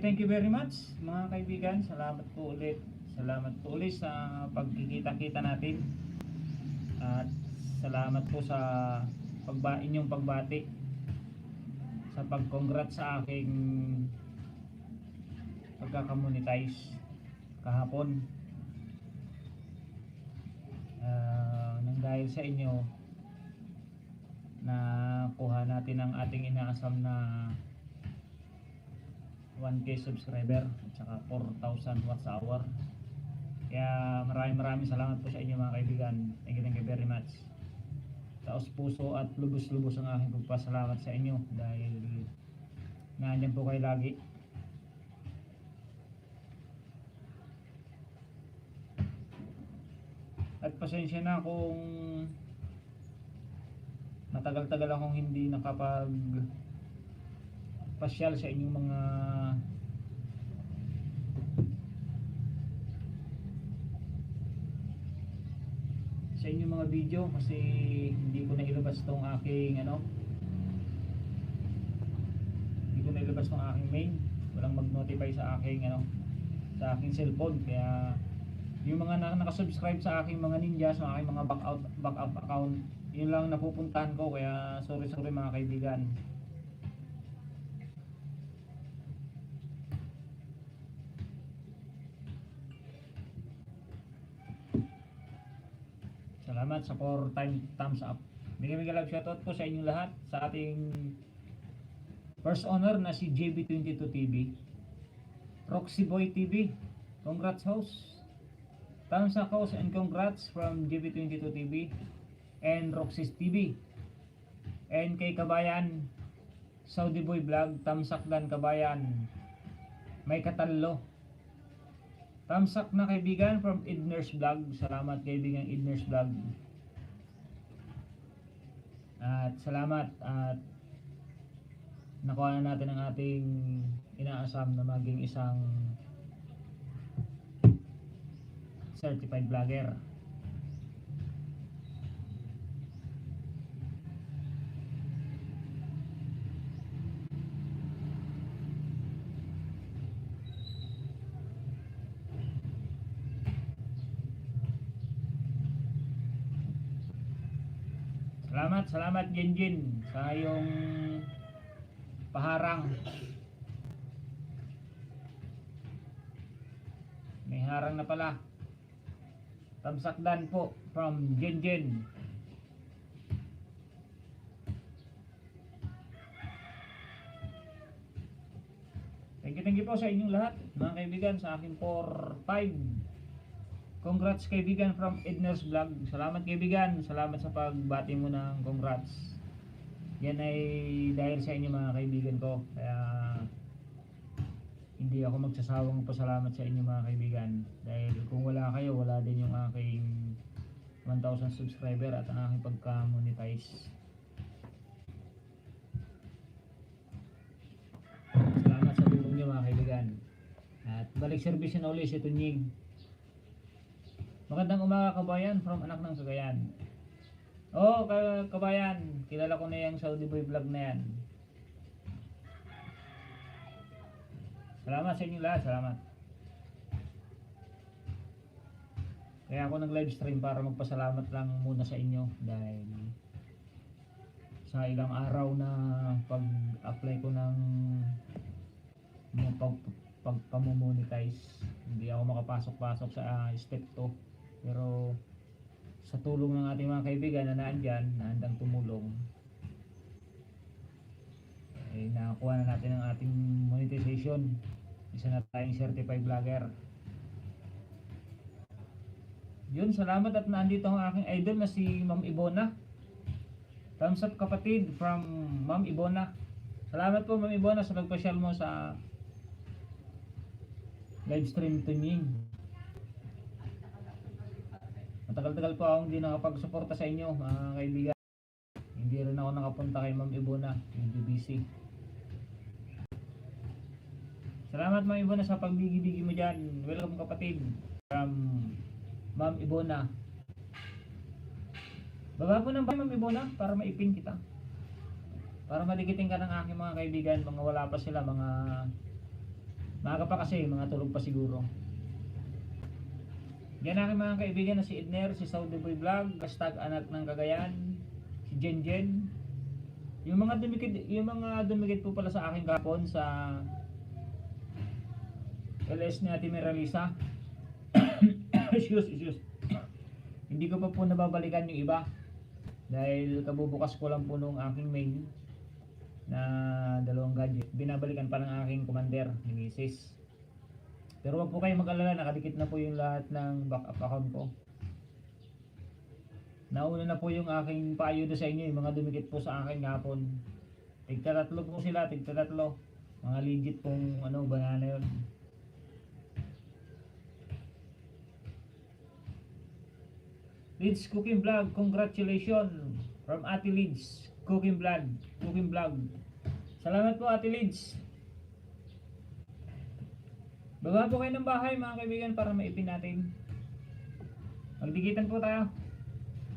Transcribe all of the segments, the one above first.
thank you very much mga kaibigan. Salamat po ulit. Salamat po ulit sa pagkikita-kita natin. At salamat po sa inyong pagbati, sa pag-congrats sa aking pagkakamonetize kahapon. Nang dahil sa inyo na kuha natin ang ating inaasam na 1k subscriber at saka 4,000 watts hour. Kaya maraming salamat po sa inyo mga kaibigan. Thank you very much. Taos puso at lubos-lubos ang aking pagpasalamat sa inyo dahil nandiyan po kayo lagi. At pasensya na kung matagal-tagal akong hindi pasyal sa inyong mga video kasi hindi ko na ilabas tong aking main. Walang mag-notify sa aking sa aking cellphone, kaya yung mga nakasubscribe sa aking mga ninja, sa aking mga backup account, yun lang napupuntahan ko, kaya sorry mga kaibigan. Salamat sa 4 thumbs up. Mega love shoutout po sa inyong lahat, sa ating first honor na si JB22 TV, Roxy Boy TV, congrats host, thumbs up host and congrats from JB22 TV and Roxy TV, and kay Kabayan Saudi Boy Vlog, thumbs up dan Kabayan, may Katallo, thumbs up na kaibigan from Idners Vlog. Salamat kaibigan Idners Vlog. At salamat at nakuha na natin ang ating inaasam na maging isang certified vlogger. Salamat Jinjin sa iyong paharang. May harang na pala. Tamsakdan po from Jinjin. Thank you po sa inyong lahat mga kaibigan, sa aking 4-5. Congrats kaibigan from Edners Vlog. Salamat kaibigan, salamat sa pagbati mo ng congrats. Yan ay dahil sa inyo mga kaibigan ko, kaya hindi ako magsasawang pasalamat sa inyo mga kaibigan. Dahil kung wala kayo, wala din yung aking 1,000 subscriber at ang aking pagka-monetize. Salamat sa tulong nyo mga kaibigan. At balik servisyo na ulit si Tunying. Magandang umaga Kabayan from anak ng Cagayan. Oh Kabayan, kilala ko na yung Saudi Boy Vlog na yan. Salamat sa inyo lahat, salamat. Kaya ako nag live stream para magpasalamat lang muna sa inyo dahil sa ilang araw na pag-apply ko ng pag-monetize, hindi ako makapasok-pasok sa step 2. Pero sa tulong ng ating mga kaibigan na naandyan, na handang tumulong, eh nakakuha na natin ang ating monetization. Isa na tayong certified vlogger. Yun, salamat at nandito ang aking idol na si Ma'am Ibona. Thumbs up kapatid from Ma'am Ibona. Salamat po Ma'am Ibona sa pagpasyal mo sa live stream tuning. Matagal-tagal po akong hindi nakapag-suporta sa inyo mga kaibigan. Hindi rin ako nakapunta kay Ma'am Ibona, hindi busy. Salamat Ma'am Ibona sa pagbigi-bigi mo dyan. Welcome kapatid from Ma'am Ibona. Baba po ng Ma'am Ibona para maipin kita, para madikitin ka ng aking mga kaibigan. Mga wala pa sila, mga Maaga pa kasi, mga tulog pa siguro. Yan aking mga kaibigan na si Edner, si Saudi Boy Vlog, hashtag anak ng Cagayan, si Jen Jen. Yung mga dumikit po pala sa akin kapon sa LS ni Ate Meralisa. Excuse. Hindi ko pa po nababalikan yung iba dahil kabubukas ko lang po nung aking main na dalawang gadget. Binabalikan pa ng aking commander ni Mrs. Pero wag po kayo mag-alala, nakadikit na po yung lahat ng backup account ko. Nauna na po yung aking payo sa inyo, yung mga dumikit po sa akin ngapon. Tigtatatlo po sila, tigtatatlo. Mga legit pong banana yun. Lids Cooking Vlog, congratulations from Ate Lids Cooking Vlog. Salamat po Ate Lids. Baba po kayo ng bahay mga kaibigan para maipin natin. Magdigitan po tayo.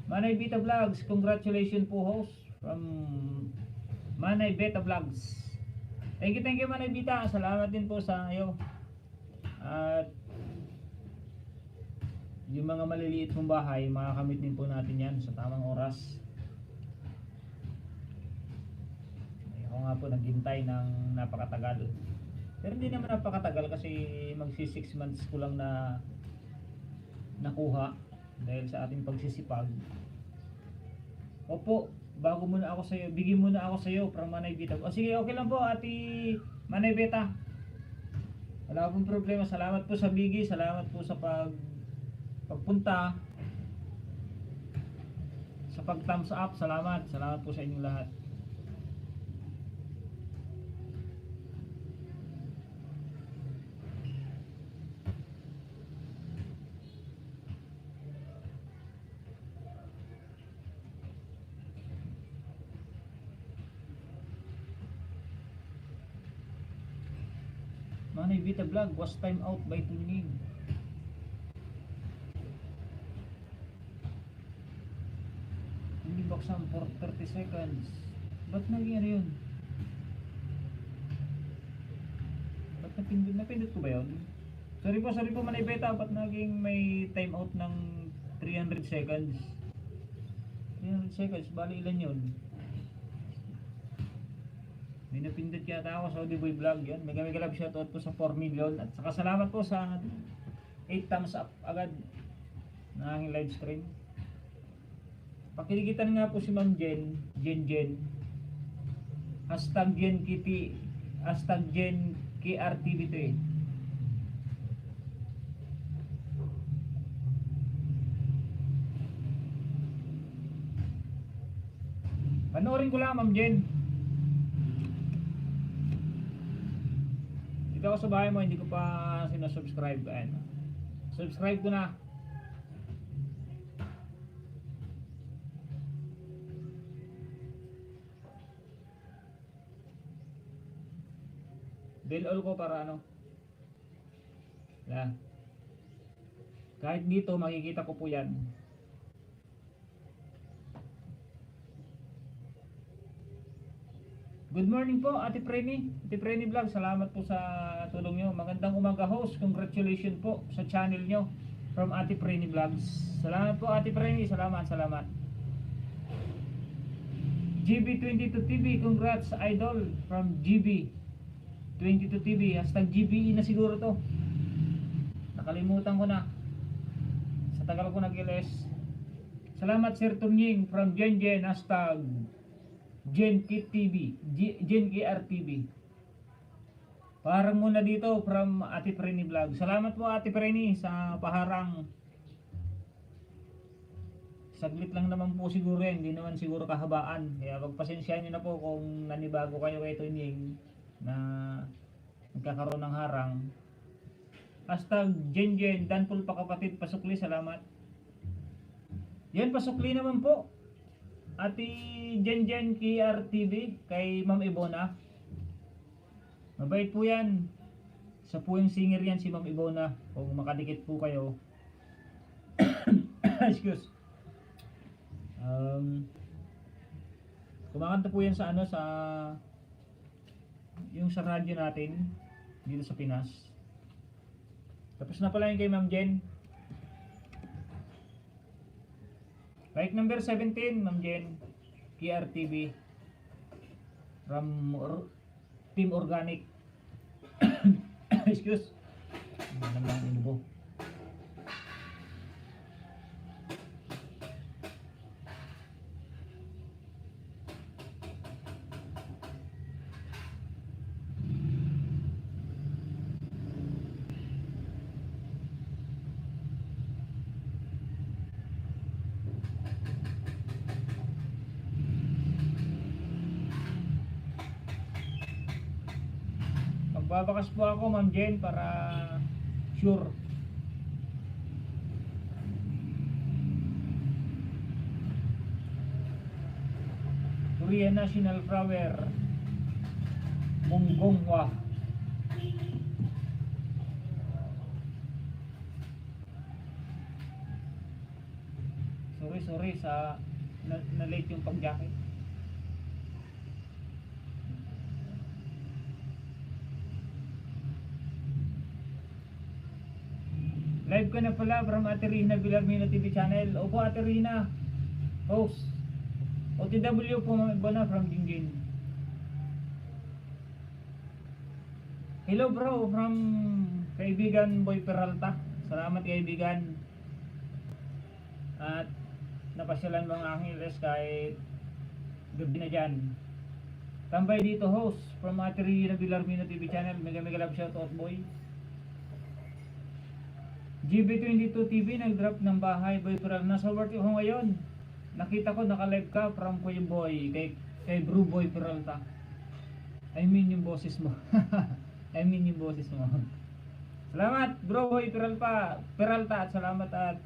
Manay Beta Vlogs, congratulations po host from Manay Beta Vlogs. Thank you Manay Beta. Salamat din po sa iyo. At yung mga maliliit pong bahay, makakamit din po natin yan sa tamang oras. Ako nga po naghintay ng napakatagal. Pero hindi naman napakatagal kasi magsi 6 months ko lang na nakuha dahil sa ating pagsisipag. Opo, bago muna ako sa iyo, bigyan muna ako sa iyo from Manay Beta. O sige, okay lang po Ate Manay Beta. Wala pong problema. Salamat po sa bigi, salamat po sa pagpunta, sa pag thumbs up. Salamat po sa inyong lahat. Manay Beta Vlog was time out by tuning. Hindi baksan for 30 seconds. Ba't naging yun? Ba't napindot ko ba yun? Sorry po Manay Beta. Ba't naging may time out ng 300 seconds? 300 seconds, bali ilan yun? May napindot yata ako sa Saudi Boy Vlog yan. Mega love shoutout po sa 4 million. At saka salamat po sa 8 thumbs up agad na aking live stream. Pakilikitan nga po si Ma'am Jen. Hashtag Jen Kitty. Hashtag Jen KRTV to eh. Panoorin ko lang Ma'am Jen. Dito ako sa bahay mo, hindi ko pa sinasubscribe. Ayan. Subscribe ko na. Bell all ko para Yan. Kahit dito makikita ko po yan. Good morning po Ate Preni Vlog, salamat po sa tulong nyo. Magandang umaga host, congratulations po sa channel nyo from Ate Preni Vlogs. Salamat po Ate Preni, salamat. GB22 TV, congrats idol from GB22 TV. Hashtag GBE na siguro to. Nakalimutan ko na. Sa tagal ko nag-LS. Salamat Sir Tunying from Jen, hashtag Jen Kit TV, Jen KR TV. Parang muna dito from Ate Preni Vlog. Salamat po Ate Preni sa paharang. Saglit lang naman po siguro yan, hindi naman siguro kahabaan. Kaya pagpasensyahan nyo na po kung nanibago kayo kay Tunying na nagkakaroon ng harang. Hashtag Jen, Danpul pa kapatid, pasukli, salamat. Yan, pasukli naman po Ate Jen KR TV kay Ma'am Ibona. Mabait po yan. Sa po yung singer yan si Ma'am Ibona. Kung makadikit po kayo. Excuse. Kumakanta po yan sa sa yung sa radyo natin. dito sa Pinas. Tapos na pala yung kay Ma'am Jen. Like number 17, Ma'am Jen, KRTV from Team Organic. Excuse. Ano naman yung inubo. Magbabakas po ako, Ma'am Jen, para sure. Korean National Flower, Munggongwa. Sorry sa na-late yung pag-jacket. Live ka na pala from Ate Rina Villarmino TV channel. Opo, Ate Rina, host. OTW po, Ma'am Ibona from Jingjin. Hello bro, from kaibigan Boy Peralta. Salamat kaibigan. At napasyalan mo ang Angeles kahit gabi na dyan. Tambay dito, host from Ate Rina Villarmino TV channel. Mega love shoutout boy. GB22 TV nag-drop ng bahay Boy Peral. Nasa work ako ngayon. Nakita ko naka-live ka from Kuya Boy kay Bro Boy Peralta. I mean yung boses mo. I mean yung boses mo. Salamat Bro Boy Peralta at salamat at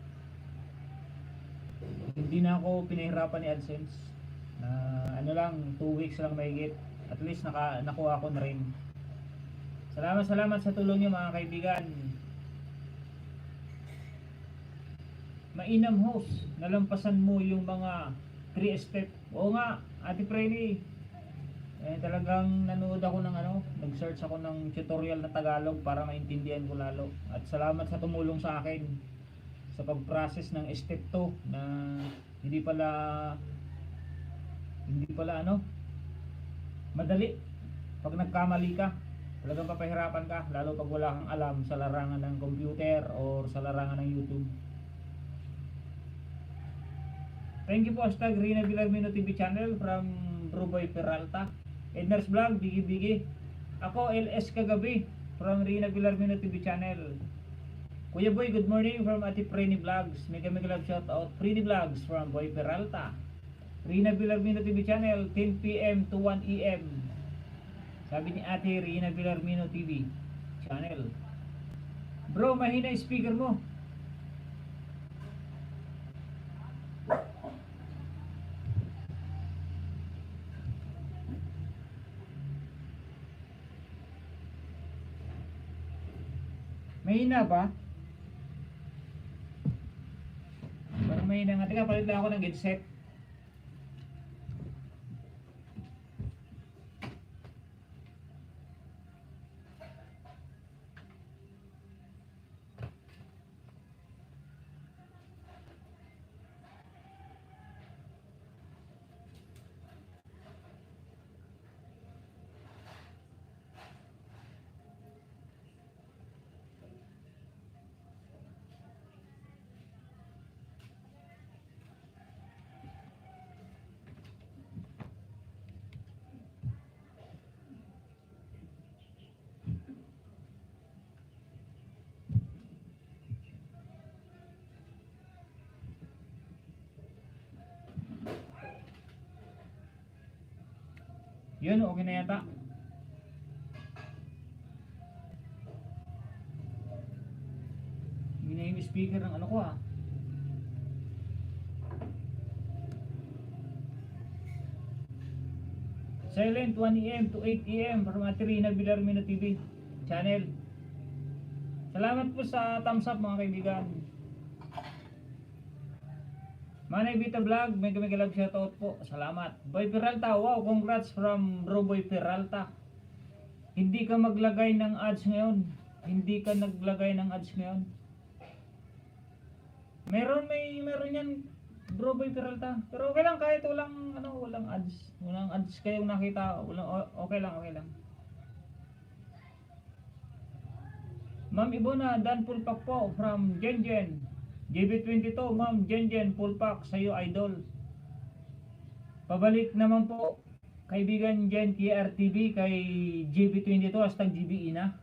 hindi na ako pinahirapan ni AdSense. Ano lang 2 weeks lang mahigit. At least nakuha ko na rin. Salamat sa tulong niyo mga kaibigan. Mainam host, nalampasan mo yung mga 3 step. Oo nga, Ate Freddy. Talagang nanood ako ng nag-search ako ng tutorial na Tagalog para maintindihan ko lalo. At salamat sa tumulong sa akin sa pag-process ng step 2 na hindi pala madali. Pag nagkamali ka, talagang papahirapan ka lalo pag wala kang alam sa larangan ng computer or sa larangan ng YouTube. Thank you po hashtag Rina Villarmino TV channel from Bruboy Peralta. Ednar's Vlog, Bigi. Ako LS Kagabi from Rina Villarmino TV channel. Kuya Boy, good morning from Ate Preni Vlogs. Mega love shout out Preni Vlogs from Boy Peralta. Rina Villarmino TV channel 10 PM to 1 AM. Sabi ni Ate Rina Villarmino TV channel. Bro, mahina yung speaker mo. Mahina ba? Parang mahina nga. Teka, palit lang ako ng headset. Yun, okay na yata. Hindi na yung speaker ng ano ko ah. Silent 1 AM to 8 AM from Ate Rina Villarmino TV channel. Salamat po sa thumbs up mga kaibigan. Manay Vita Vlog, mega love shoutout po. Salamat. Boy Peralta, wow, congrats from Bro Boy Peralta. Hindi ka maglagay ng ads ngayon. Hindi ka naglagay ng ads ngayon. Meron yan, Bro Boy Peralta. Pero okay lang kahit walang ads. Walang ads kayong nakita, okay lang, okay lang. Ma'am Ibona, Dan Pulpak po from Gengen. JB22, Ma'am Gengen Pulpak, sa'yo idol. Pabalik naman po, kaibigan Gen KRTV kay JB22, hashtag GBE na.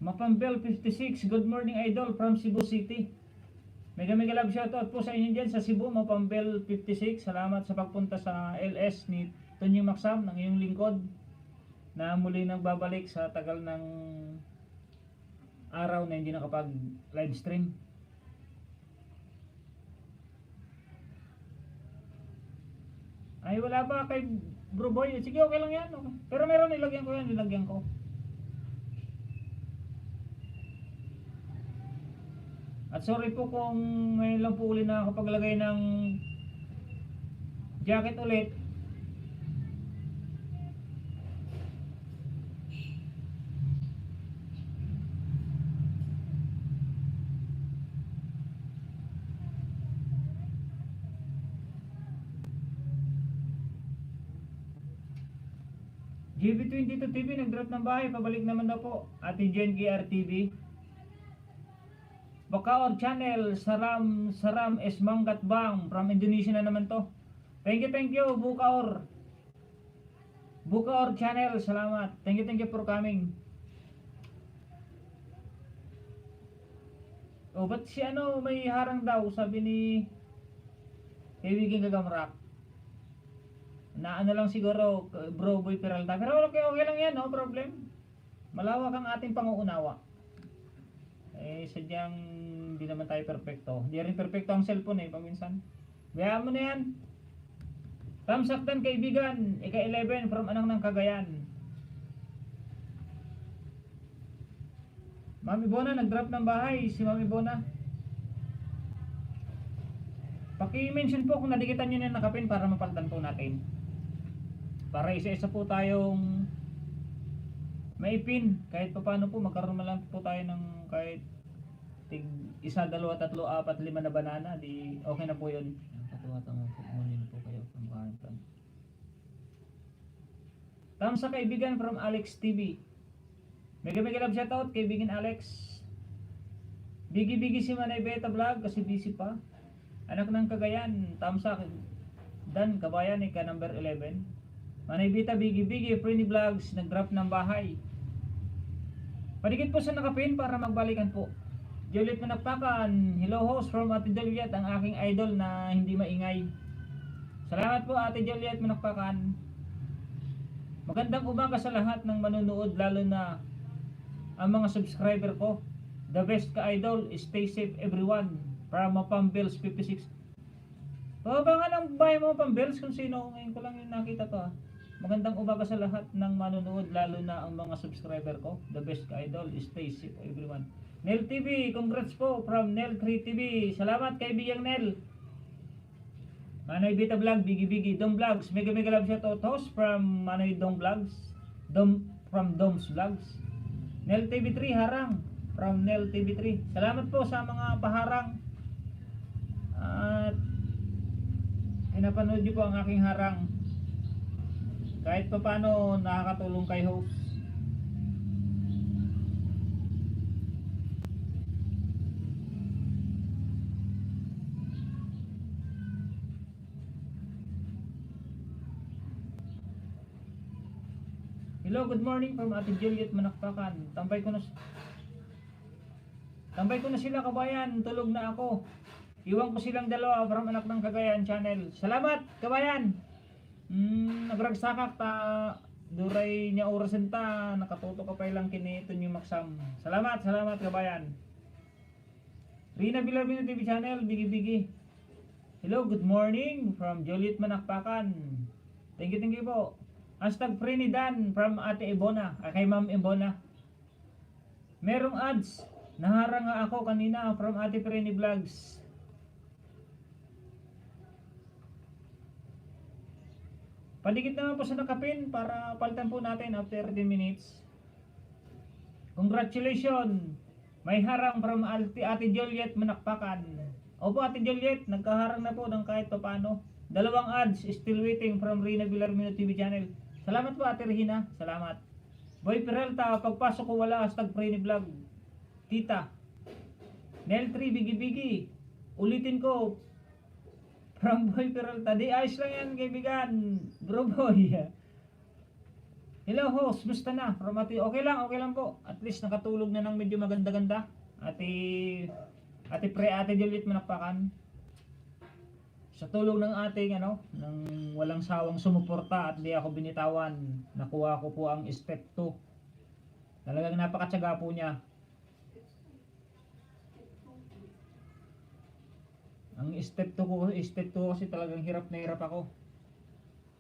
Mapambel 56, good morning idol from Cebu City. Mega love shoutout po sa inyo dyan sa Cebu, Mapambel 56. Salamat sa pagpunta sa LS ni Tony Maxam ng iyong lingkod na muli nagbabalik sa tagal ng araw na hindi nakapag live stream. Ay wala pa kay Bro Boy. Sige, okay lang yan. Okay. Pero meron, nilagyan ko. At sorry po kung ngayon lang po uli na ako paglagay ng jacket ulit. GB22 TV nag-drop ng bahay, pabalik naman daw po. Ate Jen KRTV. Bakaor Channel, Saram Esmangat Bang from Indonesia na naman to. Thank you Bukaor. Bukaor Channel, salamat. Thank you for coming. Oh, ba't si may harang daw, sabi ni kaibigan Gagamrak. Na lang siguro, Bro Boy Peralta. Pero okay lang yan, no problem. Malawak ang ating panguunawa. Sadyang hindi naman tayo perfecto. Hindi rin perfecto ang cellphone paminsan. Bayaan mo na yan. Tamsaktan kaibigan, ika-11 from Anang ng Cagayan. Mami Bona, nag-drop ng bahay si Mami Bona. Paki-mention po kung nadikitan nyo na nakapin para mapaltan po natin. Para isa-isa po tayong maipin. Kahit pa paano po, magkaroon lang po tayo ng kahit tig 1, 2, 3, 4, 5 na banana. Di okay na po yun. Katuwatang po kayo. Tama sa kaibigan from Alex TV. Mega love shoutout kaibigan Alex. Bigi si Manay Beta Vlog kasi busy pa. Anak ng Cagayan, Tamsa Dan Kabayan ka number 11. Manay Beta Bigi Freddy Vlogs nag-drop ng bahay. Padikit po sa nakapin para magbalikan po. Juliet Manakpakan, hello host from Ate Juliet, ang aking idol na hindi maingay. Salamat po Ate Juliet Manakpakan. Magandang umaga sa lahat ng manunood, lalo na ang mga subscriber ko. The best ka idol, stay safe everyone. Para Mapambels 56. Pabangan ang bahay mo Mapambels kung sino. Ngayon ko lang yung nakita to. Magandang umaga sa lahat ng manunood, lalo na ang mga subscriber ko. The best ka idol, stay safe everyone. Nel TV, congrats po from Nel 3 TV. Salamat kaibigang Nel. Manoy Bita Vlog, Bigi Dom Vlogs, mega love shoutout host from Manoy Dom Vlogs, from Dom's Vlogs. Nel TV3 harang from Nel TV3. Salamat po sa mga paharang at pinapanood niyo po ang aking harang. Kahit pa paano nakakatulong kay host. Hello, good morning from Ate Juliet Manakpakan. Tambay ko na sila kabayan, tulog na ako. Iwan ko silang dalawa from Anak ng Cagayan channel. Salamat kabayan. Nagragsakak ta duray niya orasan ta, nakatuto ka pa ilang kinito niyo maksam. Salamat kabayan. Rina Bilabino TV channel, Bigi. Hello, good morning from Juliet Manakpakan. Thank you po. Hashtag Frenny Dan from Ate Ibona, kay Ma'am Ibona. Merong ads. Naharang nga ako kanina from Ate Frenny Vlogs. Padikit naman po sa nakapin para palitan po natin after 10 minutes. Congratulations! May harang from Ate Juliet Manakpakan. Opo Ate Juliet, nagkaharang na po ng kahit pa paano. Dalawang ads, still waiting from Rina Villarmino TV channel. Salamat po Ate Regina, salamat. Boy Peralta, pagpasok ko wala, #Preni Vlog. Tita. Nel 3, bigi-bigi. Ulitin ko, from Boy Peralta. Di ayos lang yan, kaibigan. Bro boy. Hello host, musta na? From Ate, okay lang po. At least nakatulog na ng medyo maganda-ganda. Ate Juliet Manakpakan. Sa tulong ng ating ng walang sawang sumuporta at di ako binitawan, nakuha ko po ang step 2. Talagang napakatsaga po niya. Ang step 2 kasi talagang hirap na hirap ako.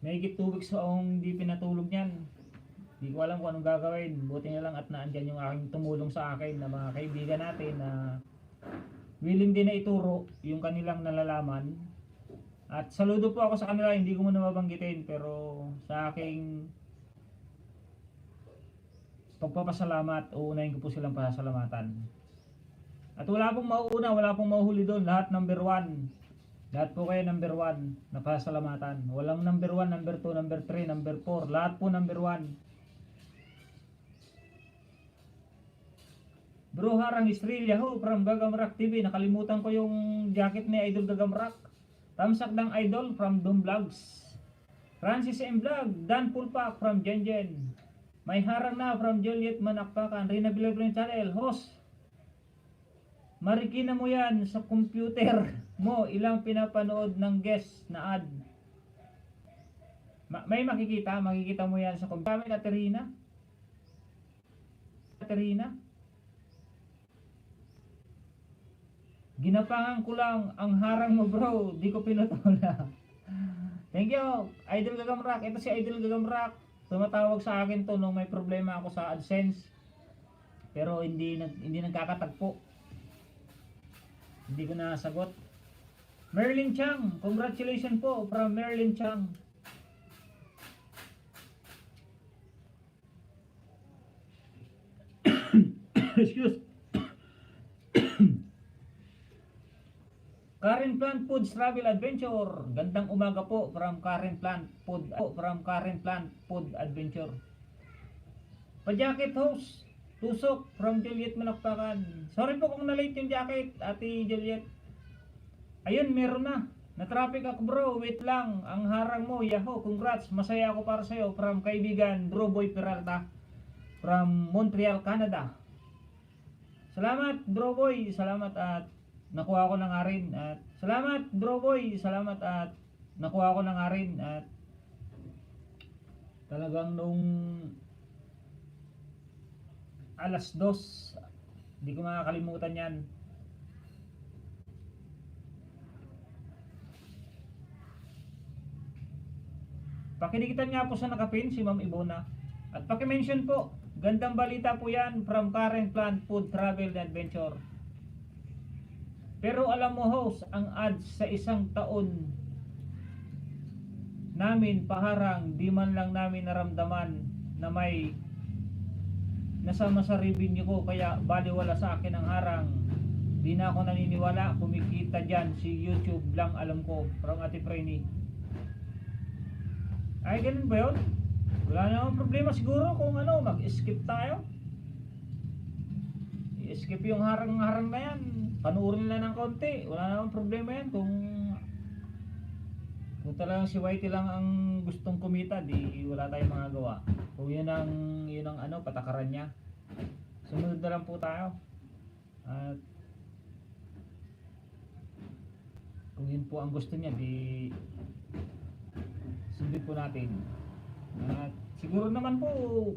Mahigit 2 weeks akong hindi pinatulog niyan. Hindi ko alam kung anong gagawin. Buti na lang at naandyan yung aking tumulong sa akin na mga kaibigan natin na willing din na ituro yung kanilang nalalaman. At saludo po ako sa kanila, hindi ko muna mabanggitin, pero sa aking pagpapasalamat, uunahin ko po silang pasasalamatan. At wala pong mauuna, wala pong mahuhuli doon, lahat number 1. Lahat po kayo number 1 na pasasalamatan. Walang number 1, number 2, number 3, number 4, lahat po number 1. Bro Harang Estrella ho from Gagamrak TV. Nakalimutan ko yung jacket ni Idol Gagamrak. Tamsak ng Idol from Doom Vlogs. Francis M. Vlog. Dan Pulpak from Jenjen. May harang na from Juliet Manakpakan. Rina Villarmino channel. Host, marikina mo yan sa computer mo. Ilang pinapanood ng guest na ad. May makikita mo yan sa computer. Katerina. Ginapangan ko lang ang harang mo bro, di ko pinutula. Thank you, Idol Gagamrak. Ito si Idol Gagamrak. Tumatawag sa akin to nung may problema ako sa AdSense. Pero hindi nagkakatagpo. Hindi ko nasagot. Merlin Chang, congratulations po from Merlin Chang. Excuse. Karen Plant Foods Travel Adventure. Gandang umaga po from Karen Plant Food Adventure. Pa-jacket host, tusok from Juliet Manakpakan. Sorry po kung na-late yung jacket, Ate Juliet. Ayun, meron na. Na-traffic ako bro, wait lang. Ang harang mo, yahoo, congrats. Masaya ako para sa'yo from kaibigan Bro Boy Peralta from Montreal, Canada. Salamat Bro Boy, salamat at nakuha ko na nga rin. At salamat Bro Boy, salamat at nakuha ko na nga rin. At talagang nung alas 2, hindi ko makakalimutan yan. Pakinikitan nga po sa nakapin si Ma'am Ibona. At pakimension po, gandang balita po yan from Karen Plant Food Travel Adventure. Pero alam mo host, ang ads sa isang taon namin paharang, di man lang namin naramdaman na may nasama sa revenue ko, kaya baliwala sa akin ang harang. Di na ako naniniwala, kumikita dyan si YouTube lang alam ko from Ate Preni. Ay ganun ba yun? Wala namang problema siguro kung mag-skip tayo. I-skip yung harang-harang na yan, panuorin nila ng konti, wala namang problema yan. Kung talagang si Whitey lang ang gustong kumita, di wala tayong magagawa. Kung yun ang patakaran niya, sumunod na lang po tayo. At kung yun po ang gusto niya, di sundin po natin. At siguro naman po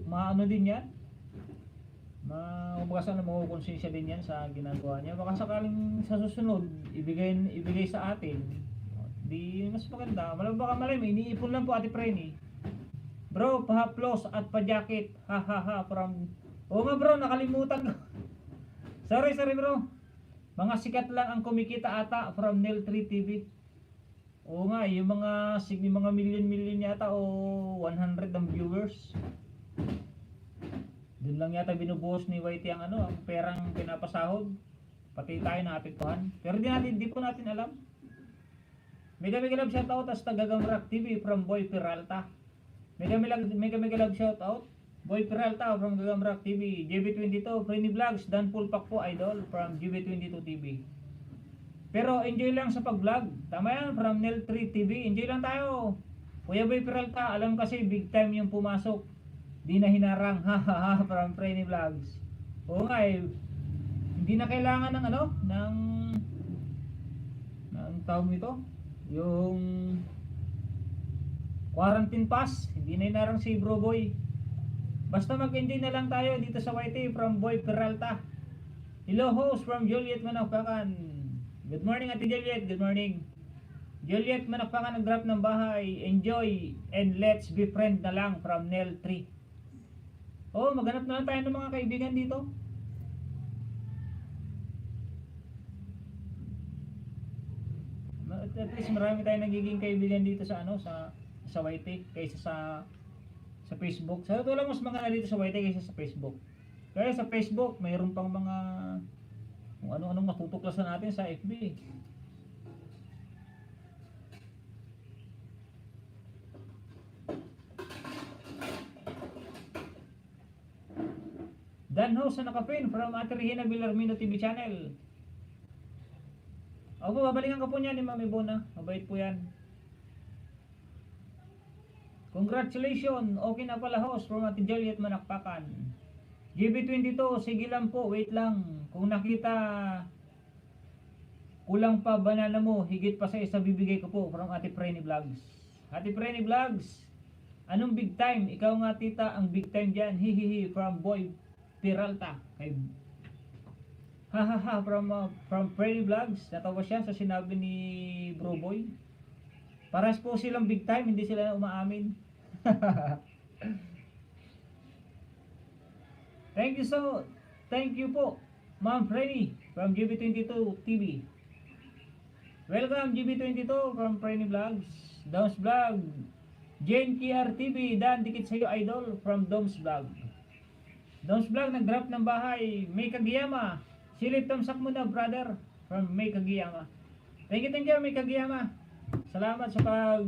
maano din yan, makukonsensya din yan sa ginagawa niya. Baka sakaling sa susunod ibigay sa atin, di mas maganda. Baka malay may iniipon lang po Ate Preni. Bro, pa-haplos at pa-jacket. Ha from oo nga bro, nakalimutan ko. sorry bro. Mga sikat lang ang kumikita ata from Nel 3 TV. Oo nga, yung mga may mga million yata o 100 ang viewers. Doon lang yata binubuhos ni Whitey ang ano, ang perang pinapasahod. Pati tayo naapektuhan. Pero di po natin alam. Mega mega love shoutout as taga-Gamrak TV from Boy Peralta. Mega love shoutout Boy Peralta from Gagamrak TV. JB22 Frenny Vlogs, Dan Pulpak po idol from JB22 TV. Pero enjoy lang sa pag-vlog. Tama yan, from Nel3 TV. Enjoy lang tayo. Kuya Boy Peralta, alam kasi big time yung pumasok. Di na hinarang. Hahaha from Frenny Vlogs. Oo nga eh. Hindi na kailangan ng ano, ng tawag nito, yung quarantine pass. Hindi na hinarang si Bro Boy. Basta mag-enjoy na lang tayo dito sa YT from Boy Peralta. Hello host from Juliet Manakpakan. Good morning Ate Juliet, good morning. Juliet Manakpakan nag-drop ng bahay. Enjoy and let's be friend na lang from Nel3. Oh, maghanap na lang tayo ng mga kaibigan dito. At least marami tayong nagiging kaibigan dito sa ano, sa YT kaysa sa Facebook. Sa totoo lang mas mga dito sa YT kaysa sa Facebook. Kaya sa Facebook mayroon pang mga kung ano-anong matutuklasan natin sa FB. Dan Ho sa nakapin from Ate Regina Villarmino TV channel. Opo, babalikan ko po niya ni Mami Bona. Mabait po yan. Congratulations! Okay na pala host from Ate Juliet Manakpakan. GB22, sige lang po, wait lang. Kung nakita kulang pa banana mo, higit pa sa isa bibigay ko po from Ate Frenny Vlogs. Ate Frenny Vlogs, anong big time? Ikaw nga tita ang big time dyan. Hihihi from Boy Peralta. Kay hahaha from Freddy Vlogs. Natawa siya sa sinabi ni Bro Boy. Paras po silang big time, hindi sila umaamin. Thank you po Ma'am Freddy from GB22 TV. Welcome GB22 from Freddy Vlogs. Doms Vlog, Jane KR TV, Dan dikit sa'yo idol from Doms Vlog. Doms Vlog nag-drop ng bahay. May Kagiyama, silip tamsak mo na brother from May Kagiyama. Thank you May Kagiyama. Salamat sa pag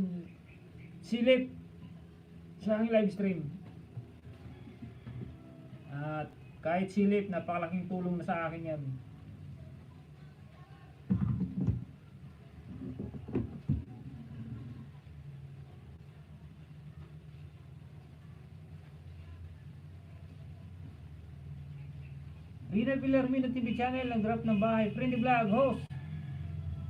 silip sa aking live stream. At kahit silip, napakalaking tulong na sa akin yan. Rina Villarmino TV channel, ang drop ng bahay. Friendly Vlog host,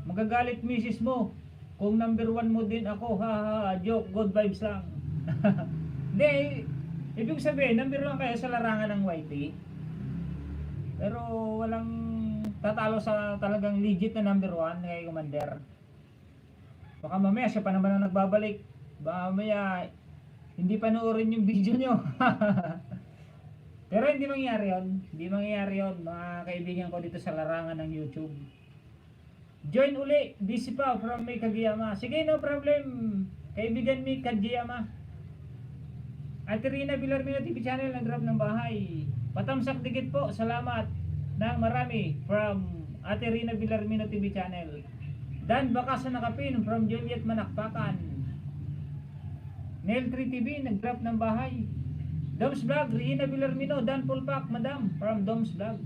magagalit misis mo kung number 1 mo din ako. Ha joke, good vibes lang. Hindi, ibig sabihin number 1 kayo sa larangan ng YT, pero walang tatalo sa talagang legit na number 1 kay Commander. Baka mamaya siya pa naman ang nagbabalik. Baka mamaya hindi panoorin yung video nyo. Pero hindi mangyayari yun. Hindi mangyayari yun, mga kaibigan ko dito sa larangan ng YouTube. Join uli, busy pa from May Kagiyama. Sige, no problem, kaibigan May Kagiyama. Ate Rina Villarmino TV channel, nag-drop ng bahay. Patamsak dikit po, salamat ng marami from Ate Rina Villarmino TV channel. Dan Bakas na nakapin from Juliet Manakpakan. Nel3 TV, nag-drop ng bahay. Doms Vlog, Regina Villarmino, Dan Pulpak, Madam from Doms Vlog.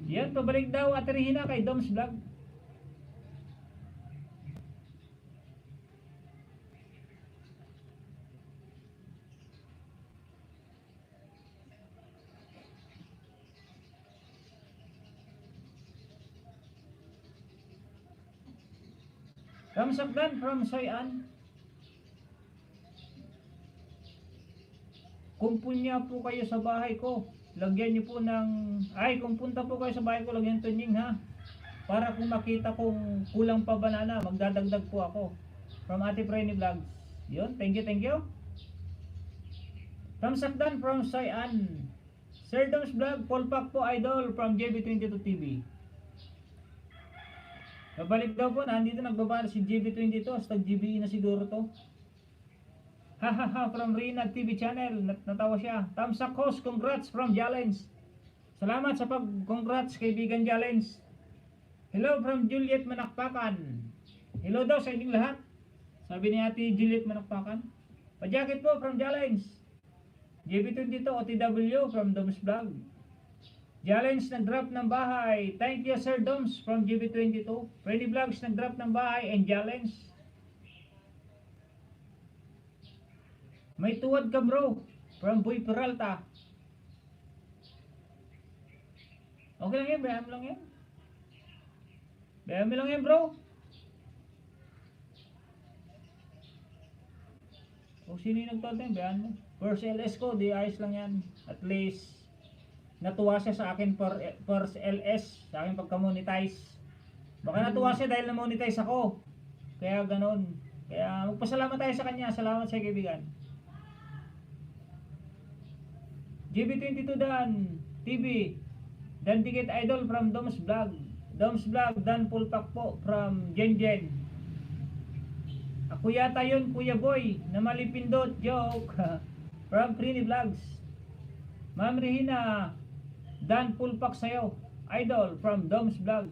Yan, pabalik daw Ate Regina kay Doms Vlog. Ramsakdan from Soyan. Kung punya po kayo sa bahay ko, lagyan niyo po ng, kung punta po kayo sa bahay ko, lagyan tunying ha. Para kung makita kong kulang pa banana, magdadagdag po ako. From Ate Frenny Vlogs. Yun, thank you. Ramsakdan from Soyan. Sir Doms Vlog, Polpak po idol from JB22 TV. Babalik daw po, nandito nagbaba si GB22, hasta GBE na siguro to. Hahaha, from Rina TV channel, natawa siya. Thumbs up host, congrats from Jalens. Salamat sa pag-congrats kaibigan Jalens. Hello from Juliet Manakpakan. Hello daw sa inyong lahat. Sabi ni Ate Juliet Manakpakan. Pa-jacket po from Jalens. GB22 OTW from Doms Vlog. Jalens nag-drop ng bahay. Thank you Sir Doms from GB22. Freddy Vlogs nag-drop ng bahay and Jalens. May tuwad ka bro from Boy Peralta. Okay lang yan, bayaan mo lang yan. Bayaan mo lang yan bro. O sino yung nagtawad yan, bayaan mo. First LS ko, di ayos lang yan. At least natuwa siya sa akin first LS, sa akin pagka-monetize. Baka natuwa siya dahil na-monetize ako. Kaya ganon. Kaya magpasalamat tayo sa kanya. Salamat sa kaibigan. GB22 Dan TV. Dan Ticket Idol from Doms Vlog. Doms Vlog, Dan Pulpak po from Jenjen. Ako yata yun, Kuya Boy, na malipindot, joke. From Trini Vlogs. Ma'am Regina, Dan Pulpak sayo, Idol from Doms Vlog.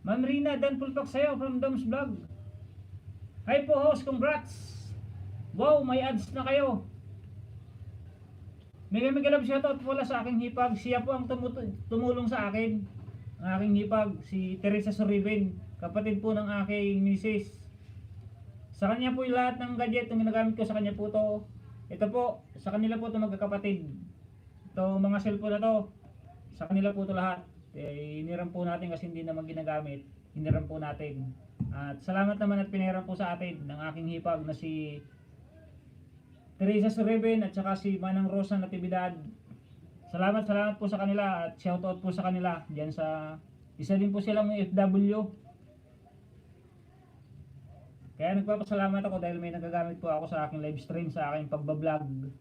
Ma'am Rina, Dan Pulpak sayo from Doms Vlog. Hi po host, congrats. Wow, may ads na kayo. Mega love shoutout pala sa aking hipag. Siya po ang tumulong sa akin. Ang aking hipag, si Teresa Sorriben. Kapatid po ng aking misis. Sa kanya po yung lahat ng gadget na ginagamit ko, sa kanya po to. Ito po, sa kanila po ito magkakapatid. Ito mga cellphone na to, sa kanila po ito lahat. Iniram po natin kasi hindi naman ginagamit. Iniram po natin. At salamat naman at piniram po sa atin ng aking hipag na si Teresa Sorriben at saka si Manang Rosa Natividad. Salamat po sa kanila at shoutout po sa kanila. Diyan sa isa din po silang FW. Kaya nagpapasalamat ako dahil may nagagamit po ako sa aking live stream, sa aking pagbablog.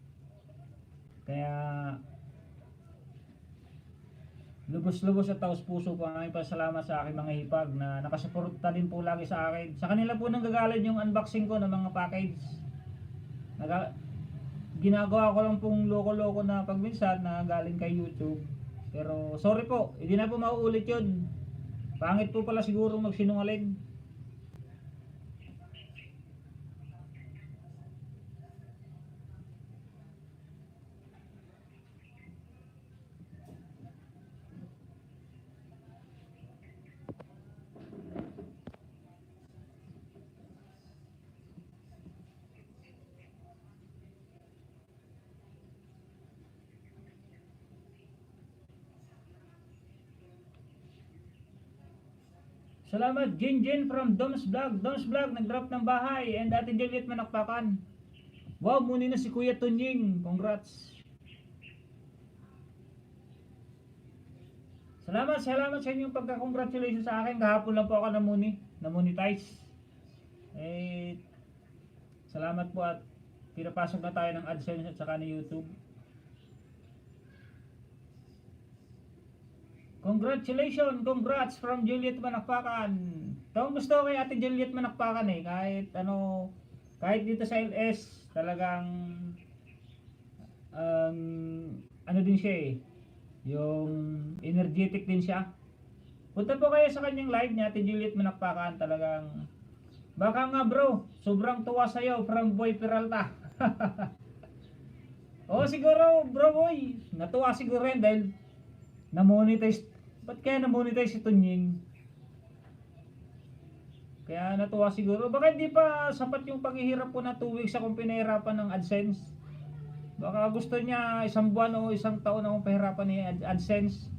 Kaya lubos-lubos at taos puso po ang aking pasalamat sa aking mga hipag na nakasuporta din po lagi sa akin. Sa kanila po nanggagaling yung unboxing ko ng mga package. Ginagawa ko lang pong loko-loko na pagminsan na galing kay YouTube. Pero sorry po, hindi na po mauulit yun. Pangit po pala siguro magsinungaling. Salamat Jinjin from Doms Vlog. Doms Vlog nag-drop ng bahay and Ate Juliet Manakpakan. Wow, muni na si Kuya Tunying. Congrats. Salamat sa inyong pagka-congratulations sa akin. Kahapon lang po ako na-monetize. Salamat po at pinapasok na tayo ng AdSense at saka ni YouTube. Congratulations, congrats from Juliet Manakpakan. Ito gusto kay Ate Juliet Manakpakan kahit dito sa LS talagang ano din siya yung energetic din siya. Punta po kayo sa kanyang live ni Ate Juliet Manakpakan, talagang baka nga bro, sobrang tuwa sa'yo from Boy Peralta. Siguro bro boy, natuwa siguro rin dahil na-monetize. Ba't kaya na-monetize si Tunying? Kaya natuwa siguro. Baka hindi pa sapat yung paghihirap ko na 2 weeks akong pinahirapan ng AdSense. Baka gusto niya isang buwan o isang taon akong pahirapan ni AdSense.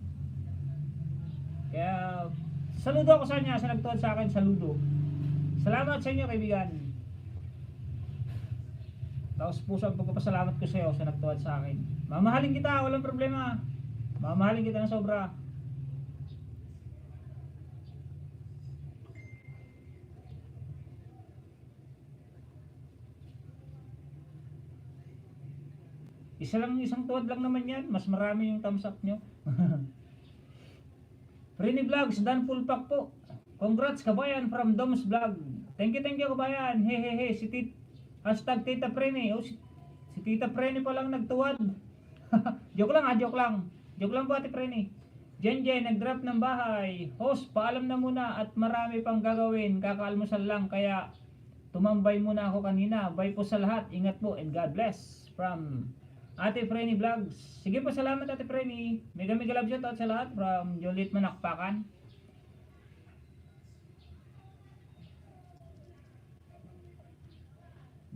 Kaya saludo ako sa kanya, sa nagtuwad sa akin, saludo. Salamat sa inyo kaibigan. Tapos puso ang pagpapasalamat ko sa iyo sa nagtuwad sa akin. Mamahalin kita, walang problema. Mamahalin kita ng sobra. Isang tuwad lang naman yan. Mas marami yung thumbs up nyo. Frenny Vlogs, Dan Pulpak po. Congrats kabayan from Doms Vlog. Thank you kabayan. Hehehe, hashtag Tita Frenny. Oh, si Tita Frenny pa lang nagtuwad. Joke lang ha, joke lang. Joke lang po Ate Frenny. Jen, nag-drop ng bahay. Host, paalam na muna at marami pang gagawin. Kakaalmusal lang kaya tumambay muna ako kanina. Bye po sa lahat. Ingat po and God bless. From Ate Frenny Vlogs. Sige po, salamat Ate Frenny. Mega love shoutout sa lahat from Juliet Manakpakan.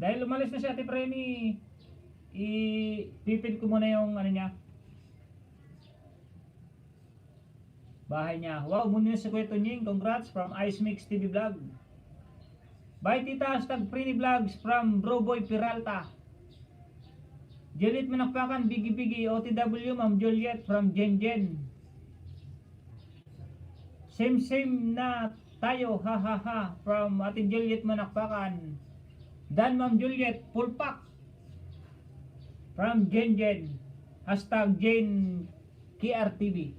Dahil umalis na si Ate Frenny, ipipid ko muna yung ano niya. Bahay niya. Wow, muna sa Kuya Tunying. Congrats from Ice Mix TV Vlog. Bye tita, hashtag Frenny Vlogs from Broboy Peralta. Juliet Manakpakan, Bigi OTW, Ma'am Juliet from Jen. Same na tayo, ha from Ate Juliet Manakpakan. Dan Ma'am Juliet, Pulpak from Jen. Hashtag Jen KRTV.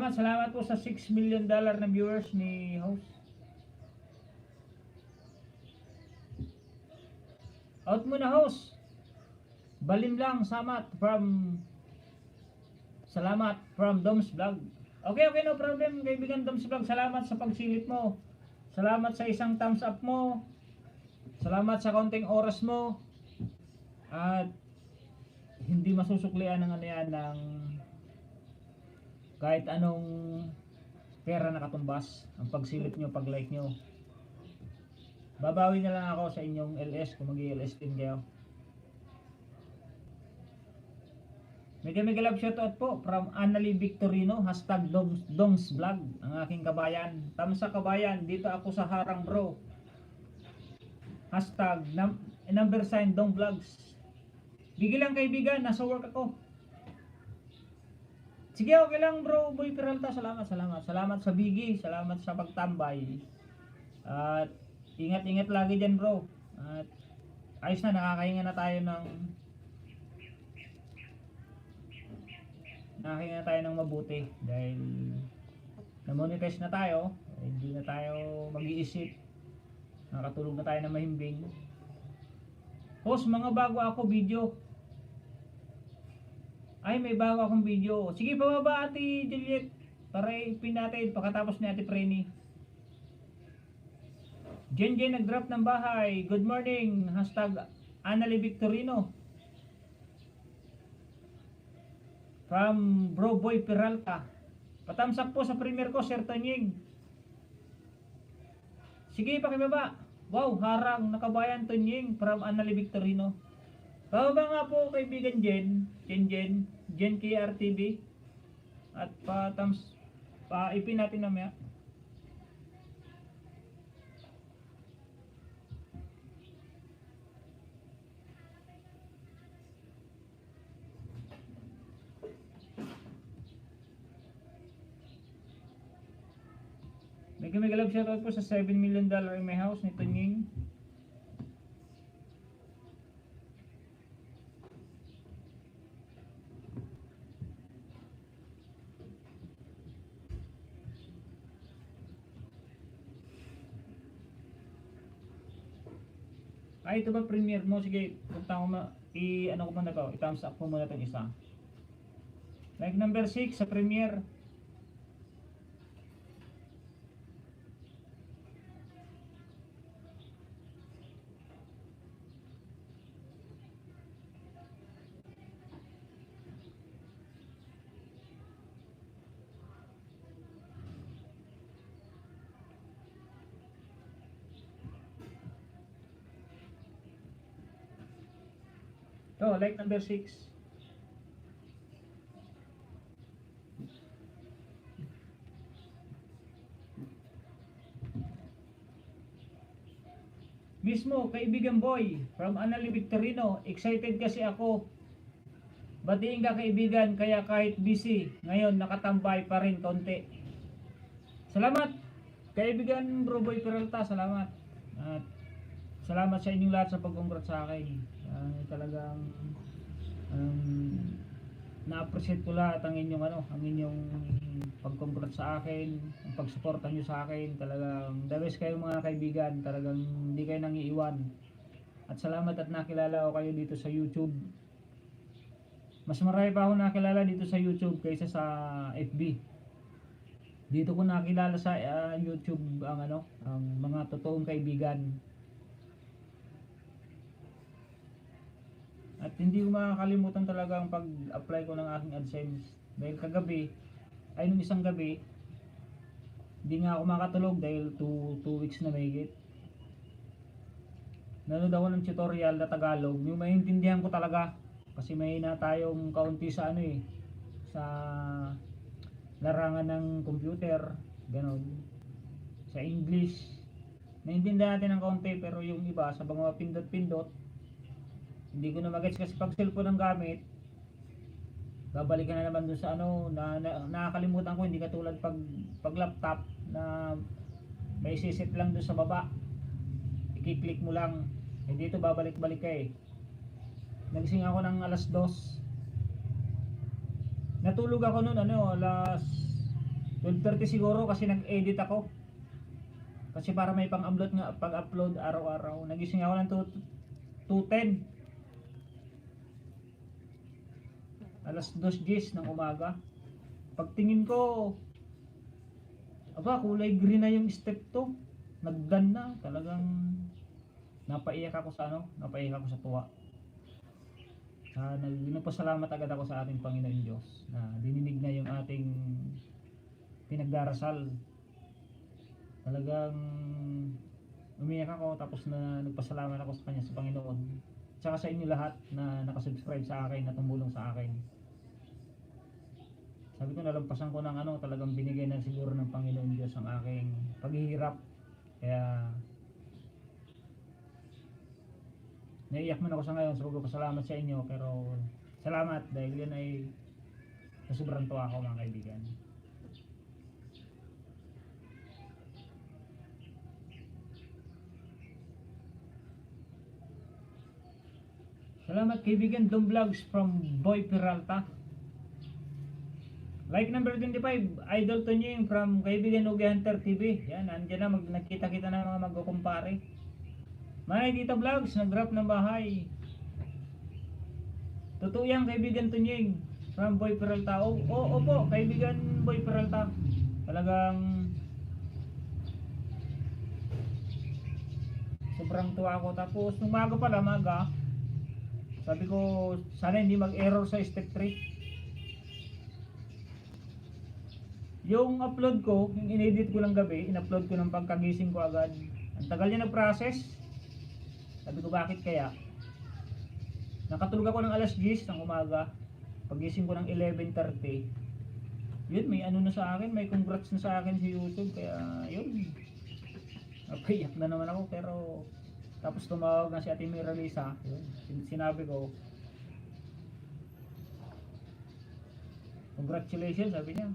Salamat po sa $6 million na viewers ni host. Out muna host. Balim lang, salamat from Doms Vlog. Okay, no problem kaibigan Doms Vlog. Salamat sa pagsilip mo. Salamat sa isang thumbs up mo. Salamat sa konting oras mo. At hindi masusuklian ng ano yan ng kahit anong pera na katumbas ang pagsilip nyo, pag-like nyo. Babawi na lang ako sa inyong LS kung mag-LS din kayo. Mega love shoutout po from Annalie Victorino, hashtag Dongs Vlog, ang aking kabayan. Tamsa kabayan, dito ako sa Harang Bro. Hashtag number sign Dong Vlogs. Bigil lang kaibigan, nasa work ako. Sige, okay lang bro, Boy Peralta, salamat sa Biggie, salamat sa pagtambay. At ingat lagi dyan bro. At ayos na, nakakahinga na tayo ng mabuti dahil na-monetize na tayo, hindi na tayo mag-iisip, nakatulog na tayo ng mahimbing. Host, mga bago ako video. Ay, may bago akong video. Sige, pababa Ate Juliet para ipin natin pagkatapos ni Ate Frenny. Jen nag-drop ng bahay. Good morning. Hashtag Annalie Victorino from Broboy Peralta. Patamsak po sa premier ko, Sir Tanying. Sige, pakibaba. Wow, harang nakabayan Tanying from Annalie Victorino. Pababa nga po kaibigan Jen KRTV. At ipin natin namaya. Mega love shoutout po sa $7 million in my house ni Tunying. Ay, ito ba premiere mo? Sige, punta ko ano ko muna to, i-thumbs up ko muna itong isa. Like number 6 sa premiere. To, like number 6. Mismo, kaibigan boy, from Anali Victorino, excited kasi ako. Batiin ka kaibigan, kaya kahit busy, ngayon nakatambay pa rin konti. Salamat, kaibigan Bro Boy Peralta, salamat. At salamat sa inyong lahat sa pag-congrats sa akin. Talagang na-appreciate ko lahat ang inyong pag-congrats sa akin, ang pagsuporta nyo sa akin. Talagang the best kayo mga kaibigan, talagang hindi kayo nang iiwan. At salamat at nakilala ko kayo dito sa YouTube. Mas marami pa ako nakilala dito sa YouTube kaysa sa FB. Dito ko nakilala sa YouTube ang mga totoong kaibigan. At hindi ko makakalimutan talaga ang pag-apply ko ng aking AdSense. Dahil kagabi, nung isang gabi, hindi nga ako makatulog dahil 2 weeks na mahigit. Nanood ako ng tutorial na Tagalog, yung maintindihan ko talaga. Kasi may na tayong kaunti sa sa larangan ng computer, ganon. Sa English, naiintindihan natin ng kaunti, pero yung iba sa mga pindot-pindot, hindi ko na magets kasi pag cellphone ang gamit, babalikan na naman dun sa nakakalimutan ko, hindi katulad pag laptop na may sisit lang dun sa baba, i-click mo lang, dito babalik-balik ka eh. Nagising ako ng alas 2. Natulog ako noon alas 12:30 siguro kasi nag-edit ako. Kasi para may pang-upload nga, pag-upload araw-araw. Nagising ako ng 2:10. Alas 2:10 ng umaga. Pagtingin ko, kulay green na yung step 2. Nagdan na, talagang napaiyak ako sa tuwa. Nagpasalamat agad ako sa ating Panginoon Diyos na dininig na yung ating pinagdarasal. Talagang umiyak ako, tapos na nagpasalamat ako sa Kanya, sa Panginoon. Tsaka sa inyo lahat na nakasubscribe sa akin, na tumulong sa akin. Sabi ko, nalampasan ko ng talagang binigay na siguro ng Panginoon Diyos ang aking paghihirap. Kaya naiiyak man ako sa ngayon, so pasalamat sa inyo, pero salamat dahil yan ay sobrang tuwa ako mga kaibigan. Salamat kaibigan Dom Vlogs from Boy Peralta. Like number 25, Idol Tonying from kaibigan Ugi Hunter TV. Yan, andyan na, nagkita-kita na mga magkukumpare. May Tito Vlogs, nag-drop ng bahay. Totoo yan kaibigan Tunying from Boy Peralta. Opo, kaibigan Boy Peralta. Talagang sobrang tuwa ako. Tapos nung maga, sabi ko sana hindi mag-error sa step 3. Yung upload ko, yung inedit ko lang gabi, in-upload ko ng pagkagising ko agad. Ang tagal niya na-process. Sabi ko bakit kaya? Nakatulog ako ng alas 10 ng umaga. Pagising ko ng 11:30. Yun, may na sa akin, may congrats na sa akin si YouTube. Kaya yun, napayak na naman ako. Pero tapos tumawag na si Ate Miralisa. Yun, sinabi ko, congratulations, sabi niya.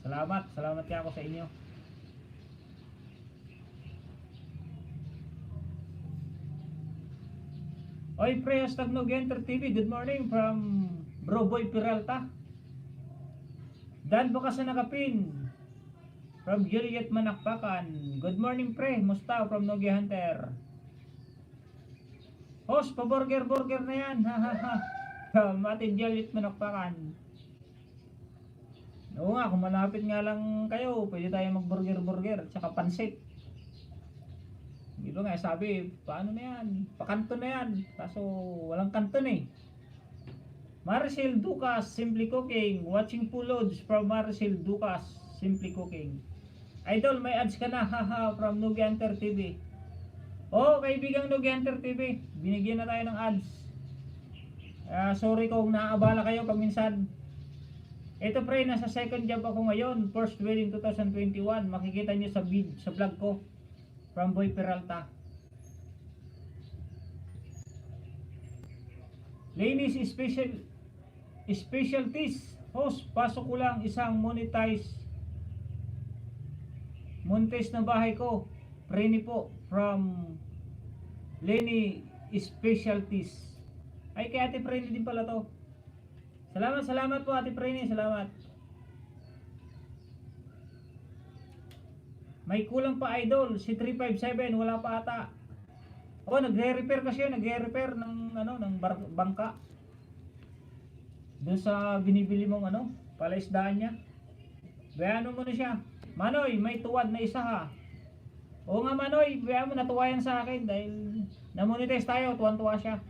Salamat kaya ako sa inyo. Oy pre, hashtag Nogenter TV. Good morning from Bro Boy Peralta. Dan Bukas na nakapin from Juliet Manakpakan. Good morning pre, musta from Nogi Hunter. Host, pa-burger na yan. From Ate Juliet Manakpakan. Oo nga, kung malapit nga lang kayo, pwede tayo mag-burger tsaka pansit. Di ba nga sabi, paano na yan? Pakanto na yan. Kaso walang kanton eh. Maricel Ducas, Simply Cooking. Watching full loads from Maricel Ducas, Simply Cooking. Idol, may ads ka na, haha, from Nogi Hunter TV. Kaibigang Nogi Hunter TV, binigyan na tayo ng ads. Sorry kung naaabala kayo pag minsan. Ito pre, nasa second job ako ngayon. First wedding 2021. Makikita nyo sa vlog ko. From Boy Peralta. Ladies specialties. Host, pasok ko lang isang monetize na bahay ko. Preni po from Lenny Specialties. Ay, kay Ate Preni din pala to. Salamat po Ate Preni, salamat. May kulang pa idol, si 357 wala pa ata. Oh, nagre-repair kasi yun, nagre-repair ng bangka. Doon sa binibili mong palaisdaan niya. Bayano mo na siya. Manoy, may tuwad na isa ha. Oo nga Manoy, bayaan mo, natuwa yan sa akin dahil na-monetize tayo, tuwan-tuwa siya.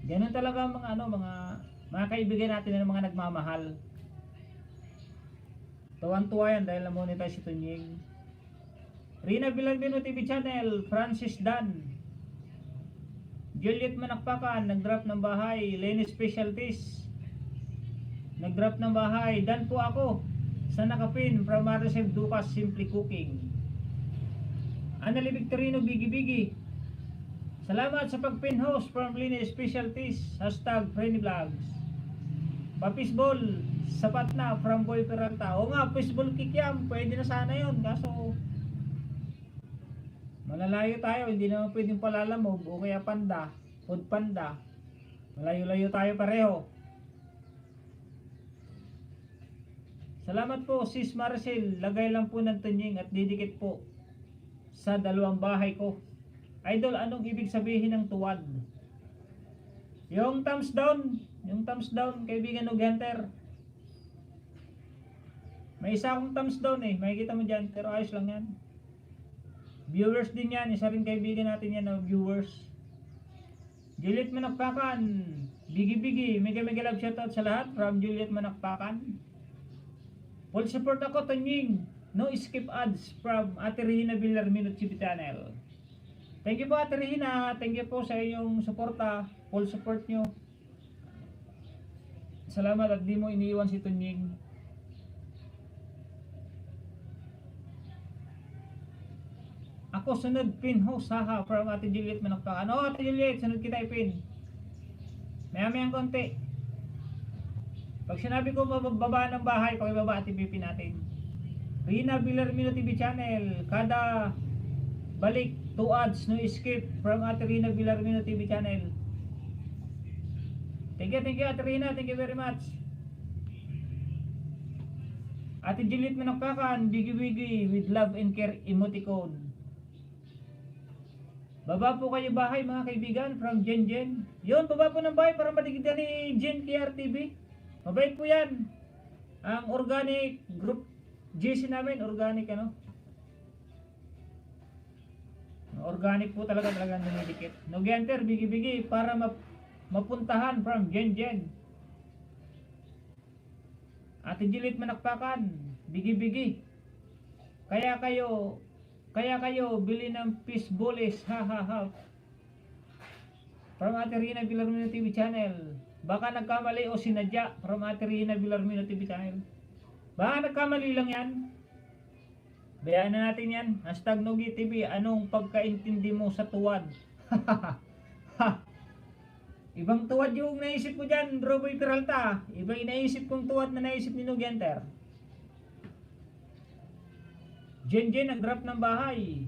Ganun talaga mga kaibigan natin na mga nagmamahal. Tuwan-tuwa yan dahil na-monetize si Tunying. Rina Villarmino TV channel, Francis Dan. Juliet Manakpakan, nag-drop ng bahay. Lenny Specialties, nag-drop ng bahay. Dan po ako, sa nakapin, from Maricel Ducas, Simply Cooking. Anneli Victorino, Bigi Bigi. Salamat sa pag-pin host from Lenny Specialties, hashtag Frenny Vlogs. Pa-fishball, sapat na, from Boy Peralta. O nga, fishball kick yan, pwede na sana yun, kaso malalayo tayo, hindi naman pwedeng palalamog o kaya panda, food panda. Malayo-layo tayo pareho. Salamat po Sis Maricel, lagay lang po ng tunying at didikit po sa dalawang bahay ko. Idol, anong ibig sabihin ng tuwad? Yung thumbs down, kaibigan o Hunter. May isa akong thumbs down makikita mo dyan, pero ayos lang yan. Viewers din yan, isa rin kaibigan natin yan na viewers. Juliet Manakpakan, Bigi Bigi, mega love shoutout sa lahat from Juliet Manakpakan. Full support ako, Tanying. No skip ads from Ate Regina Villarmino TV channel. Thank you po Ate Regina, thank you po sa inyong suporta, full support nyo. Salamat at di mo iniiwan si Tanying. Ako sunod pin host haha from Ate Juliet Manakpakan. Oh Ate Juliet, sunod kita ipin. Maya-mayang konti. Pag sinabi ko bababa ng bahay, pakibaba at ipipin natin. Rina Villarmino TV channel, kada balik 2 ads no skip from Ate Rina Villarmino TV channel. Thank you Ate Rina, thank you very much. Ate Juliet Manakpakan, Bigi Bigi with love and care emoticon. Baba po kayo bahay mga kaibigan from Jen Jen. Yun, baba po ng bahay para madigitan ni Jen KRTV. Mabait po yan. Ang organic group GC namin, organic organic po talaga dumidikit. Nugenter, bigi-bigi para mapuntahan from Jen Jen. Ate Juliet Manakpakan, bigi-bigi. Kaya kayo bili ng fishballs, ha ha ha. From Ate Rina Villarmino TV channel. Baka nagkamali o sinadya from Ate Rina Villarmino TV channel. Baka nagkamali lang yan. Bayaan na natin yan. Hashtag Nogi TV, anong pagkaintindi mo sa tuwad? Ibang tuwad yung naisip ko dyan, Bro Boy Peralta. Iba yung naisip kong tuwad na naisip ni Nugenter. Jen Jen nag-drop ng bahay.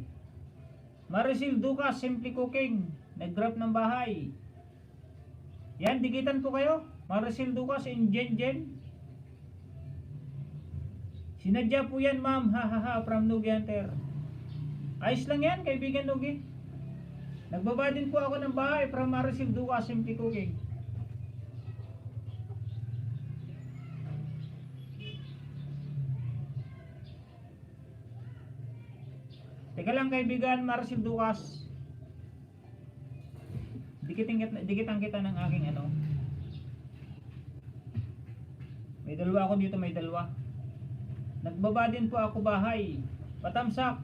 Maricel Ducas, Simply Cooking, nag-drop ng bahay. Yan, dikitan po kayo. Maricel Ducas and Jen Jen. Sinadya po yan ma'am, ha ha ha, from Nugi Hunter. Ayos lang yan, kaibigan Nugi. Nagbaba din po ako ng bahay from Maricel Ducas, Simply Cooking. Teka lang kaibigan, Maricel Ducas. Dikitan kita ng aking May dalawa ako dito, may dalawa. Nagbaba din po ako bahay. Patamsak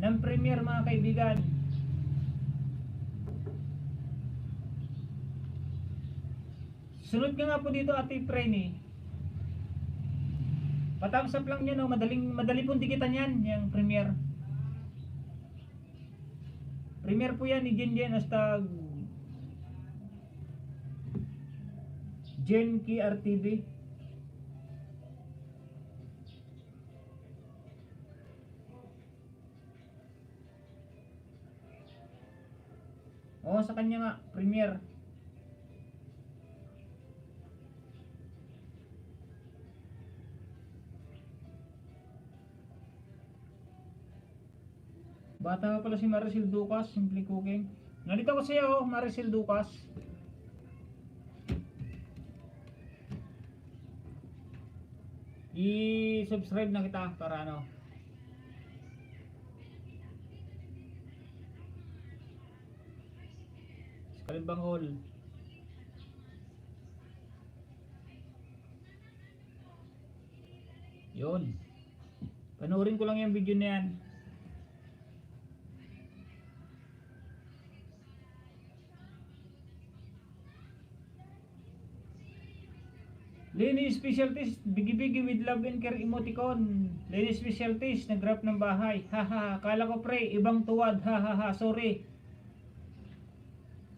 ng premiere mga kaibigan. Sunod ka nga po dito Ate Preni. Patamsak lang yan, madali pong dikitan yan, yung premiere. Premiere po yan ni Jen Jen, hashtag Jen Kiar TV. Oo, sa kanya nga, premiere. Bata pa pala si Maricel Ducas, Simple Cooking. Nandito ko sa'yo, Maricel Ducas. I-subscribe na kita para ano. Kalimbang Hall. Yun. Panoorin ko lang yung video na yan. Lenny Specialties, bigi-bigi with love and care emoticon. Lenny Specialties, nag-wrap ng bahay. Haha, kala ko pre, ibang tuwad. Hahaha, sorry.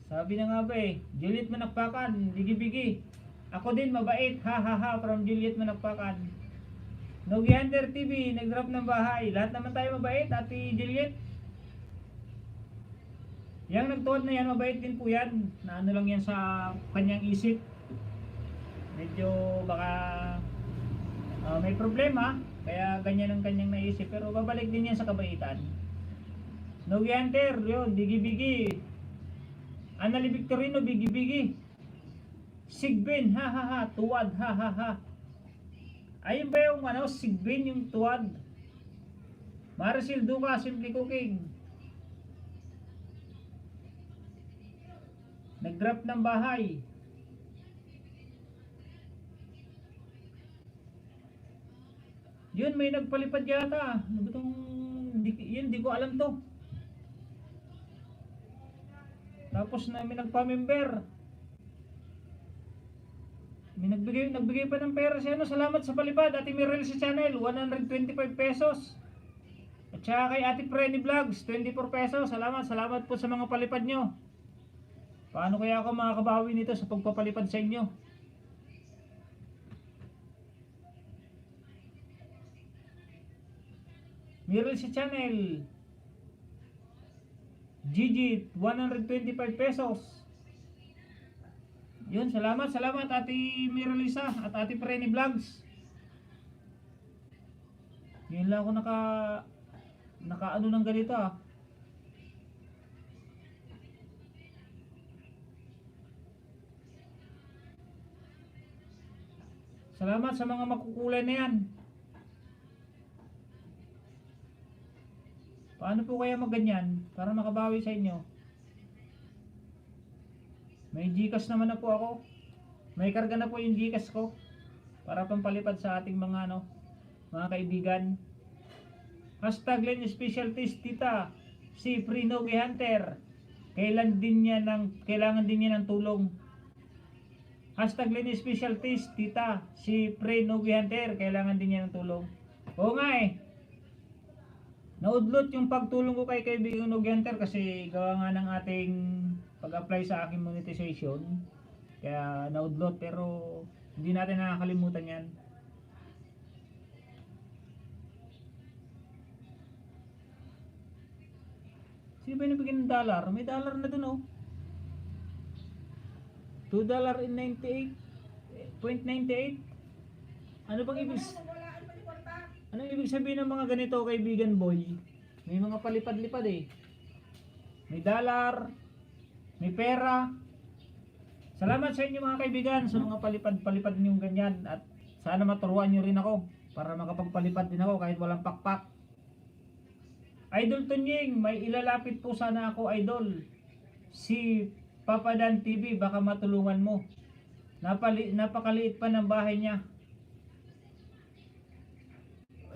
Sabi na nga ba eh, Juliet Manakpakan, bigi-bigi. Ako din mabait, hahaha, from Juliet Manakpakan. Nogi Hunter TV, nag-drop ng bahay. Lahat naman tayo mabait, Ate Juliet. Yang nagtuwad na yan, mabait din po yan. Na ano lang yan sa kanyang isip. Medyo baka may problema, kaya ganyan ang kanyang naisip. Pero babalik din yan sa kabaitan. Nogi Hunter, yun, bigi-bigi. Anali Victorino, bigi-bigi. Sigbin, hahaha, tuwad, hahaha. Ayun ba yung ano, Sigbin, yung tuwad? Maricel Ducas, Simple Cooking. Nag-drop ng bahay. Yun, may nagpalipad yata. Ano ba itong, yun, di ko alam to. Tapos na may nagpa-member. May nagbigay pa ng pera siya. Salamat sa palipad, Ate Mirel sa channel, 125 pesos. At saka kay Ate Frenny Vlogs, 24 pesos. Salamat po sa mga palipad nyo. Paano kaya ako makakabawi nito sa pagpapalipad sa inyo? Mirel sa channel, Gigi, 125 pesos. Yun, salamat Ate Miralisa at Ate Frenny Vlogs. Yun lang ako naka ano ng ganito ah. Salamat sa mga makukulay na yan. Paano po kaya magganyan para makabawi sa inyo? May Gcash naman na po ako. May karga na po yung Gcash ko para pampalipad sa ating mga mga kaibigan. Hashtag Len Specialties Tita, si Prinogi Hunter. Kailangan din niya ng tulong. Hashtag Len Specialties Tita, si Prinogi Hunter. Kailangan din niya ng tulong. Oo nga eh. Naudlot yung pagtulong ko kay kaibigan Nogi Hunter kasi gawa nga ng ating pag-apply sa aking monetization. Kaya naudlot, pero hindi natin nakakalimutan yan. Sino ba yung nabigyan ng dollar? May dollar na dun oh. $2.98.98. Ano bang Anong ibig sabihin ng mga ganito, kaibigan boy? May mga palipad-lipad eh. May dollar, may pera. Salamat sa inyo mga kaibigan sa mga palipad-palipad niyong ganyan. At sana maturuan niyo rin ako para makapagpalipad din ako kahit walang pakpak. Idol Tunying, may ilalapit po sana ako idol. Si Papa Dan TV, baka matulungan mo. Napakaliit pa ng bahay niya.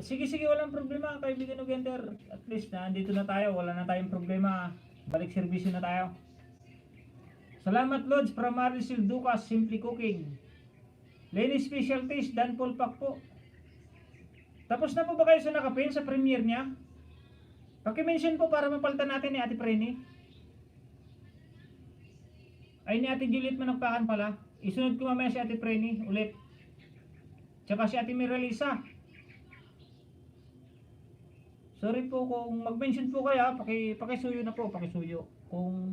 Sige, walang problema kaibigan Ugender. At least nandito na tayo, wala na tayong problema. Balik serbisyo na tayo. Salamat Lods from Maricel Ducas, Simple Cooking. Lenny Specialties, Dan Paul Pack po. Tapos na po ba kayo sa nakapin sa premiere niya? Paki-mention po para mapalitan natin ni Ate Frenny. Ay, ni Ate Juliet Manakpakan pala. Isunod ko mamaya si Ate Preni ulit. Tsaka si Ate Miralisa. Sorry po kung mag-mention po kayo, pakisuyo na po, pakisuyo. Kung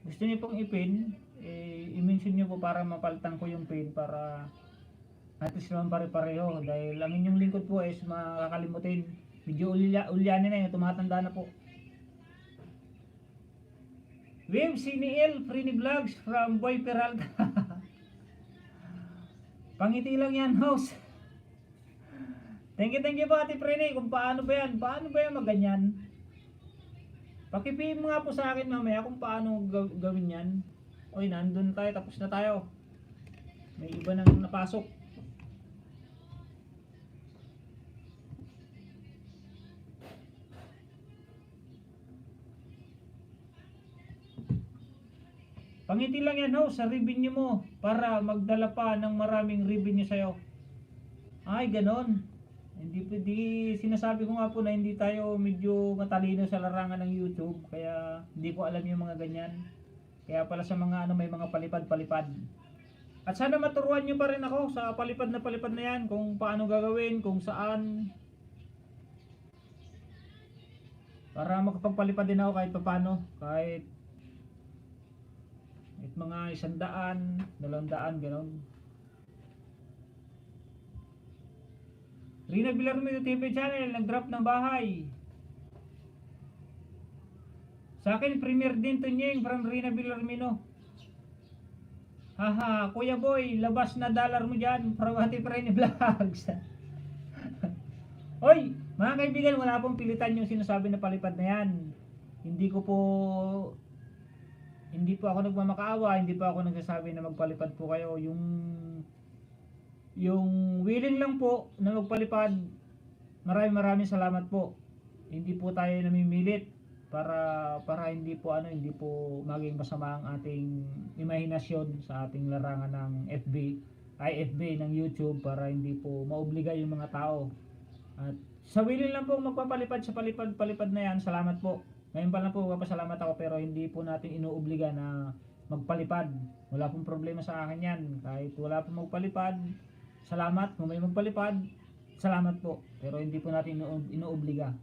gusto niyo pong i-pin, i-mention niyo po para mapalitan ko yung pin para at least naman pare-pareho. Dahil ang inyong lingkod po is makakalimutin. Medyo ulyanin na yun, tumatanda na po. Wave CNL, Frini Vlogs from Boy Peralta. Pangiti lang yan, host. Thank you po Ate Frini. Kung paano ba yan maganyan. Pakipim nga po sa akin mamaya kung paano gawin yan. Oy, nandun tayo, tapos na tayo. May iba nang napasok. Pangiti lang yan ho sa revenue mo para magdala pa ng maraming revenue sa'yo. Ay, ganon. Hindi sinasabi ko nga po na hindi tayo medyo matalino sa larangan ng YouTube. Kaya hindi ko alam yung mga ganyan. Kaya pala sa mga may mga palipad-palipad. At sana maturuan nyo pa rin ako sa palipad na yan. Kung paano gagawin, kung saan. Para makapagpalipad din ako kahit paano. Kahit mga 100, 200, gano'n. Rina Villarmino TV channel, nag-drop ng bahay. Sa akin, premier din to nyeng from Rina Villarmino. Haha, Kuya Boy, labas na dollar mo dyan from Ate Frini Vlogs. Hoy, mga kaibigan, wala pong pilitan yung sinasabi na palipad na yan. Hindi po ako nagmamakaawa, hindi po ako nagsasabi na magpalipad po kayo. Yung willing lang po na magpalipad, maraming salamat po. Hindi po tayo namimilit para hindi po maging masama ang ating imahinasyon sa ating larangan ng FB ng YouTube para hindi po maobliga yung mga tao. At sa willing lang po magpapalipad sa palipad na yan, salamat po. Ngayon pa lang po papasalamat ako pero hindi po natin inuobliga na magpalipad. Wala pong problema sa akin yan. Kahit wala pong magpalipad, salamat. Kung may magpalipad, salamat po. Pero hindi po natin inuobliga.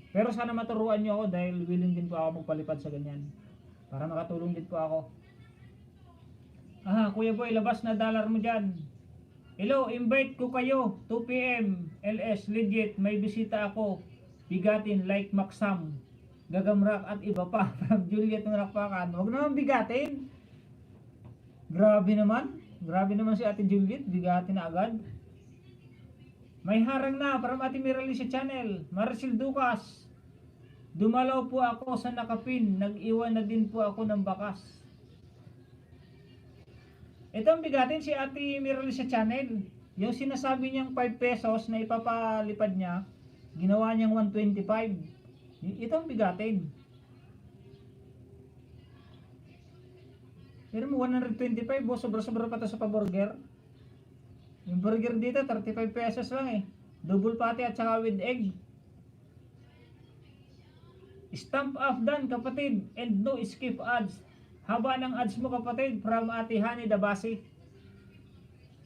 Pero sana maturuan nyo ako dahil willing din po ako magpalipad sa ganyan. Para makatulong din po ako. Kuya Boy, labas na dollar mo dyan. Hello, invite ko kayo. 2 PM, LS, legit. May bisita ako. Bigatin like Maxam. Gagamrak at iba pa from Juliet ng Rakpakan. Huwag naman bigatin. Grabe naman si Ate Juliet, bigatin na agad. May harang na from Ate Miralisa channel. Maricel Ducas. Dumalaw po ako sa nakapin. Nag-iwan na din po ako ng bakas. Ito ang bigatin si Ate Miralisa channel. Yung sinasabi niyang 5 pesos na ipapalipad niya, ginawa niyang 125. Ito ang bigatin. Pero mo 125, sobra-sobra pa ito sa pa-burger. Yung burger dito 35 pesos lang eh. Double patty at saka with egg. Stamp off done kapatid and no skip ads. Haba ng ads mo kapatid from Ate Hani Dabasi.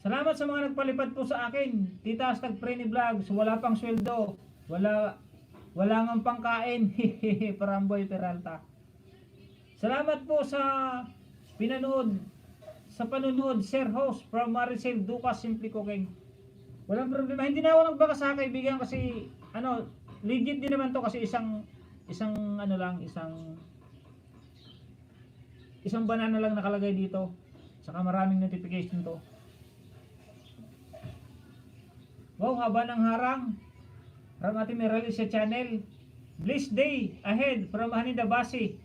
Salamat sa mga nagpalipad po sa akin. Tita Hashtag Frini Vlogs. Wala pang sweldo. Wala ngang pangkain. Paramboy Peralta. Salamat po sa panonood, Sir Host from Maricel Ducas Simply Cooking. Walang problema. Hindi na ako nagbaka sa kaibigan kasi legit din naman to kasi isang banana lang nakalagay dito. Saka maraming notification to. Wow, haba ng harang. From Ate Miralisa channel. Blessed day ahead from Hani Dabasi.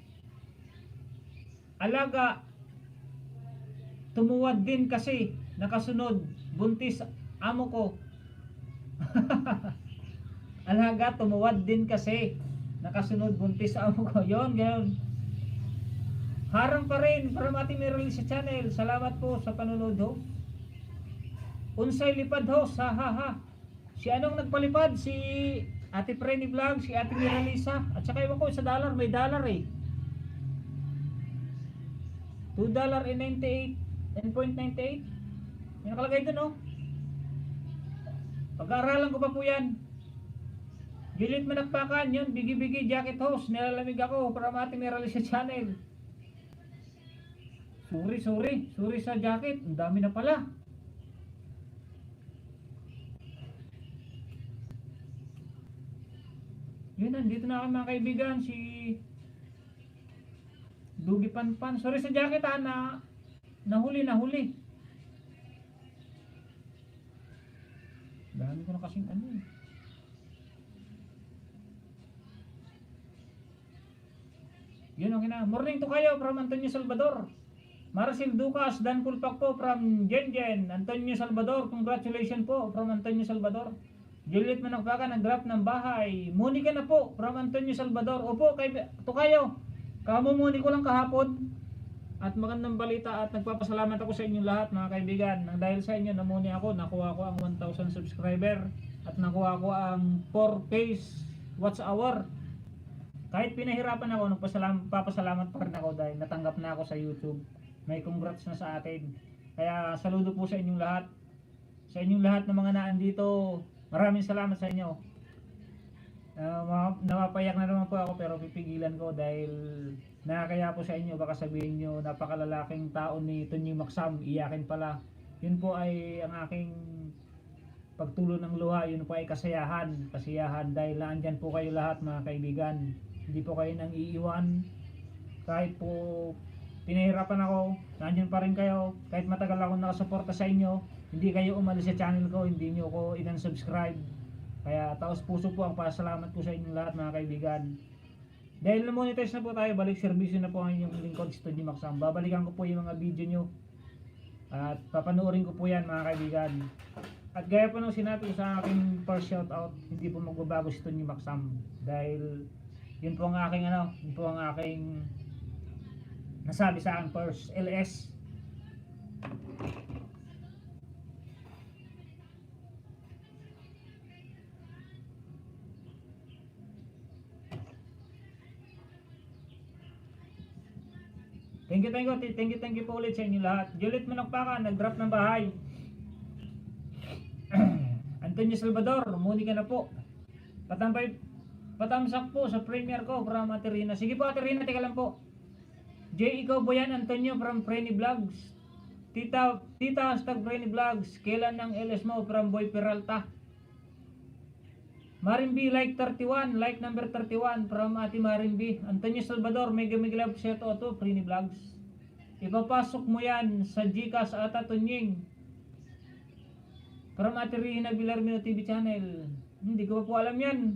Alaga, tumuwad din kasi nakasunod. Buntis amo ko. Alaga, tumuwad din kasi nakasunod. Buntis amo ko. Yon, gayon. Harang pa rin from Ate Miralisa channel. Salamat po sa panunod ho. Unsay lipad ho. Sahaha. Si anong nagpalipad? Si Ate Frini Vlog, si Ate Miralisa. At saka iwan ko sa dollar, may dollar eh. $2.98. 10.98. Yung nakalagay dun, oh. Pag-aaralan ko pa po yan. Gilid manakpakan, yun, bigi-bigi, jacket hose. Nilalamig ako para mati meron sa channel. Sorry sa jacket. Ang dami na pala. Yun, nandito na kami mga kaibigan. Si Dugi Panpan. Sorry sa jacket ha, nahuli. Dami ko na kasing ano eh. Yun, okay na. Morning to kayo from Antonio Salvador. Marcel Ducas, Dan Kulpak po from Jenjen. Antonio Salvador, congratulations po from Antonio Salvador. Juliet Manakbaka, nag-drop ng bahay. Monica na po from Antonio Salvador. Opo, to kayo. Kamumuni ko lang kahapon. At magandang balita at nagpapasalamat ako sa inyong lahat mga kaibigan. Nang dahil sa inyo, namuni ako. Nakuha ko ang 1,000 subscriber. At nakuha ko ang 4 pace watch hour. Kahit pinahirapan ako, papasalamat pa rin ako dahil natanggap na ako sa YouTube. May congrats na sa atin. Kaya saludo po sa inyong lahat. Sa inyong lahat ng mga naandito, maraming salamat sa inyo. Napapayak na naman po ako pero pipigilan ko dahil nakakaya po sa inyo. Baka sabihin nyo, napakalalaking tao ni Tonyo Maksam, iyakin pala. Yun po ay ang aking pagtulo ng luha. Yun po ay kasiyahan dahil naandyan po kayo lahat mga kaibigan. Hindi po kayo nang iiwan. Kahit po pinahirapan ako, nandiyan pa rin kayo. Kahit matagal ako nakasuporta sa inyo, hindi kayo umalis sa channel ko, hindi nyo ko inan-subscribe. Kaya taos puso po ang pasalamat ko sa inyong lahat mga kaibigan. Dahil na-monetize na po tayo, balik servisyo na po ang inyong lingkod si Tonyo Maksam. Babalikan ko po yung mga video nyo at papanoorin ko po yan mga kaibigan. At gaya po nung sinabi ko sa aking first shoutout, hindi po magbabago si Tonyo Maksam. Dahil yun po ang aking yun po ang aking nasabi sa akin first, LS. Thank you po ulit sa inyo lahat. Juliet Manakbaka, nag-drop ng bahay. Antonio Salvador, muni ka na po. Patamsak po sa premiere ko from Ate Rina. Sige po Ate Rina, teka lang po. J. Ikaw Boyan Antonio from Frenny Vlogs. Tita hashtag Frenny Vlogs. Kailan ng LS mo from Boy Peralta. Marimbi like 31, like number 31 from Ate Marimbi. Antonio Salvador, mega love shout out to Frenny Vlogs. Ipapasok mo yan sa Gcash ata Tunying. From Ate Rina Villarmino TV channel. Hindi ko pa po alam yan.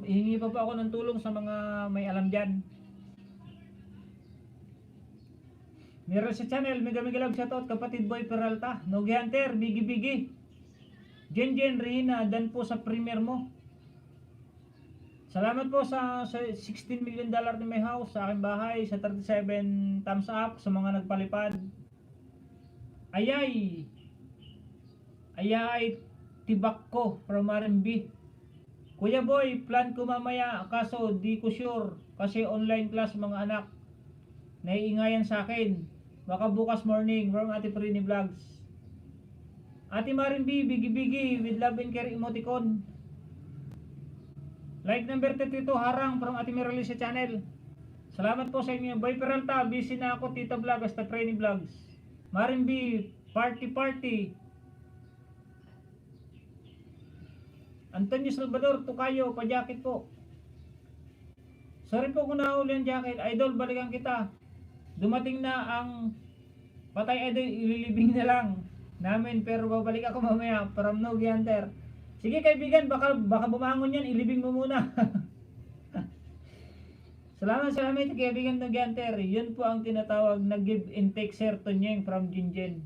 Hihingi pa po ako ng tulong sa mga may alam dyan. Meron sa channel, mega love shoutout kapatid Boy Peralta, Nogi Hunter, Bigi, Jen Rina, dan po sa premiere mo. Salamat po sa $16 million na may house, sa aking bahay, sa 37 thumbs up, sa mga nagpalipad. Ayay, tibak ko from RMB. Kuya Boy, plan ko mamaya, kaso di ko sure, kasi online class mga anak. Naiingayan sa akin. Baka bukas morning from Ate Frenny Vlogs. Ate Marimbi, bigi with love and care emoticon. Like number 32, harang from Ate Merali sa channel. Salamat po sa inyo. Boy Peralta, busy na ako. Tita Vlog, hasta Frenny Vlogs. Marimbi, party. Antonio Salvador, Tukayo, pa-jacket po. Sorry po kung nahuli ang jacket. Idol, balikan kita. Dumating na ang patay idol, ililibing na lang namin pero babalik ako mamaya from Nogi Hunter. Sige kaibigan, baka bumangon yan, ilibing mo muna. Salamat kaibigan Nogi Hunter. Yun po ang tinatawag na give and take sir Tonyeng from Jinjen.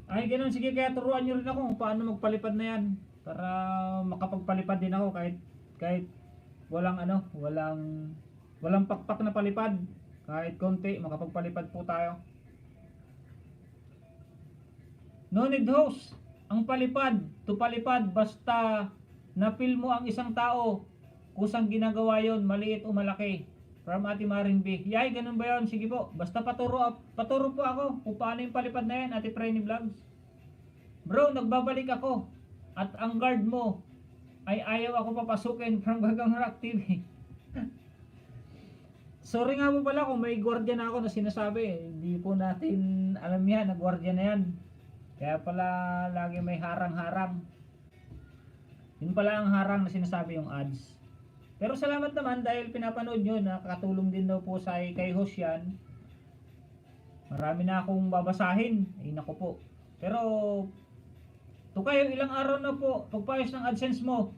Ay ganun, sige kaya turuan nyo rin ako kung paano magpalipad na yan para makapagpalipad din ako kahit walang pakpak na palipad. Kahit konti, makapagpalipad po tayo. No need host. Ang palipad, tupalipad, basta na-feel mo ang isang tao, kusang ginagawa yon, maliit o malaki. from Ate Maring B. Yay, ganun ba yun? Sige po. Basta paturo po ako kung paano yung palipad na yan, Ate Frenny Vlogs. Bro, nagbabalik ako. At ang guard mo ay ayaw ako papasukin from Gagang Rock TV. Sorry nga po pala kung may gwardiya na ako na sinasabi. Hindi po natin alam yan, na gwardiya na yan. Kaya pala lagi may harang-harang. Yun pala ang harang na sinasabi yung ads. Pero salamat naman dahil pinapanood nyo, nakakatulong din daw po sa kay host yan. Marami na akong babasahin. Ay nako po. Pero Tukayo, ilang araw na po pagpayos ng AdSense mo?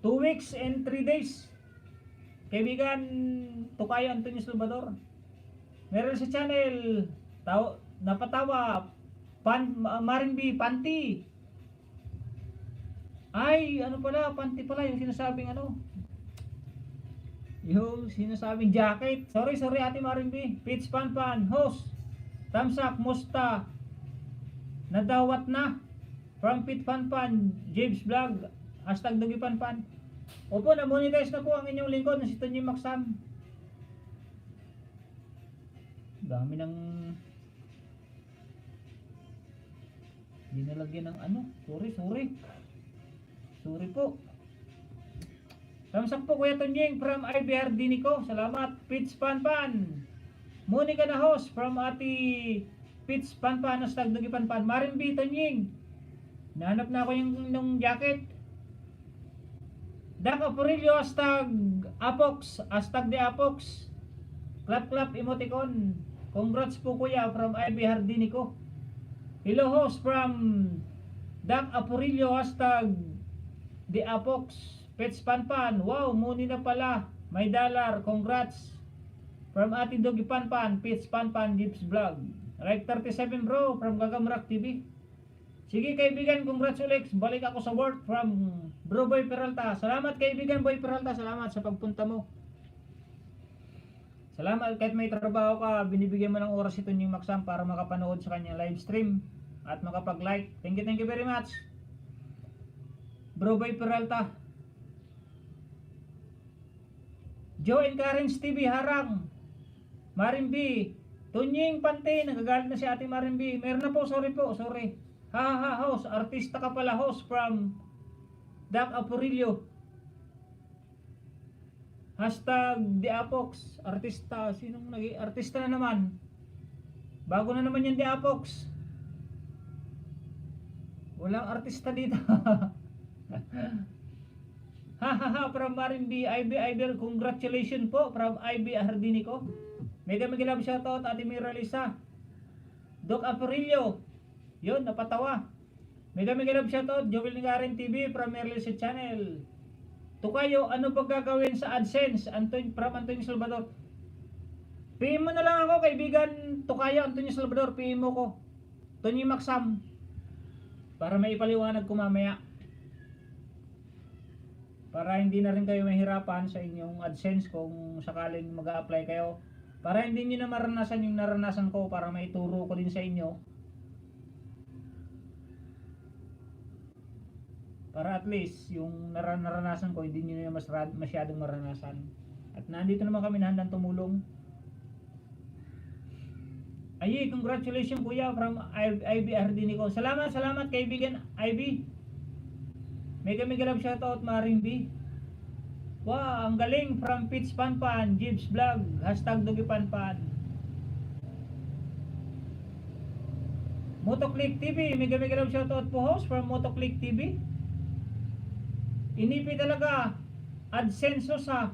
2 weeks and 3 days. Kaibigan Tukayo Antonio Salvador. Meron sa channel napatawa Maring B, panty. Ay, ano pala, panty pala yung sinasabing ano. Yung sinasabing jacket. Sorry Ate Maring B. Pitch Panpan, host. Thumbs up, musta. Nadawat na. From Pit Panpan, James Vlog, hashtag Dugi Panpan. Opo, na-monetize na po ang inyong lingkod na si Tonyi Maxam. Dami ng dinalagyan ng ano. Sorry po. Thumbs up po Kuya Tonying from IBR Dinico. Salamat. Pitch Panpan. Monica na host from Ati Pitch Panpan, hashtag Dugi Panpan. Marin B, Tonying. Nahanap na ako yung jacket. Dak Apurilio, hashtag Apox, hashtag the Apox. Clap emoticon. Congrats po kuya from IB Hardinico. Hello host from Dak Apurilio, hashtag the Apox. Pets Panpan. Wow, muni na pala. May dollar. Congrats. From Ati Dogi Panpan, Pets Panpan, Jeeps Vlog. Right 37 bro from Gagamrak TV. Sige kaibigan, congratulations. Balik ako sa work from Bro Boy Peralta. Salamat kaibigan Boy Peralta. Salamat sa pagpunta mo. Salamat kahit may trabaho ka, binibigyan mo ng oras ito yung Maxam para makapanood sa kanyang live stream at makapag-like. Thank you very much. Bro Boy Peralta. Joe and Karen's TV harang. Marin B. Tunying Pante. Nagagalit na si Ate Marin B. Meron na po, sorry. Host, artista ka pala host from Dak Apurilio. Hashtag The Apox, artista. Sinong naging artista na naman? Bago na naman yung The Apox. Walang artista dito. From Marin B, IB, congratulations po from IB Hardinico. Mega love shoutout Ate Mira Lisa. Doc Apurilio. Yun, napatawa. Mega love shoutout Joel Ngaren TV from Merlis Channel. Tukayo, ano ba gagawin sa AdSense? From Antonio Salvador. PM mo na lang ako kaibigan Tukayo Antonio Salvador. PM mo ko Tonyi Maxam para may ipaliwanag ko mamaya, para hindi na rin kayo mahirapan sa inyong AdSense kung sakaling mag-a-apply kayo, para hindi nyo na maranasan yung naranasan ko, para maituro ko din sa inyo, para at least yung naranasan ko hindi nyo na masyadong maranasan. At nandito naman kami na handang tumulong. Ay, congratulations kuya from IB Hardinico. Salamat kaibigan IB. Mega love shoutout Maring B. Wow, ang galing from Pitch Panpan, Jibs Vlog, hashtag Dugi Panpan. Motoclick TV, mega love shoutout po host from Motoclick TV. Inipi talaga AdSense sa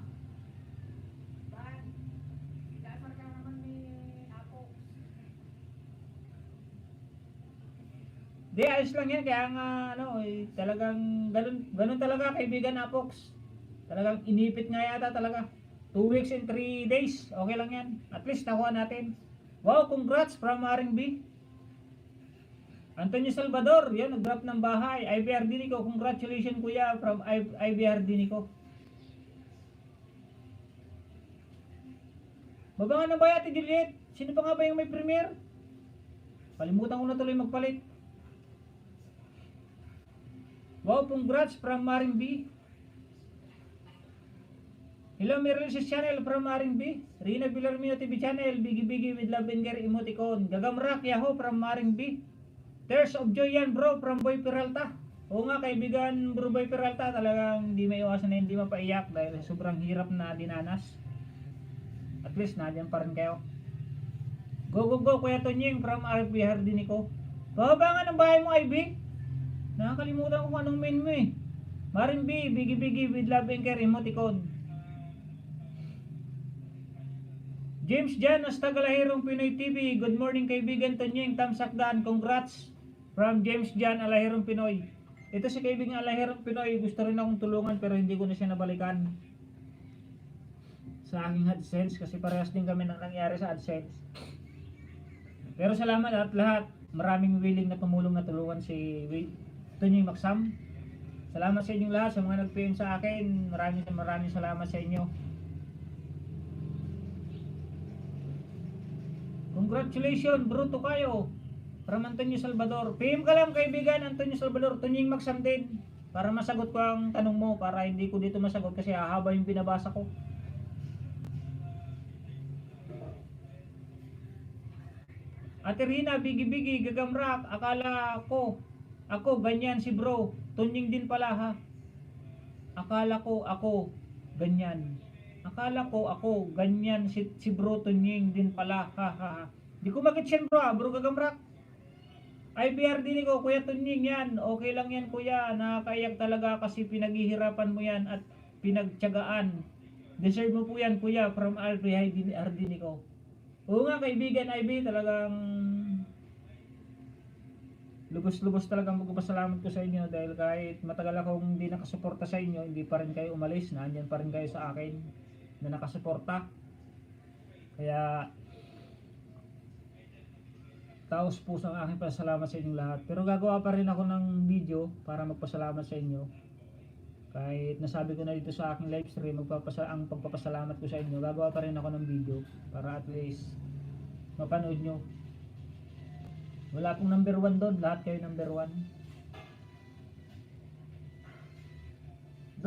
di, ayos lang yan. Kaya nga, talagang ganun talaga, kaibigan Apox. Talagang inipit nga yata talaga. 2 weeks and 3 days. Okay lang yan. At least nakuha natin. Wow, congrats from Maring B. Antonio Salvador, yan, nag-drop ng bahay. IBR Dinico, congratulations kuya from IBR Dinico. Baba nga na ba yati, Juliet? Sino pa nga ba yung may premiere? Kalimutan ko na tuloy magpalit. Wow, congrats from Maring B. Hello, Miralisis Channel from R&B. Rina Villarmio TV Channel. Biggie Biggie with love and care emoticon. Gagamrak Yahoo from R&B. Tears of Joy yan bro from Boy Peralta. Oo nga kaibigan bro Boy Peralta, talagang hindi may iwasan na hindi mapaiyak dahil sobrang hirap na dinanas. At least nandiyan pa rin kayo. Go go go Kuya Tonying from RP Hardinico. Baba nga ng bahay mo IB. Nakakalimutan ko kung anong main mo eh. R&B, Biggie Biggie with love and care emoticon. James Jan, Alahirong Pinoy TV. Good morning kaibigan Tonyeng Tamsakdan. Congrats from James Jan, Alahirong Pinoy. Ito si kaibigan Alahirong Pinoy. Gusto rin akong tulungan pero hindi ko na siya nabalikan sa aking AdSense kasi parehas din kami nang nangyari sa AdSense. Pero salamat at lahat. Maraming willing na tumulong na tulungan si Tonyeng Maksam. Salamat sa inyong lahat, sa mga nag-PM sa akin. Maraming salamat sa inyo. Congratulations, bruto kayo. From Antonio Salvador. PM ka lang kaibigan, Antonio Salvador. Tonyeng Maksam din. Para masagot ko ang tanong mo. Para hindi ko dito masagot kasi hahaba yung binabasa ko. Ate Rina, Biggie Biggie, Gagamrak. Akala ko, ako, ganyan si bro. Tonyeng din pala ha. Akala ko, ako, ganyan. Akala ko ako, ganyan si bro Tonyeng din pala. Ha ha ha. Di ko makit siya bro ha, bro Gagamrak. IBR din ko, Kuya Tonyeng yan. Okay lang yan kuya. Nakakaiyak talaga kasi pinaghihirapan mo yan at pinagtiyagaan. Deserve mo po yan kuya from RD ko. Oo nga kaibigan IB, talagang lubos-lubos talagang magpapasalamat ko sa inyo dahil kahit matagal akong hindi nakasuporta sa inyo, hindi pa rin kayo umalis. Nandiyan pa rin kayo sa akin na nakasuporta. Kaya taos puso ang aking pasalamat sa inyong lahat. Pero gagawa pa rin ako ng video para magpasalamat sa inyo. Kahit nasabi ko na dito sa aking live stream, ang pagpapasalamat ko sa inyo, gagawa pa rin ako ng video para at least mapanood nyo. Wala pong number 1 doon, lahat kayo number 1.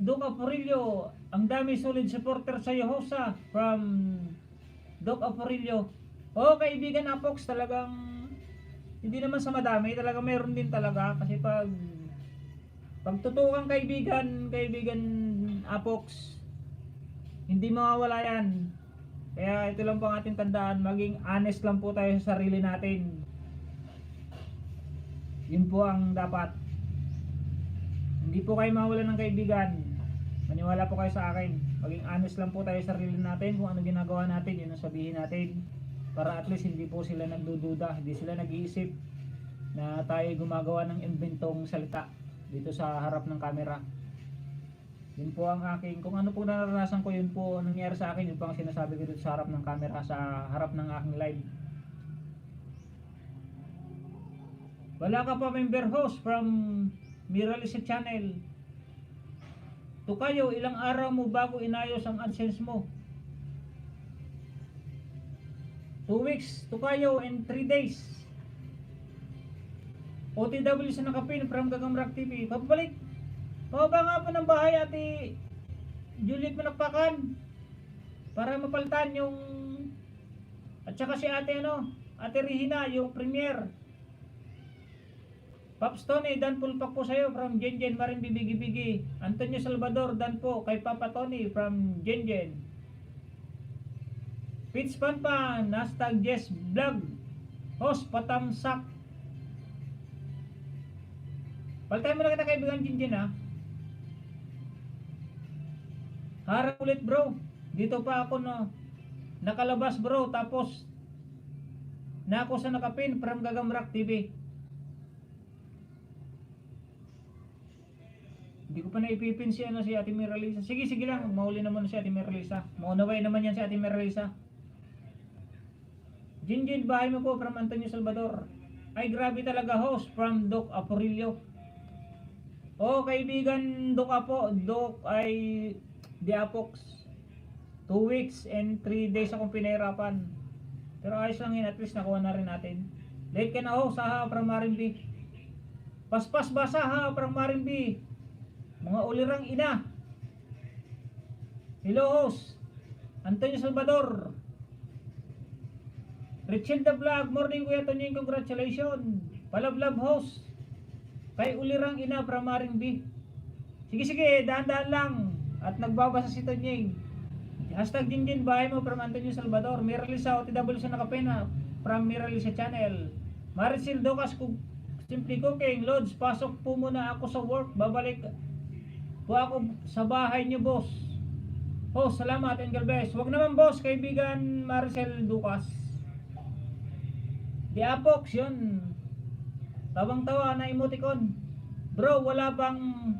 Doc Aporilio, ang dami solid supporter sa Yohosa from Doc Aporilio. Oh, kaibigan Apox, talagang hindi naman sa madami, talaga meron din talaga kasi pagtutukan kaibigan Apox, hindi mawawala yan. Kaya ito lang po ang ating tandaan, maging honest lang po tayo sa sarili natin. Yun po ang dapat. Hindi po kayo mawalan ng kaibigan. Maniwala po kayo sa akin. Maging honest lang po tayo sa sarili natin. Kung ano ginagawa natin, yun ang sabihin natin. Para at least hindi po sila nagdududa. Hindi sila nag-iisip na tayo gumagawa ng inventong salita dito sa harap ng camera. Yun po ang aking, kung ano po naranasan ko, yun po nangyari sa akin. Yun po ang sinasabi ko dito sa harap ng camera, sa harap ng aking live. Wala ka pa member host from Miralisis Channel. Tukayo, ilang araw mo bago inayos ang AdSense mo? 2 weeks, Tukayo, and 3 days. OTW sa nakapin from Gagamrak TV. Pabalik. Pababa nga po ng bahay ate Juliet Manakpakan para mapalitan yung at saka si ate ate Rihina yung premier. Pops Tony, Dan Pulpak po sa'yo from Jenjen Marin Bibigi. Antonio Salvador, Dan po kay Papa Tony from Jenjen. Pitch Panpan, Hashtag Jess Vlog, Host Patamsak. Palitan mo na kita kaibigan Jenjen ha. Harap ulit bro. Dito pa ako nakalabas bro. Tapos na ako sa nakapin from Gagamrak TV. Hindi ko pa naipipin si Ate Miralisa. Sige lang, mauli naman si Ate Miralisa. Maunaway naman yan si Ate Miralisa. Jinjin, bahay mo po from Antonio Salvador. Ay grabe talaga host from Doc Aporilio. Oh kaibigan Doc ay di Apox. 2 weeks and 3 days akong pinahirapan. Pero ayos lang yun, at least nakuha na rin natin. Late ka na sa from R&B. Paspas basa from R&B. Mga ulirang ina. Hello host Antonio Salvador. Richel the Vlog, morning Kuya Tonying, congratulations. Palablab host. Kay ulirang ina from Maring B. Sige, dahan-dahan lang. At nagbabasa si Tonying. Hashtag Jinjin, bahay mo from Antonio Salvador. Miralisa, OTW sa Nakapena from Miralisa Channel. Maricel Docas, Simply Cooking. Lods, pasok po muna ako sa work. Babalik po ako sa bahay niyo, boss. Oh, salamat and God bless. Wag naman, boss, kaibigan Maricel Docas. Di Apox, yun. Tawang-tawa na emoticon. Bro, wala bang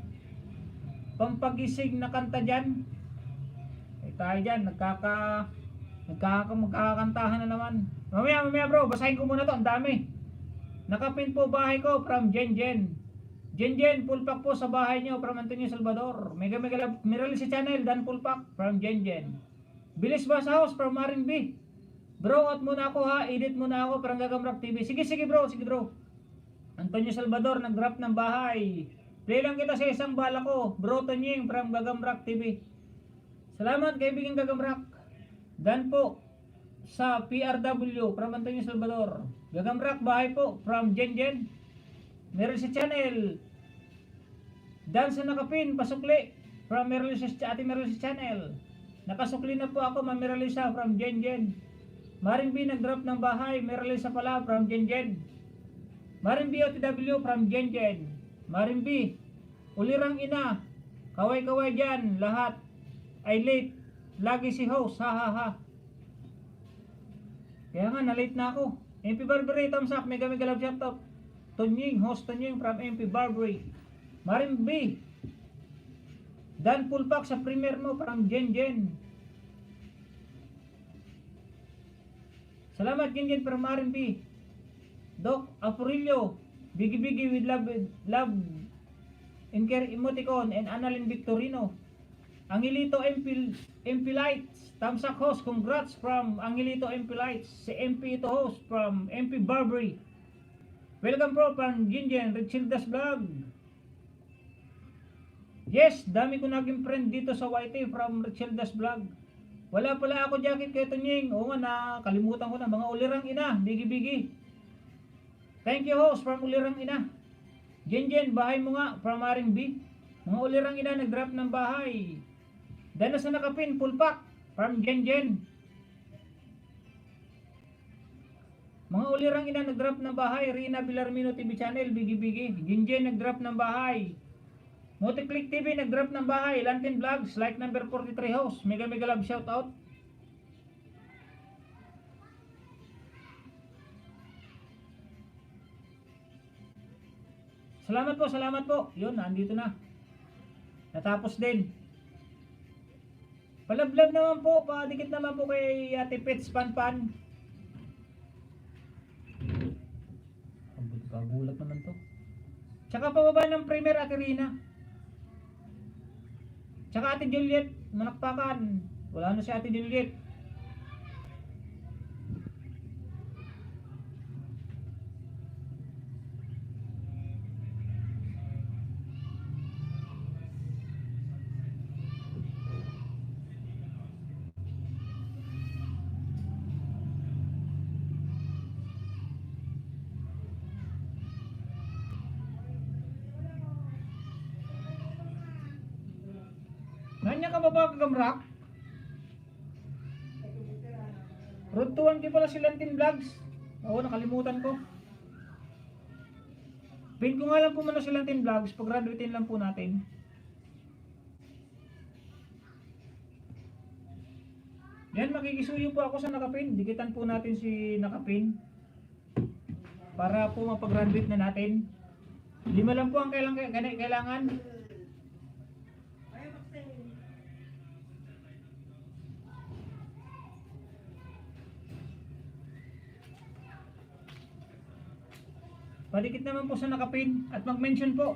pampagising na kanta dyan? Tayo dyan, magkakakantahan na naman. Mamaya bro, basahin ko muna to, ang dami. Nakapin po bahay ko from Jen. Jen, full pack po sa bahay nyo from Antonio Salvador. Mega Miral si channel, Dan full pack from Jen. Bilis ba sa house from Maring B. Bro, out muna ako ha, edit muna ako from Gagamrak TV. Sige bro. Antonio Salvador, nag-drop ng bahay. Play lang kita sa isang bala ko. Bro Tonying from Gagamrak TV. Salamat kaibigan Gagamrak. Dan po sa PRW from Antonio Salvador. Gagamrak bahay po from Jen. Meron sa channel. Dan sa Nakapin pasukli from Ate Merlisa channel. Nakasukli na po ako Ma'am Merlisa from Jen. Maring B nag-drop ng bahay. Merlisa pala from Jen. Maring B OTW from Jen. Maring B ulirang ina. Kaway dyan lahat. Ay late. Lagi si host. Ha. Kaya nga, na-late na ako. MP Barbary, thumbs up. Mega love shout out. Tonying, host Tonying from MP Barbary. Maring B. Dan full pack sa premier mo from Jen. Salamat Jen from Maring B. Doc Apurillo. Bigi with love and care emoticon and Annalyn Victorino. Angelito MP Lights, thumbs up host, congrats from Angelito MP Lights. Si MP ito host from MP Barbary. Welcome bro from Jen, Richildas Vlog. Yes, dami ko naging friend dito sa YT from Richildas Vlog. Wala pala ako jacket kay Tonying. Oo nga, kalimutan ko na. Mga ulirang ina, bigi. Thank you host from ulirang ina. Jen, bahay mo nga from Maring B. Mga ulirang ina nag-drop ng bahay. Dahil sa Nakapin, full pack from Jen. Mga ulirang ina nag-drop ng bahay. Rina Villarmino TV channel, bigi. Jen nag-drop ng bahay. Multiclick TV nag-drop ng bahay. Lantin Vlogs, like number 43 host. Mega love shout out. Salamat po. Yun, nandito na. Natapos din. Palablab naman po, padikit naman po kay Ate Pets Pan. Kagulat naman to. Tsaka pababa ng premier Ate Rina. Tsaka Ate Juliet, manakpakan. Wala na si Ate Juliet. Nanya ka ba Gagamrak? Road to 1K pala si Lantin Vlogs. Oo, nakalimutan ko. Pin ko nga lang po muna si Lantin Vlogs. Pag-graduatein lang po natin. Yan, makikisuyo po ako sa Nakapin. Dikitan po natin si Nakapin. Para po mapag-graduate na natin. 5 lang po ang kailangan. Padikit naman po sa Nakapin at mag-mention po.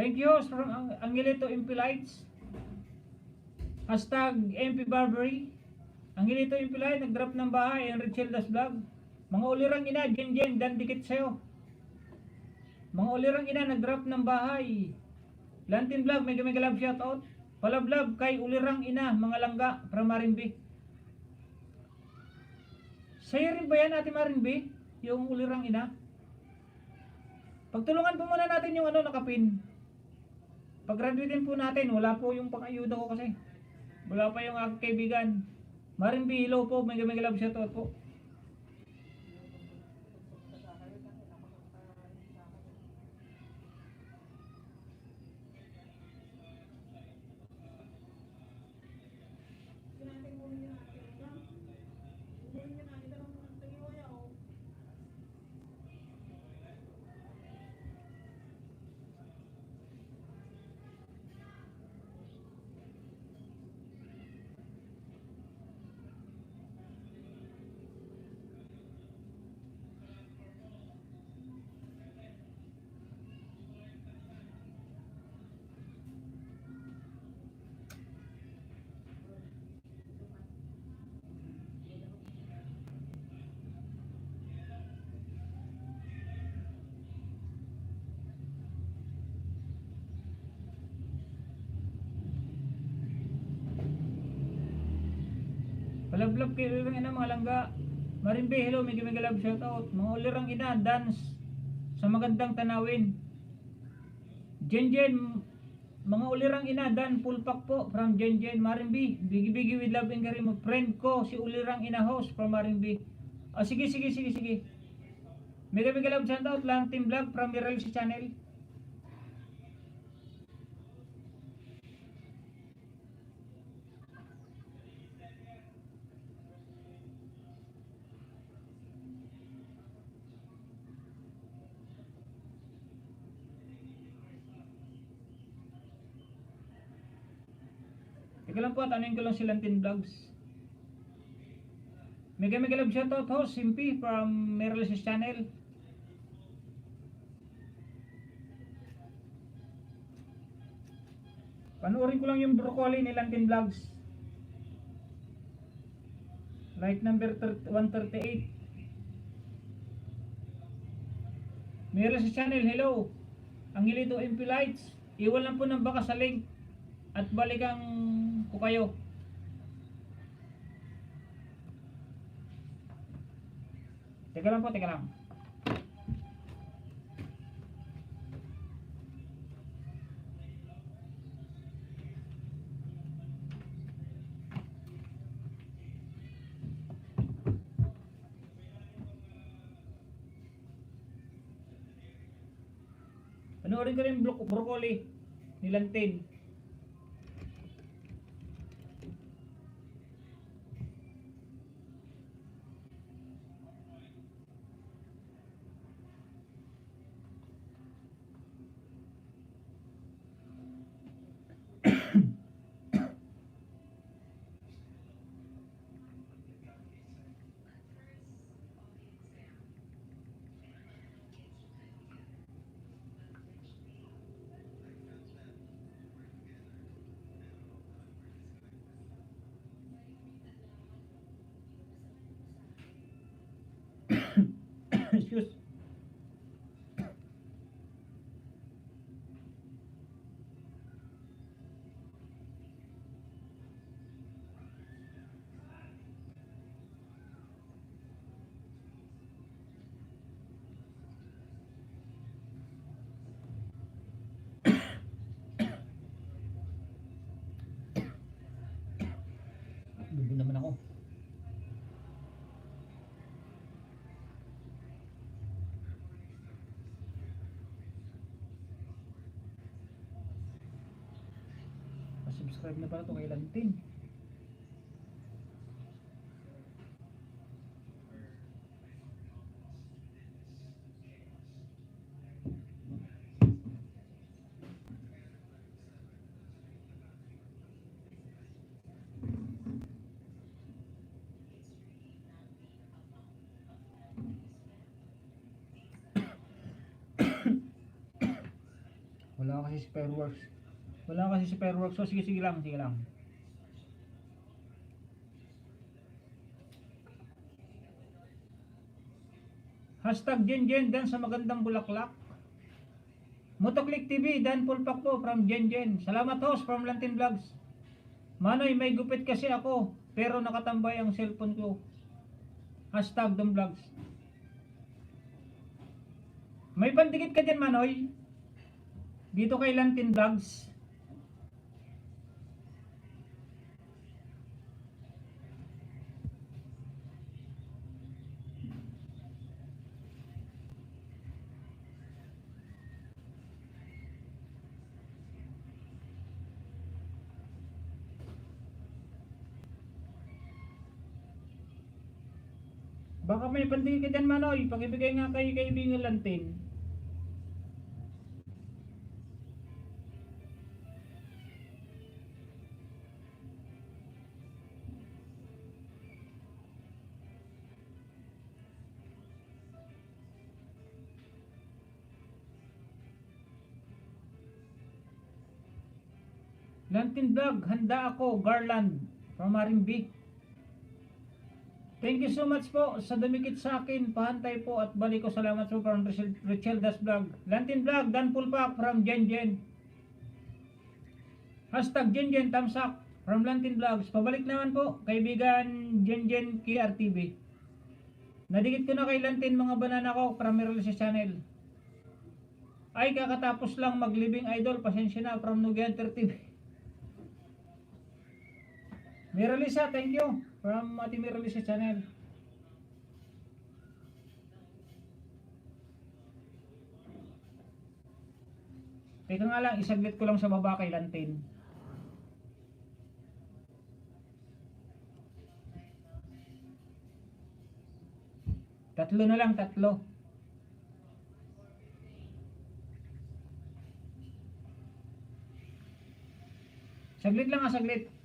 Thank you from Angelito Impilites. Hashtag MP Barbary. Angelito Impilite, nag-drop ng bahay. And Richel Das Vlog. Mga ulirang ina, Jen, dan dikit sa'yo. Mga ulirang ina, nag-drop ng bahay. Lantin Vlog, mega love shoutout. Palablab kay ulirang ina, mga langga, from Marinbi. Sa'yo rin ba yan, Ate Marinbi? Yung ulirang ina? Pagtulungan po muna natin yung nakapin. Pag-graduatein po natin, wala po yung pang-ayuda ko kasi. Wala pa yung aking kaibigan. Marinbi, hello po, mega love shoutout po. Palablab kayo ulirang ina, mga langga. Marinbi, hello, mega love shoutout. Mga ulirang ina, dance sa magandang tanawin. Jen, mga ulirang ina, dan full pack po from Jen. Marinbi, bigi with love and care mo. Friend ko, si ulirang ina host from Marinbi. Sige. Mega love shoutout lang, team vlog from Mirel si channel. Teka lang po, tanuin ko lang si Lantin Vlogs. Mega love shoutout host, Simpi from Mirel's channel. Panoorin ko lang yung broccoli ni Lantin Vlogs. Like number 138. Mirel's channel, hello. Angelito Impilites. Iwan lang po ng baka sa link. At balikan ko kayo. Teka lang po. Panoorin ko rin broccoli ni Lantin. Excuse. Lubo naman ako. Subscribe na pala ito kay Lantin. Wala Wala kasi fireworks. Wala kasi si fireworks. So sige lang, sige lang. Hashtag Jenjen dan sa magandang bulaklak. Motoclick TV, Dan Pulpak po from Jenjen. Salamat host from Lantin Vlogs. Manoy, may gupit kasi ako, pero nakatambay ang cellphone ko. Hashtag Don Vlogs. May pandikit ka dyan, Manoy. Dito kay Lantin Vlogs. Baka may pandikit ka dyan, Manoy. Pakibigay nga kay kaibigan Lantin. Lantin Vlog, handa ako, Garland, from Marimbi. Thank you so much po sa dumikit sa akin, pahantay po at balik ko. Salamat po from Richel Das Vlog. Lantin Vlog, Dan Pulpak from Jenjen. Hashtag Jenjen, thumbs up from Lantin Vlogs. Pabalik naman po, kaibigan Jenjen KRTV. Nadikit ko na kay Lantin mga banana ko from Mirrorless Channel. Ay, kakatapos lang mag-living idol, pasensya na from Nugianter TV. Miralisa, thank you from Ate Miralisa channel. Teka nga lang, isaglit ko lang sa baba kay Lantin. Tatlo na lang, tatlo. Saglit lang, saglit.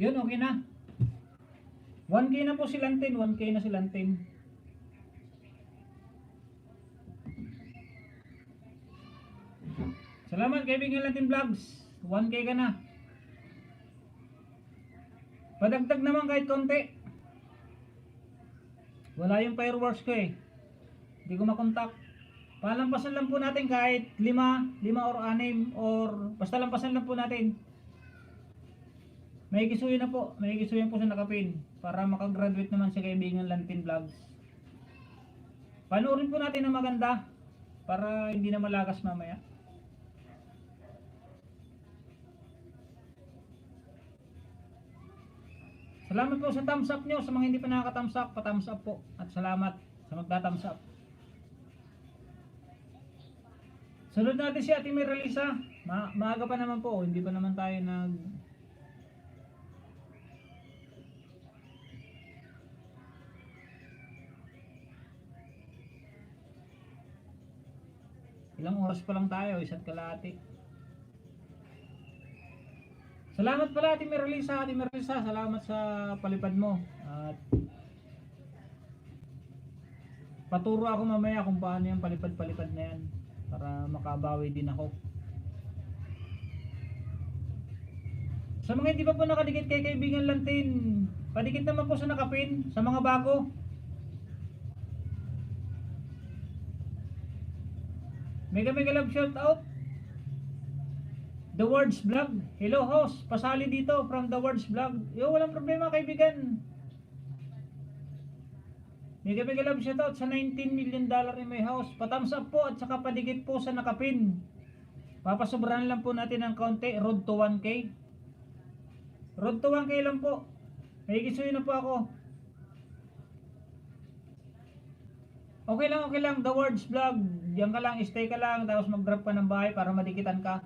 Yun, okay na. 1K na po si Lantin, 1K na si Lantin. Salamat kaibigan Lantin Vlogs. 1K ka na. Padagdag naman kahit konti. Wala yung fireworks ko eh. Hindi ko makontak. Palampasan lang po natin kahit 5 or 6 or basta lampasan lang po natin. May kisuyo na po. May kisuyo po sa nakapin para makagraduate naman si kaibigan Lantin Vlogs. Panoorin po natin ng maganda para hindi na malakas mamaya. Salamat po sa thumbs up nyo. Sa mga hindi pa nakaka-thumbs up, pa-thumbs up po. At salamat sa magta-thumbs up. Sunod natin si Ate Miralisa. Maaga pa naman po. Hindi pa naman tayo nag... Ilang oras pa lang tayo. Isa't kalahati. Salamat pala Ate Miralisa. Ate Miralisa, salamat sa palipad mo. At paturo ako mamaya kung paano yung palipad-palipad na yan para makabawi din ako. Sa mga hindi pa po nakadikit kay kaibigan Lantin, padikit naman po sa nakapin. Sa mga bago, mega love shout out. The Words Vlog. Hello host, pasali dito from The Words Vlog. Yo, walang problema kaibigan. Mega love shoutout sa $19 million in my house. Pa-thumbs up po at saka padikit po sa nakapin. Papasobrahan lang po natin ng konti. Road to 1K. Road to 1K lang po. May kisuyo na po ako. Okay lang. The Words Vlog. Diyan ka lang, stay ka lang. Tapos mag-drop ka ng bahay para madikitan ka.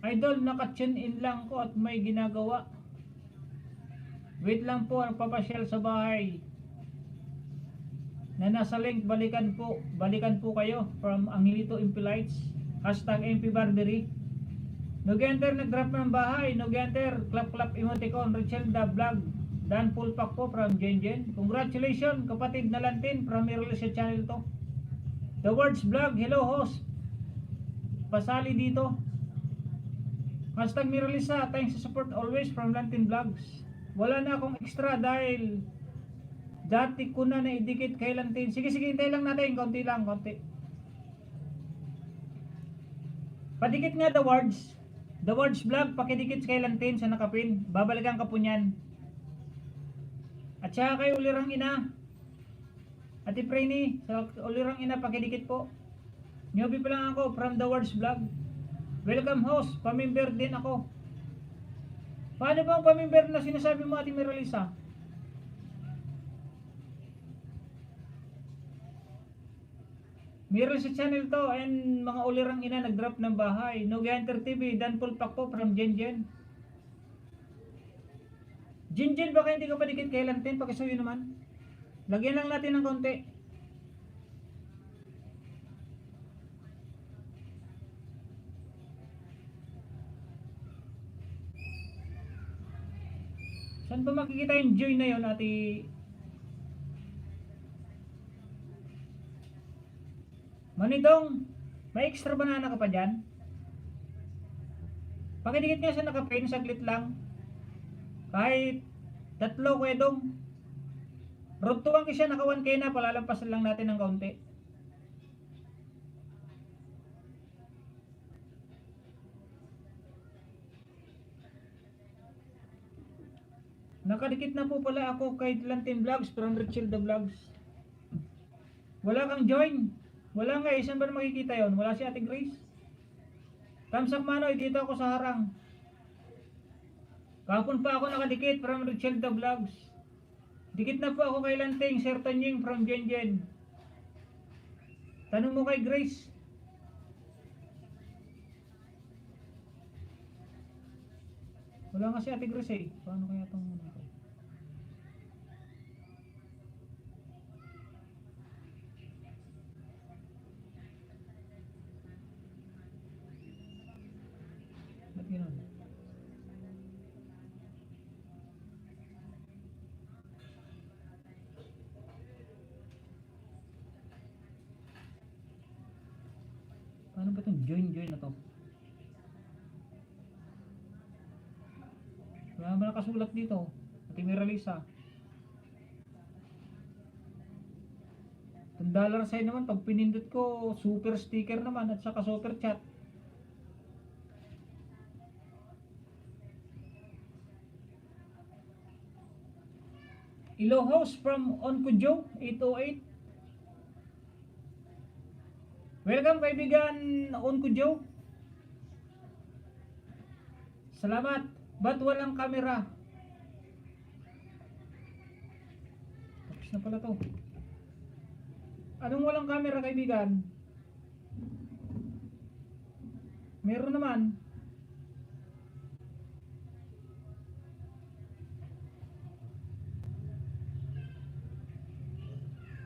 Idol, naka-tune in lang ko at may ginagawa. Wait lang po, nagpapasyal sa bahay. Na nasa link, balikan po kayo from Angelito Impolites. #MP Barbery. Nogenter, nag-drop ng bahay. Nogenter, clap emoticon. Richel the Vlog. Dan full pack po from Jenjen. Congratulations kapatid na Lantin from Miralisa channel to. The Words Vlog, hello host. Pasali dito. #Miralisa, thanks sa support always from Lantin Vlogs. Wala na akong extra dahil dati ko na naidikit kay Lantin. Sige, hintay lang natin, konti. Padikit nga The Words Vlog, pakidikit kay Lantin sa nakapin. Babalikan ka po niyan. At saka kay Ulirang Ina. Ate Preni, sa Ulirang Ina, pakidikit po. Newbie pa lang ako from The Words Vlog. Welcome host, pamimber din ako. Paano ba ang pamimber na sinasabi mo Ate Miralisa? Miralisa channel to and mga Ulirang Ina nag-drop ng bahay. Nogenter TV, Dan full pack po from Jenjen. Jenjen, baka hindi ka pa dikit kay Lantin, pakisuyo naman. Lagyan lang natin ng konti. Saan ba makikita yung joy na yun, Ate Manidong? May extra banana ka pa dyan? Pakidikit nga sa nakapin, saglit lang. Kahit 3 kwedong. Road to 1K siya, naka 1K na, palalampasan lang natin ng kaunti. Nakadikit na po pala ako kay Lantin Vlogs from Richel the Vlogs. Wala kang join. Wala nga, saan ba makikita yon? Wala si Ate Grace. Thumbs up Manoy, dito ako sa harang. Kahapon pa ako nakadikit from Richel the Vlogs. Dikit na po ako kay Lanting, Sir Tanying from Jenjen. Tanong mo kay Grace. Wala nga si Ate Grace eh. Paano kaya itong... Join na to. Wala naman nakasulat dito. Ate Miralisa. Ang dollar sign naman, pag pinindot ko, super sticker naman at saka super chat. Hello host from Onkujo 808. Welcome kaibigan Onkujo. Salamat. Ba't walang camera? Tapos na pala to. Anong walang camera kaibigan? Meron naman.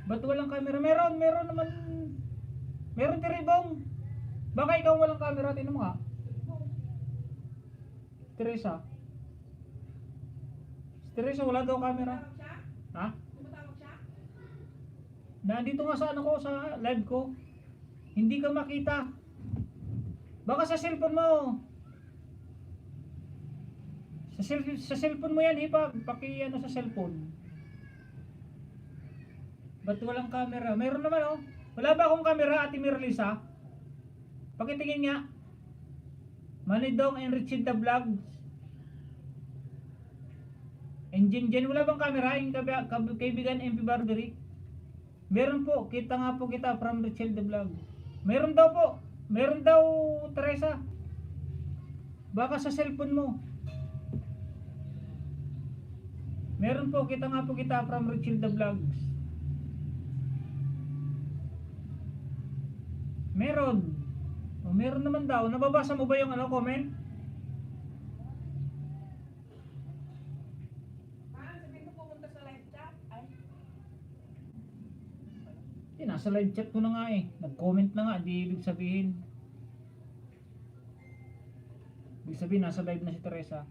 Ba't walang camera? Meron naman. Meron tiribong. Baka ikaw walang camera, tinan mo nga. Teresa. Teresa wala daw camera. Ha? Nandito nga sa ano ko, sa live ko. Hindi ka makita. Baka sa cellphone mo. Sa cellphone mo yan, Hipag. Paki ano sa cellphone. Ba't walang camera? Meron naman oh. Wala ba akong camera, Ate Miralisa? Pakitingin nga. Manidong and Richard the Vlogs. Engine Gen, wala bang camera? Yung kaibigan MP Barbery? Meron po, kita nga po kita from Richard the Vlog. Meron daw po. Meron daw, Teresa. Baka sa cellphone mo. Meron po, kita nga po kita from Richard the Vlogs. Meron. O, meron naman daw. Nababasa mo ba yung ano, comment? Sabihin mo pumunta sa live chat. Ay. Nasa live chat ko na nga eh. Nag-comment na nga. Di ibig sabihin. Ibig sabihin, nasa live na si Teresa.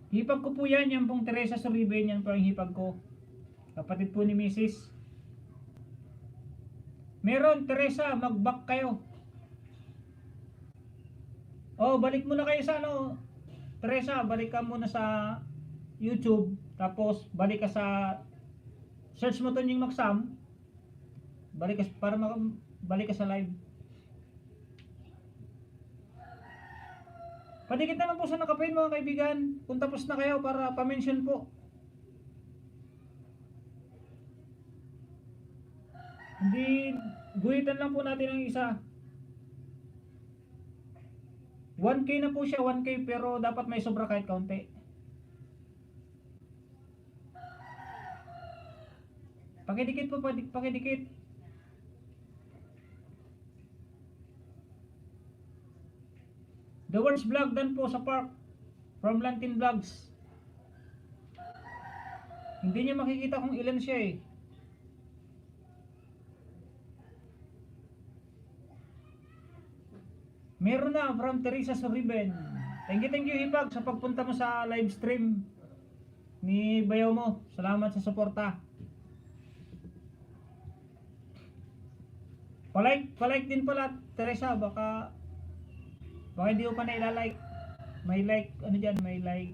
Hipag ko po yan. Yan pong Teresa Suriben. Yan po ang hipag ko. Kapatid po ni Mrs. Meron, Teresa. Mag-back kayo. Oh, balik muna kayo sa ano. Teresa, balik ka muna sa YouTube. Tapos, balik ka sa search mo to yung Magsam. Balik ka para balik ka sa live. Padikit naman po sa nakapin mga kaibigan. Kung tapos na kayo para pa-mention po. Hindi, guhitan lang po natin ang isa. 1K na po siya, 1K pero dapat may sobra kahit kaunti. Pakidikit po, pakidikit. The Words Vlog dan po sa park from Lantin Vlogs. Hindi niya makikita kung ilan siya eh. Meron na from Teresa Suriben. Thank you Hipag sa pagpunta mo sa live stream ni bayaw mo. Salamat sa suporta. Palike din pala Teresa, baka hindi ko pa na ilalike. May like, ano dyan, may like.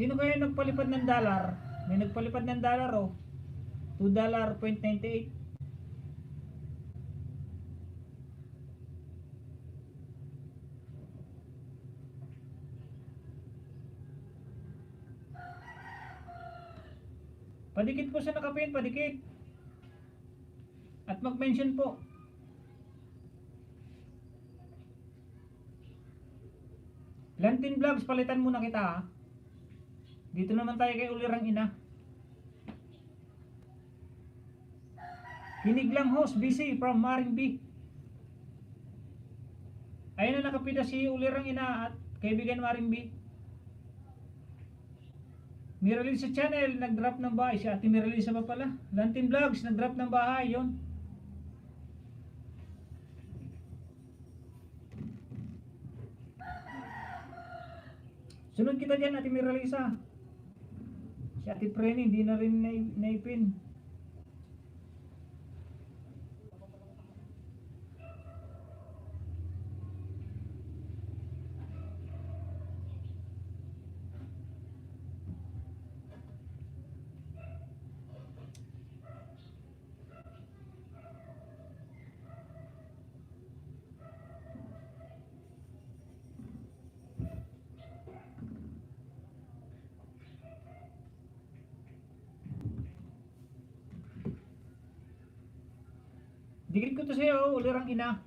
Sino kaya nagpalipad ng dollar? May nagpalipad ng dollar oh. $2.98. Padikit po sa nakapin, padikit. At mag-mention po. Lantin Vlogs, palitan muna kita ha. Dito naman tayo kay Ulirang Ina. Hinig lang host, busy from Maring B. Ayun na nakapida si Ulirang Ina at kaibigan Maring B. Miralisa Channel, nag-drop ng bahay. Si Ate Miralisa pa pala. Lantin Vlogs, nag-drop ng bahay. Yun. Sunod kita dyan, Ate Miralisa. Si Ate Preni, hindi na rin naipin. Dikit ko to sa'yo, ulirang ina.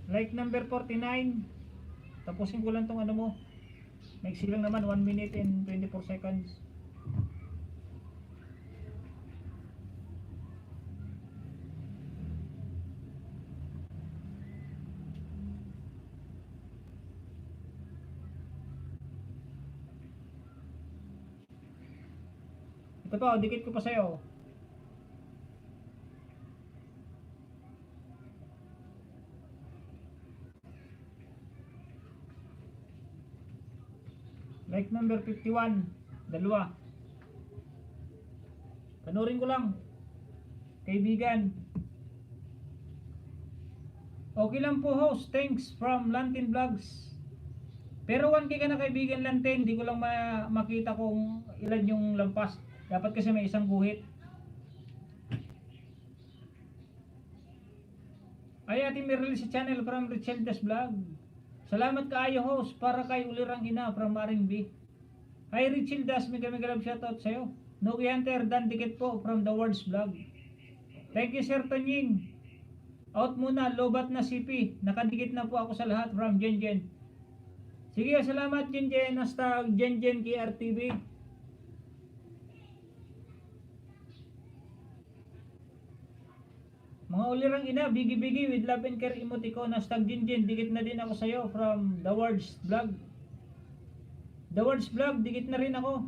Like number 49. Tapusin ko lang tong ano mo. Maiksi lang naman, 1 minute and 24 seconds. Ito pa, dikit ko pa sa'yo. Like number 51, dalawa. Panurin ko lang. Kaibigan. Okay lang po host, thanks from Lantin Vlogs. Pero 1K ka na kaibigan Lantin, di ko lang makita kung ilan yung lampas. Dapat kasi may isang guhit. Ay Ate Merle sa channel from Richeldas Vlog. Salamat kaayo host para kay ulirang ina from R&B. Hi Richeldas, mega love shoutout sa'yo. Nogi Hunter, Dan Dikit po from The Words Vlog. Thank you Sir Tonying. Out muna, lobat na CP. Nakadikit na po ako sa lahat from Jenjen. Sige, salamat Jenjen. Hasta Jenjen KRTV. Mga ulirang ina, bigi-bigi with love and care emoticon. Hashtag Jinjin, dikit na din ako sa'yo from The Words Vlog. The Words Vlog, dikit na rin ako.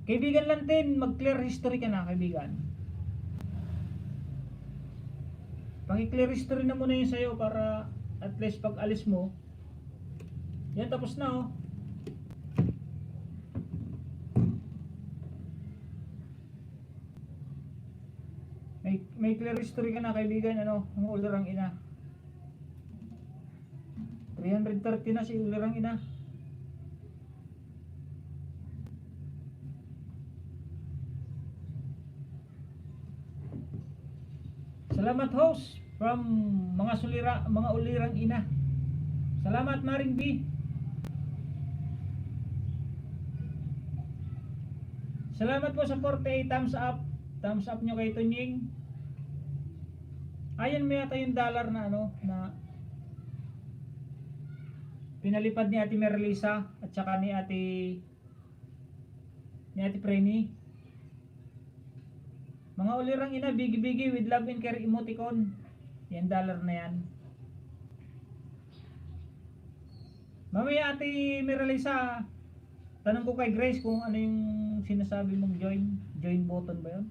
Kaibigan Lantin, mag-clear history ka na kaibigan. Paki-clear history na muna yun sa'yo para at least pag alis mo. Yan, tapos na oh. May clear history ka na kaibigan, ano, ang ulirang ina. 330 na si ulirang ina. Salamat host from mga ulirang ina. Salamat Maring B. Salamat po sa 48 thumbs up. Thumbs up nyo kay Tunying. Ayan may yata yung dollar na ano na pinalipad ni Ate Merlisa at saka ni Ate Preni. Mga ulirang ina, bigi-bigi with love and care emoticon. Yan dollar na yan. Mamaya Ate Merlisa, tanong ko kay Grace kung ano yung sinasabi mong join button ba yun?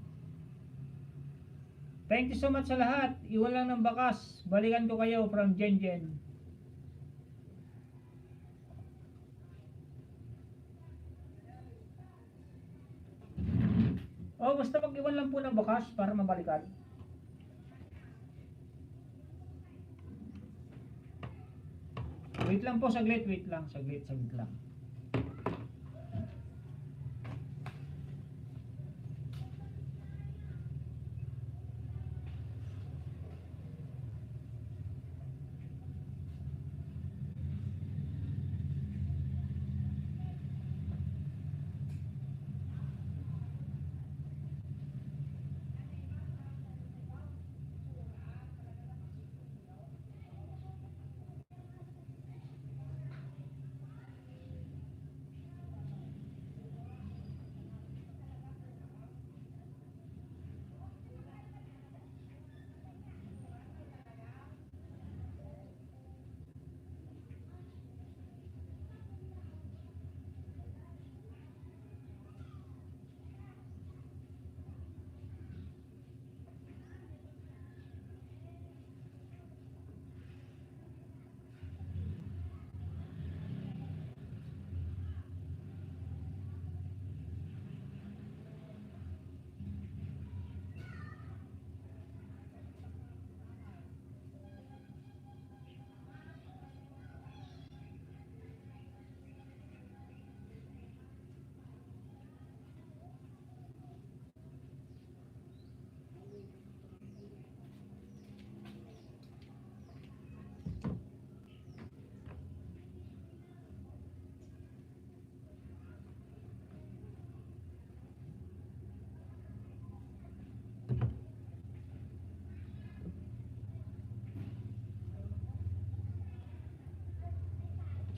Thank you so much sa lahat. Iwan lang ng bakas. Balikan ko kayo from Jenjen. Oh, basta mag-iwan lang po ng bakas para mabalikan. Wait lang po, saglit, wait lang. Saglit lang.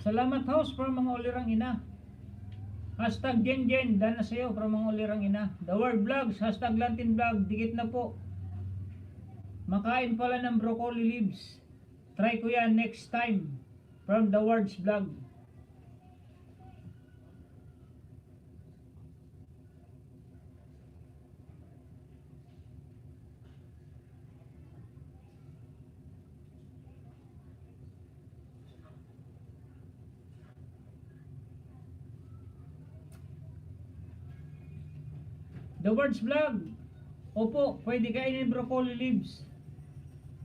Salamat house from mga ulirang ina. Hashtag Jen Jen, dana sa'yo from mga ulirang ina. The Word Vlogs, hashtag Lantin Vlog, dikit na po. Makain pala ng broccoli leaves. Try ko yan next time. From The Words Vlog. The Words Vlog. Opo, pwede kainin broccoli leaves.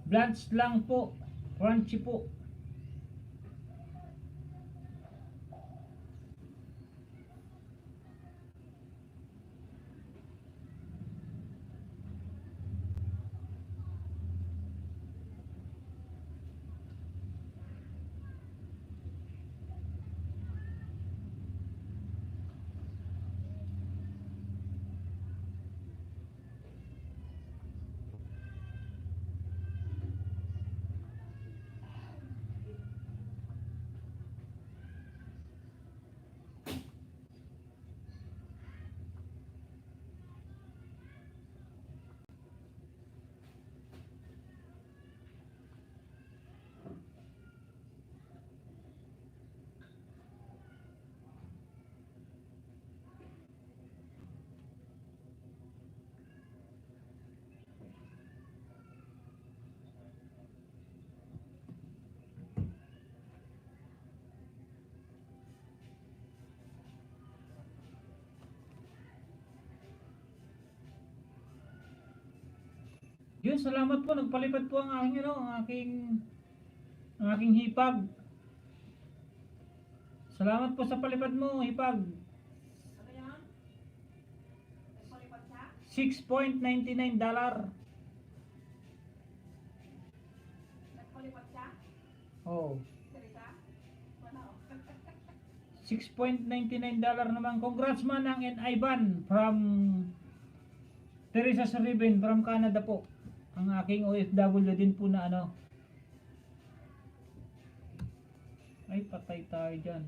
Blanched lang po. Crunchy po. Yun, salamat po. Nagpalipad po ang aking ang aking hipag. Salamat po sa palipad mo, hipag. Ano yan? Nagpalipat siya? $6.99. Nagpalipat siya? Oh, Teresa? Ano? $6.99 naman. Congrats Manang and Ivan from Teresa Saribin from Canada po. Ang aking OFW din po na ano. Ay, patay tayo dyan.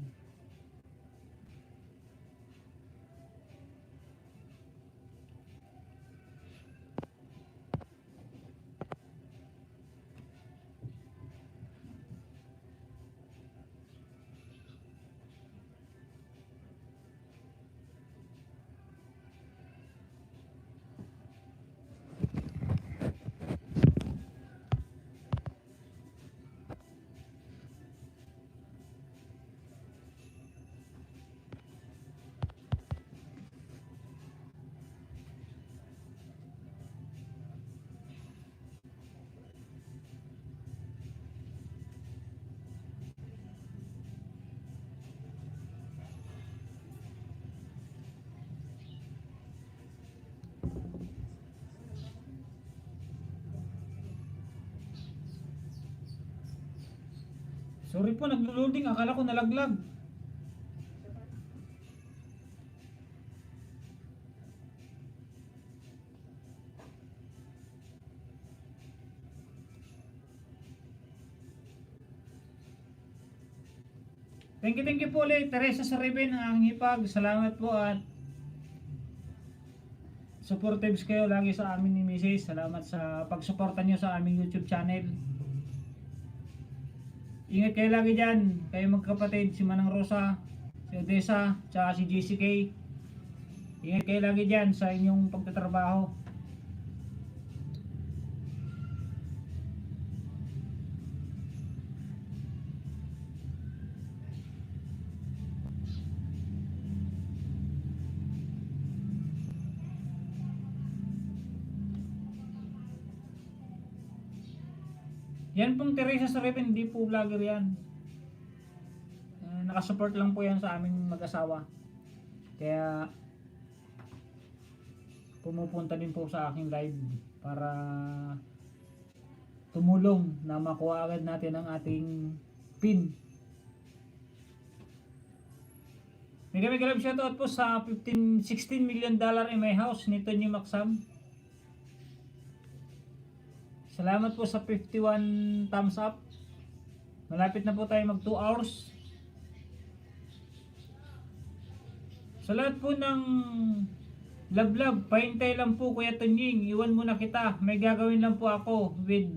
Sorry po, naglo-loading. Akala ko nalaglag. Thank you po ulit, Teresa Saribin, ang hipag. Salamat po at supportives kayo lagi sa amin ni Mrs. Salamat sa pagsuporta nyo sa aming YouTube channel. Ingat kayo lagi dyan, kayo magkapatid, si Manang Rosa, si Odessa, tsaka si JCK. Ingat kayo lagi dyan sa inyong pagtatrabaho. Yan pong Teresa Saribin, hindi po vlogger yan. Nakasupport lang po yan sa aming mag-asawa. Kaya pumupunta din po sa aking live para tumulong na makuha agad natin ang ating pin. Mega love shoutout po sa $16 million in my house ni Tony Maxam. Salamat po sa 51 thumbs up. Malapit na po tayo mag 2 hours. Sa lahat po ng lablab, pahintay lang po Kuya Tunying, iwan muna kita. May gagawin lang po ako with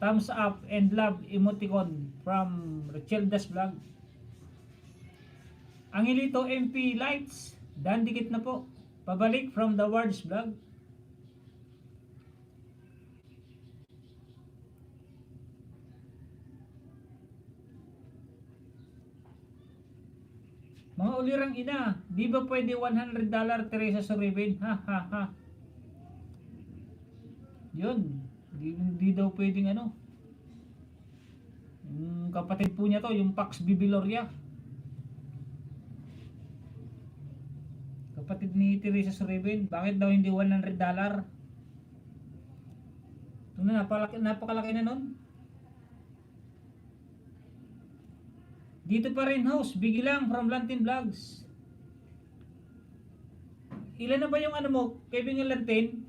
thumbs up and love emoticon from Richelda's Vlog. Angelito MP Lights, dandikit na po. Pabalik from the Wards Vlog. Mga ulirang ina, di ba pwede $100 Teresa Soribin? Ha ha ha. Yun, di daw pwedeng ano. Yung kapatid po niya to, yung Pax Bibiloria. Kapatid ni Teresa Soribin, bakit daw hindi $100? Ito na, napakalaki na nun. Dito pa rin house, Bigilang from Lantin Vlogs. Ilan na ba yung ano mo, Kevin Lantin?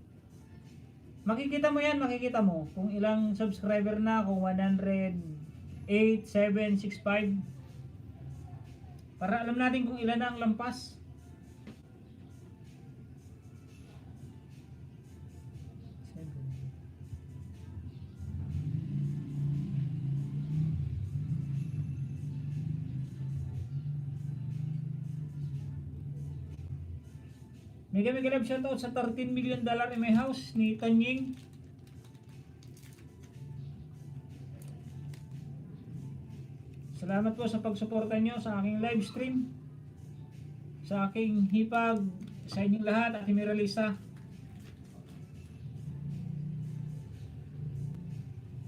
Makikita mo yan, makikita mo kung ilang subscriber na, kung 108, 7, 65. Para alam natin kung ilan na ang lampas. Mega love shoutout sa $13 million in my house ni Tanying. Salamat po sa pagsuporta nyo sa aking live stream, sa aking hipag, sa inyong lahat, Ate Miralisa.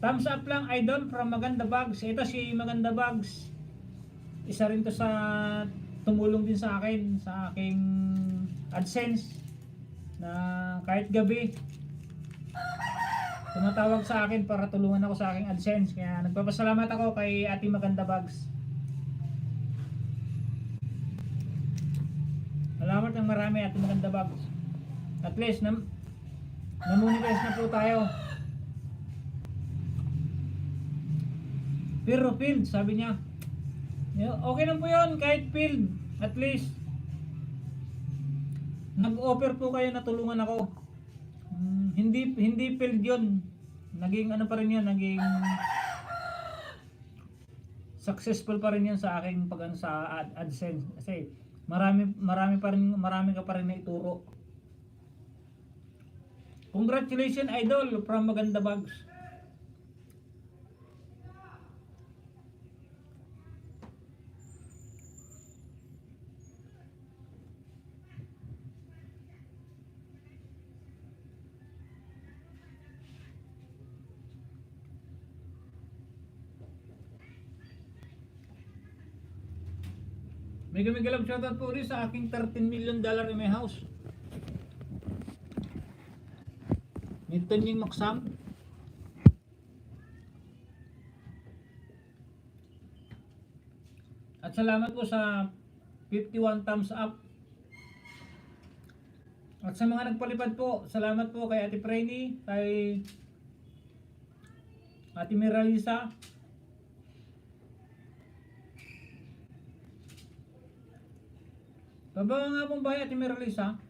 Thumbs up lang idol from Maganda Bags. Ito si Maganda Bags. Isa rin to sa tumulong din sa akin sa aking AdSense na kahit gabi tumatawag sa akin para tulungan ako sa aking AdSense, kaya nagpapasalamat ako kay Ate Maganda Bags. Salamat ng marami Ate Maganda Bags. At least namonetize na po tayo. Pero field, sabi niya, okay lang po yun kahit field. At least nag-offer po kayo na tulungan ako. Hindi failed yun. Naging ano pa rin yun, naging successful pa rin yun sa aking pag sa AdSense. Kasi marami ka pa rin na ituro. Congratulations idol from Maganda Bags. Mega love shoutout po rin sa aking $13 million in my house. Newton yung maksam. At salamat po sa 51 thumbs up. At sa mga nagpalipad po, salamat po kay Ate Preni, kay Ate Miralisa. Pababa nga pong bahay Ate Miralisa.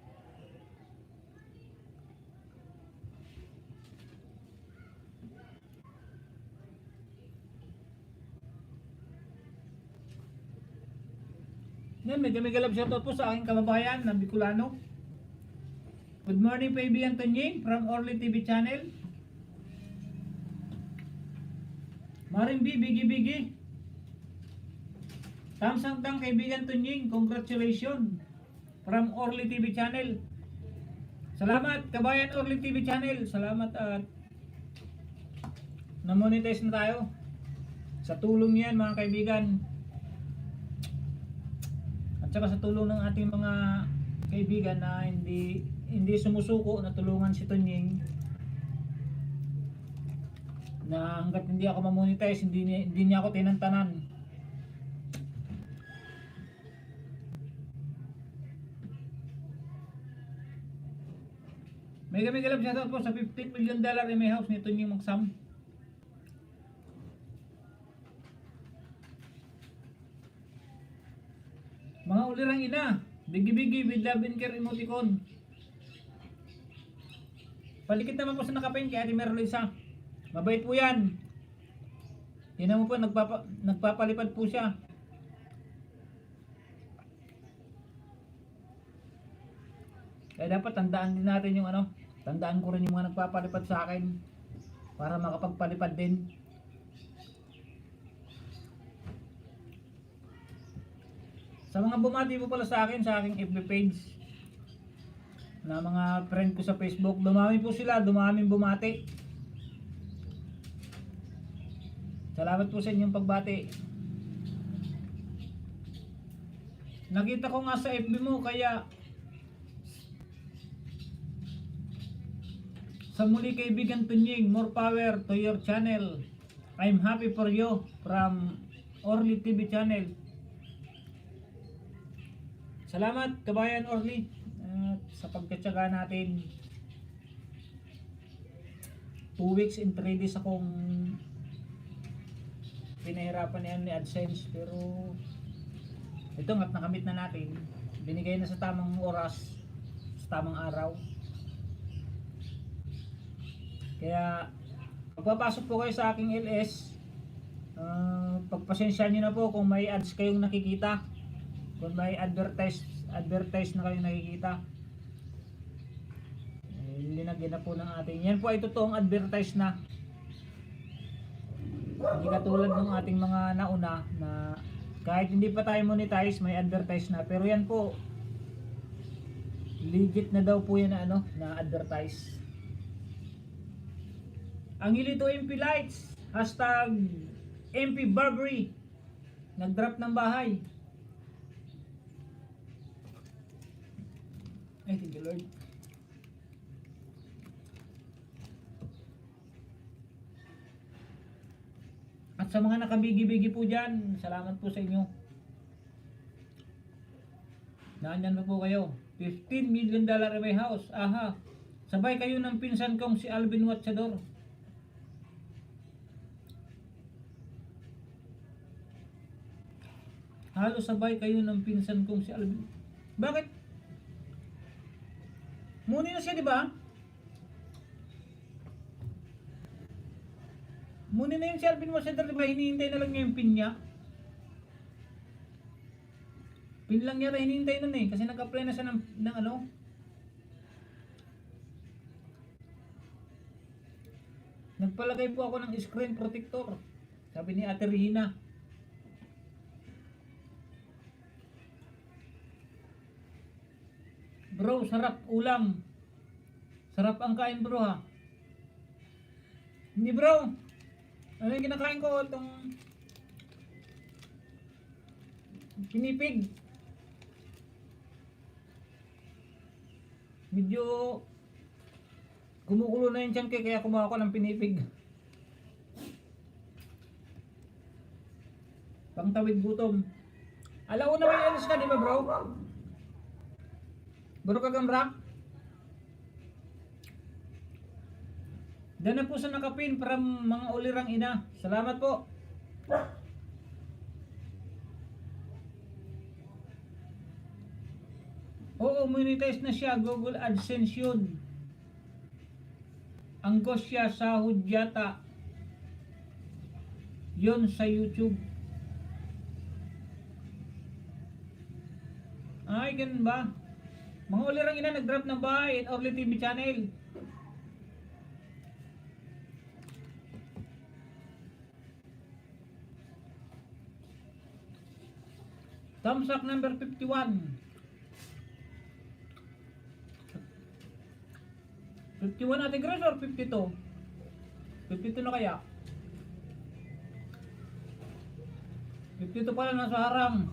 Yan, mega love shoutout po sa aking kababayan na Bicolano. Good morning kaibigan Tonying from Orly TV channel. Marimbi, bigi. Thumbs up lang kaibigan Tonying, congratulations from Orly TV channel. Salamat kabayan Orly TV channel, salamat at na-monetize na tayo. Sa tulong niyan mga kaibigan. At saka sa tulong ng ating mga kaibigan na hindi sumusuko na tulungan si Tonying. Na hanggat hindi ako ma-monetize, hindi niya ako tinantanan. Mega love shoutout po sa $15 million in my house nito yung magsam. Mga ulirang ina, Bigi-bigi with love and care emoticon. Palikit naman po sa nakapain kay Ate Merlisa. Mabait po yan. Tingnan mo po, nagpapalipad po siya. Kaya dapat tandaan din natin yung ano, tandaan ko rin yung mga nagpapalipad sa akin para makapagpalipad din. Sa mga bumati po pala sa akin, sa aking FB page, na mga friend ko sa Facebook, dumami po sila, dumaming bumati. Salamat po sa inyong pagbati. Nakita ko nga sa FB mo, kaya sa muli kaibigan Tunying, more power to your channel. I'm happy for you from Orly TV channel. Salamat kabayan Orly sa pagkatsaga natin. 2 weeks and 3 days akong pinahirapan yan ni AdSense, pero ito nga't nakamit na natin. Binigay na sa tamang oras, sa tamang araw. Kaya pagpapasok po kayo sa aking LS, pagpasensya nyo na po kung may ads kayong nakikita, kung may advertise na kayong nakikita. Linagyan na po ng ating, yan po ay totoong advertise na, hindi katulad ng ating mga nauna na kahit hindi pa tayo monetize may advertise na, pero yan po legit na daw po yan na ano, na advertise. Ang Hilito MP Lights, hashtag MP Barbary, nag-drop ng bahay. Ay, thank you Lord. At sa mga nakabigi-bigi po dyan, salamat po sa inyo. Naandyan po kayo. $15 million in my house. Aha. Sabay kayo ng pinsan kong si Alvin Watchador. Halos sabay kayo ng pinsan kong si Alvin. Bakit? Muni na siya, di ba? Muni na yun si Alvin Watchador, di ba? Hinihintay na lang niya yung pin niya. Pin lang niya na hinihintay nun eh. Kasi nag-apply na siya ng ano. Nagpalagay po ako ng screen protector. Sabi ni Ate Regina. Bro, sarap ulam. Sarap ang kain bro ha. Hindi bro. Ano yung kinakain ko? Itong pinipig. Medyo kumukulo na yung tiyan ko, kaya kumuha ko ng pinipig. Pangtawid gutom. Alauna may alis ka, di ba bro? Bro Kagambrak? Dana po sa nakapin para mga ulirang ina. Salamat po. Oo, monetize na siya. Google AdSense yun. Anggos siya sa hudyata. Yun sa YouTube. Ay, ganun ba? Mga ulirang ina nag-drop ng bahay at Orly TV channel. Thumbs up number 51. 51 Ate Grace or 52? 52 na kaya? 52 pala nasa harang.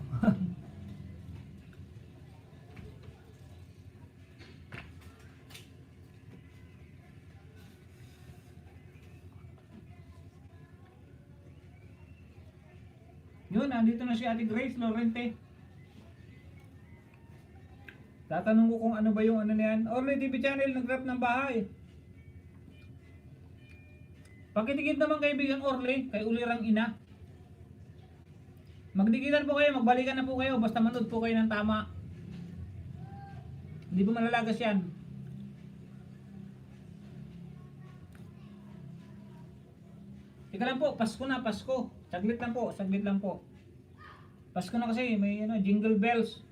Yun, andito na si Ate Grace Lorente. Tatanong ko kung ano ba yung ano na yan. Orly TV channel, nag-drop ng bahay. Pakitikit naman kaibigan Orly, kay ulirang ina. Magdikitan po kayo, magbalikan na po kayo, basta manood po kayo ng tama. Di ba malalagas yan? Teka lang po, Pasko na, Pasko. Saglit lang po, saglit lang po. Pasko na kasi, may ano, jingle bells.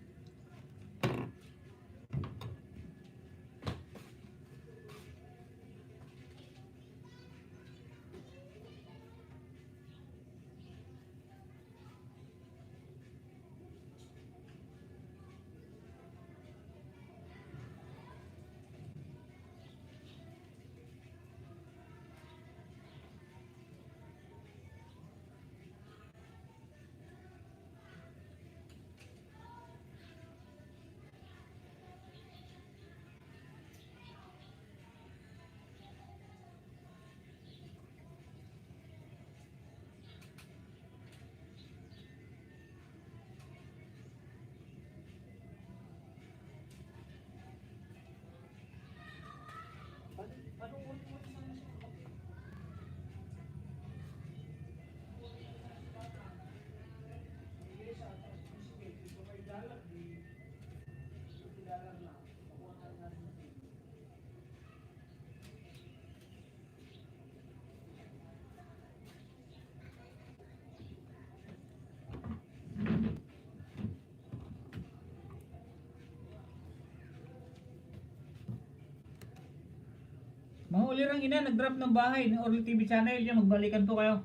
Mahuli lang ina, nag-drop ng bahay ng Orly TV channel. Yan, magbalikan po kayo.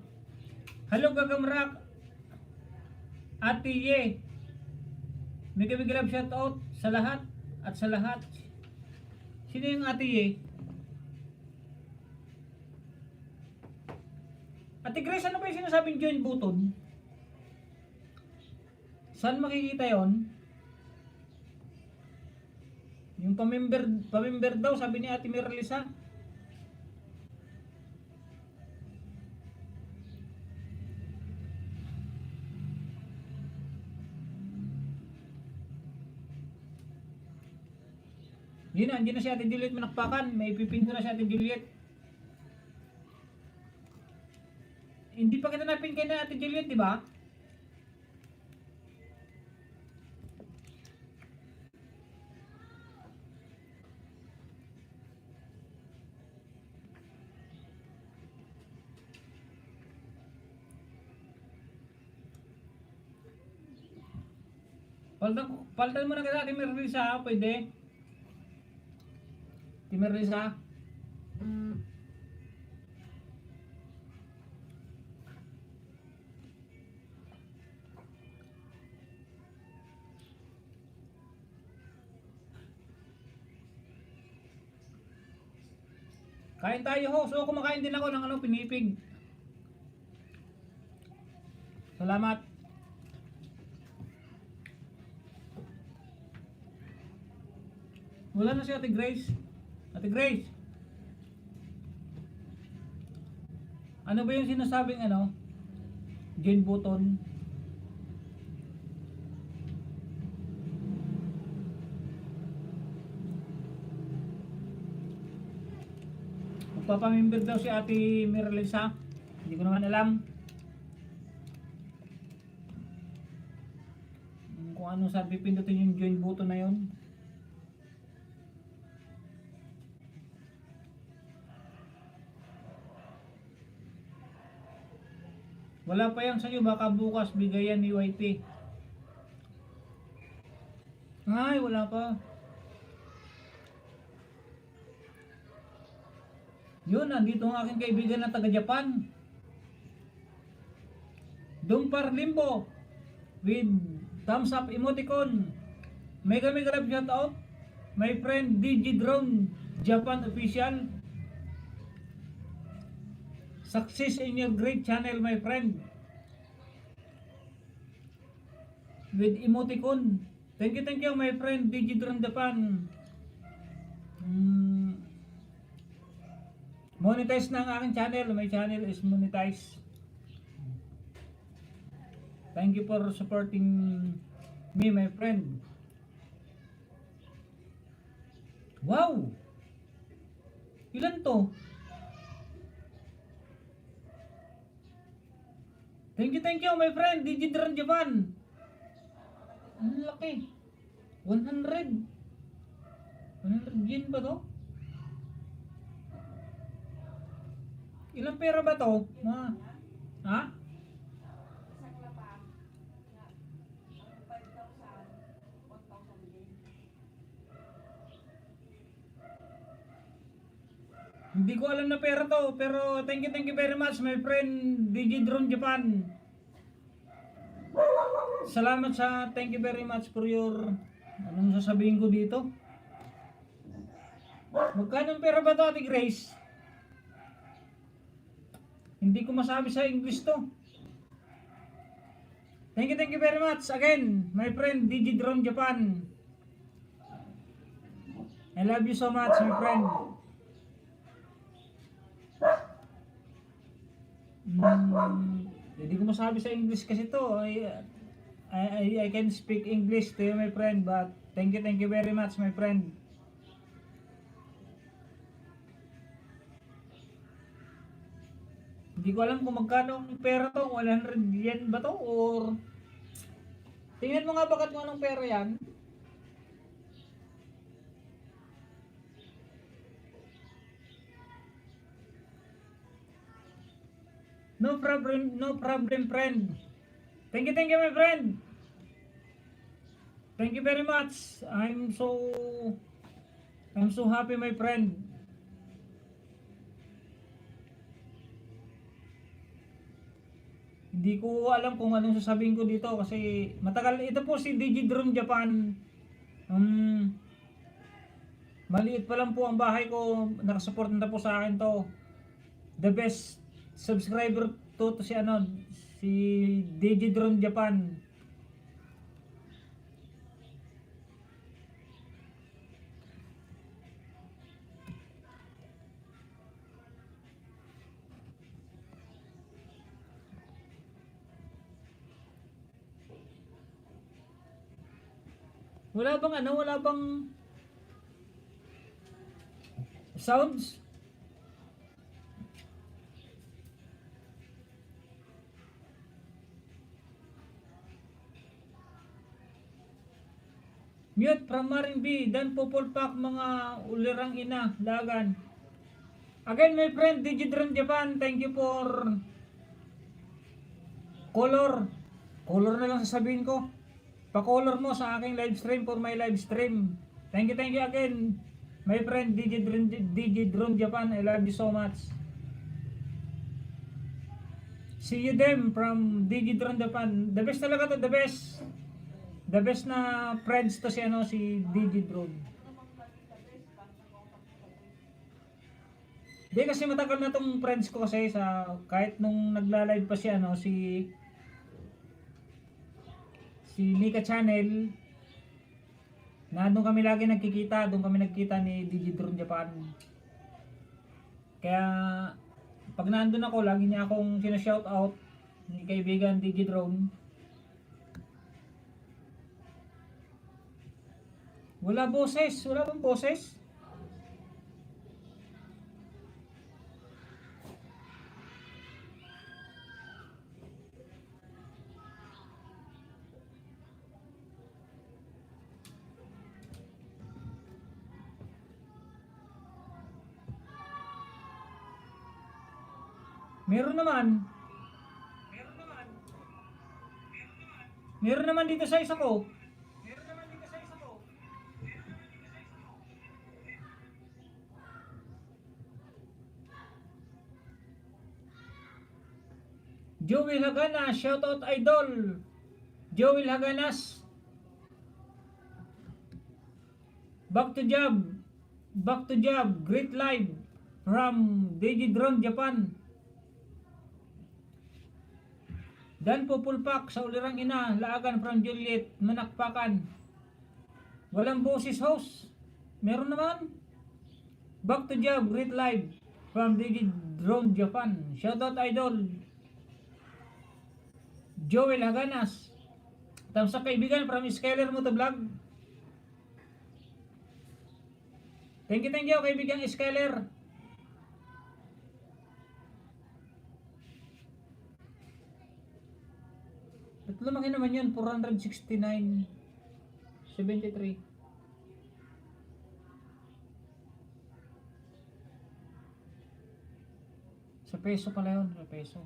Hello Gagamrak, Ate Ye. Mega love shout out sa lahat at sa lahat. Sino yung Ate Ye? Ate Grace, ano ba yung sinasabing join button? Saan makikita yon? Yung pamember daw, sabi ni Ate Merlisa. Yun na, andyan na si Ate Juliet manakpakan. May ipipin ko na si Ate Juliet. Hindi pa kita napin kay na Ate Juliet, di ba? Paltan mo na kita Ate Merlisa, pwede? Ate Merlisa? Kain tayo ho. So kumakain din ako ng ano, pinipig. Salamat. Wala na si Ate Grace. Ate Grace. Ano ba yung sinasabing ano? Join button. Magpapamember daw si Ate Merlisa. Hindi ko naman alam kung ano sabi, pindutin yung join button na yun. Wala pa yan sa'yo, baka bukas bigayan ni YT. Ay, wala pa. Yun, nandito ang aking kaibigan na taga Japan. Dumpar Limbo with thumbs up emoticon. Mega love shout out. My friend DJ Drone Japan official. Success in your great channel, my friend. With emoticon. Thank you, my friend DJ Drone Japan. Monetize na ang aking channel. My channel is monetized. Thank you for supporting me, my friend. Wow! Ilan to? Thank you, my friend. Digidron Japan. Ang laki. 100. 100 yen ba to? Ilang pera ba to? Ha? Isang lapang. Na, ang 5,000, 1,000 din. Hindi ko alam na pera to, pero thank you very much my friend Digidron Japan. Salamat sa thank you very much for your anong sasabihin ko dito. Magkano ang pera ba to, Ate Grace? Hindi ko masabi sa English to. Thank you very much again, my friend Digidron Japan. I love you so much, my friend. Hindi ko masabi sa English kasi to. I can speak English to you, my friend, but thank you very much, my friend. Hindi ko alam kung magkano ang pera to, 100 yen ba to, or tingnan mo nga bakit mo anong pera yan. No problem, friend. Thank you, my friend. Thank you very much. I'm so happy, my friend. Hindi ko alam kung anong sasabihin ko dito kasi matagal. Ito po si Digidron Japan. Maliit pa lang po ang bahay ko. Nakasupport na po sa akin to. The best subscriber to si Digidron Japan. Wala bang sounds? Mute from Maring B, dan pupulpak mga ulirang ina, lagan. Again, my friend, Digidron Japan, thank you for color. Color na lang sasabihin ko. Pa-color mo sa aking live stream for my live stream. Thank you again, my friend, Digidron Japan. I love you so much. See you them from Digidron Japan. The best talaga to, the best. The best na friends to si Digidron. Di kasi matagal na tong friends ko kasi sa kahit nung nagla-live pa si Mika Channel. Doon kami lagi nagkikita, doon kami nagkita ni Digidron Japan. Kaya pag nandun ako, lagi niya akong sina-shoutout ni kaibigan Digidron. Wala boses, wala bang boses? Meron naman. Meron naman dito sa isa ko. Joel Haganas, shoutout idol. Joel Haganas. Back to job, great live from Digidron Japan. Dan pupulpak sa ulirang ina, laagan from Juliet, manakpakan. Walang boses host. Meron naman. Back to job, great live from Digidron Japan. Shoutout idol Joel Haganas. Tapos sa kaibigan from Skyler Motovlog. Thank you kaibigan Skyler. Lumaki naman yun, 469.73. Sa peso pala yun, sa peso.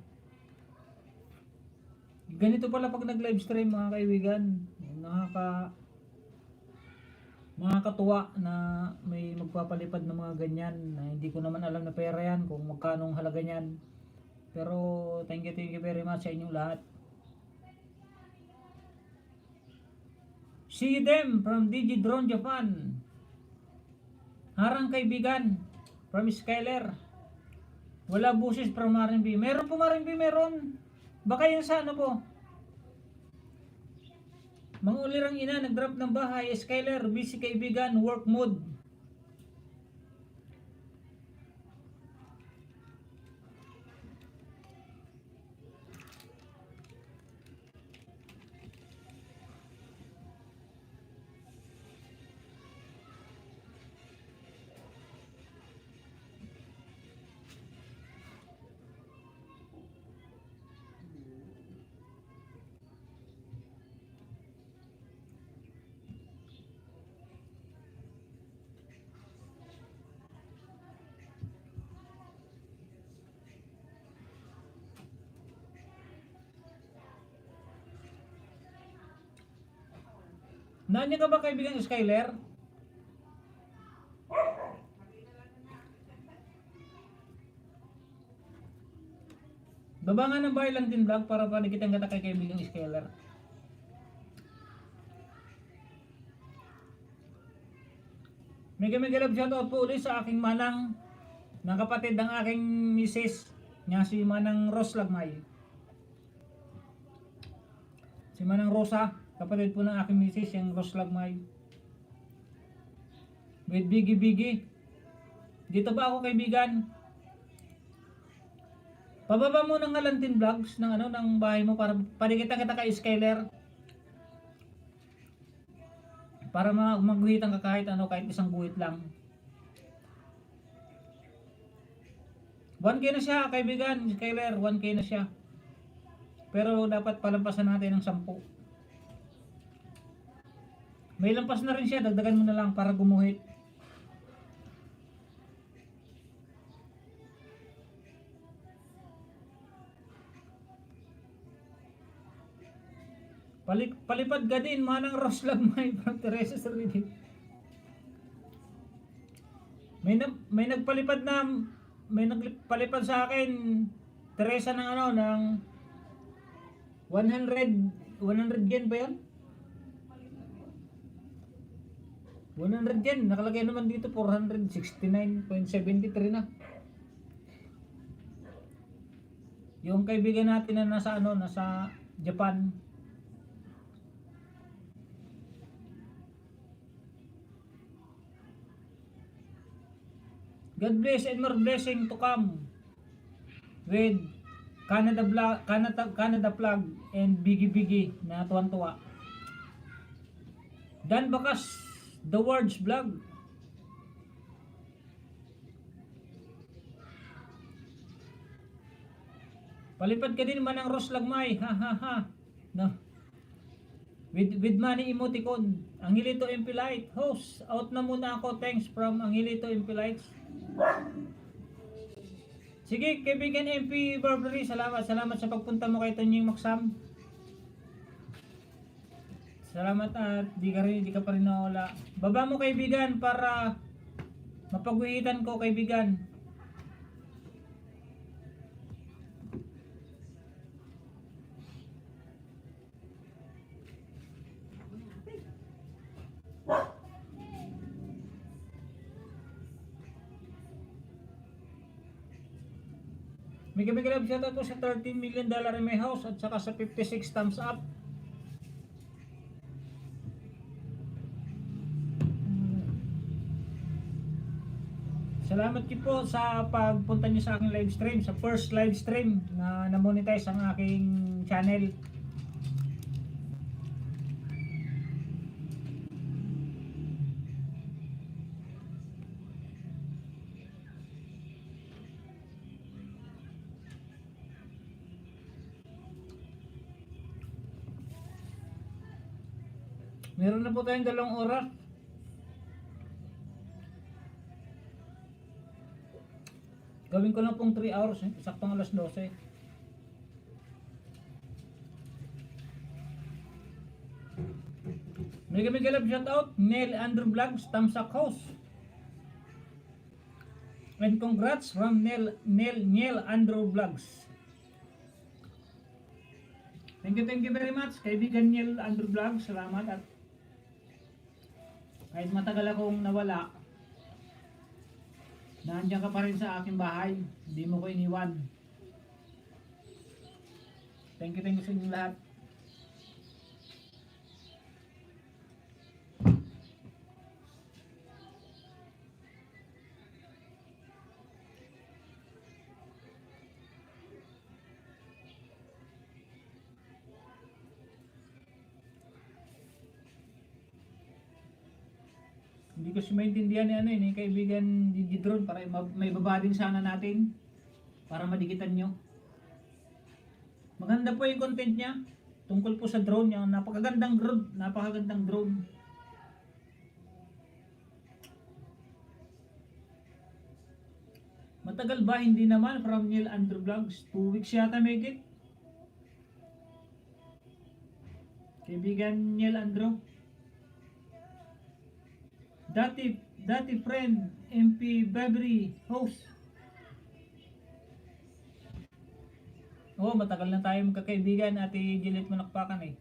Ganito pala pag nag-live stream mga kaibigan. Nakakatuwa na may magpapalipad ng mga ganyan na hindi ko naman alam na pera yan kung magkano ang halaga niyan. Pero thank you very much sa inyong lahat. See them from DG Drone Japan. Harang kaibigan from Skyler. Wala buses from R&B. Meron po R&B, meron. Baka yung sa ano po. Mga ulirang ina, nag-drop ng bahay. Skyler, busy kaibigan, work mode. Nanya ka ba kaibigan Skyler? Baba nga ng bahay lang din vlog para panikitang kata kay kaibigan Skyler. Mega love shoutout po ulit sa aking manang ng kapatid ng aking misis nga si Manang Ros Lagmay. Si Manang Rosa, kapatid po ng aking misis, yung Ros Lagmay. With Biggie. Dito ba ako kaibigan? Pababa mo ng Alantin Vlogs ng ng bahay mo para panikita kita kay Skyler. Para magguhitan ka kahit kahit isang guhit lang. 1K na siya kaibigan, Skyler, 1K na siya. Pero dapat palampasan natin ng 10. May lampas na rin siya, dagdagan mo na lang para gumuhit. Palipad ka din, Manang Ros Lagmay from Teresa's Reading. May nagpalipad sa akin, Teresa ng 100 yen ba 'yan? 100 yen, nakalagay naman dito 469.73 na. Yung kaibigan natin na nasa Japan. God bless and more blessing to come with Canada Plug and Biggie na tuwan-tuwa. Dan Bakas, The Words Vlog. Palipad ka din Manang Ros Lagmay, ha ha ha. No. With money emoticon. Angelito MP Light, host, out na muna ako. Thanks from Angelito MP Lights. Sige, kaibigan MP Barbary, salamat sa pagpunta mo kay Tonying Maksam. Salamat at di ka pa rin nawala. Baba mo kaibigan para mapagwihitan ko kaibigan. May love shoutout po sa $13 million in my house at saka sa 56 thumbs up. Salamat po sa pagpunta niyo sa aking live stream, sa first live stream na na-monetize ang aking channel. Meron na po tayong 2 oras. Gawin ko lang pong 3 hours, saktong alas 12. Mega mega love shoutout, Neil Andrew Vlogs, Tamsak House. And congrats from Neil Andrew Vlogs. Thank you very much, kaibigan Neil Andrew Vlogs. Salamat at kahit matagal akong nawala, nandiyan ka pa rin sa aking bahay. Hindi mo ko iniwan. Thank you sa inyong lahat. Hindi ko siya maintindihan ni kaibigan Gigi Drone para may baba din sana natin para madikitan nyo. Maganda po yung content niya tungkol po sa drone niya. Napakagandang drone. Matagal ba? Hindi naman, from Neil Andrew Vlogs. 2 weeks yata make it. Kaibigan Neil Andrew. Dati friend, MP Beverly, host. Oo, matagal na tayo magkakaibigan, Ate Jilet Manakpakan eh.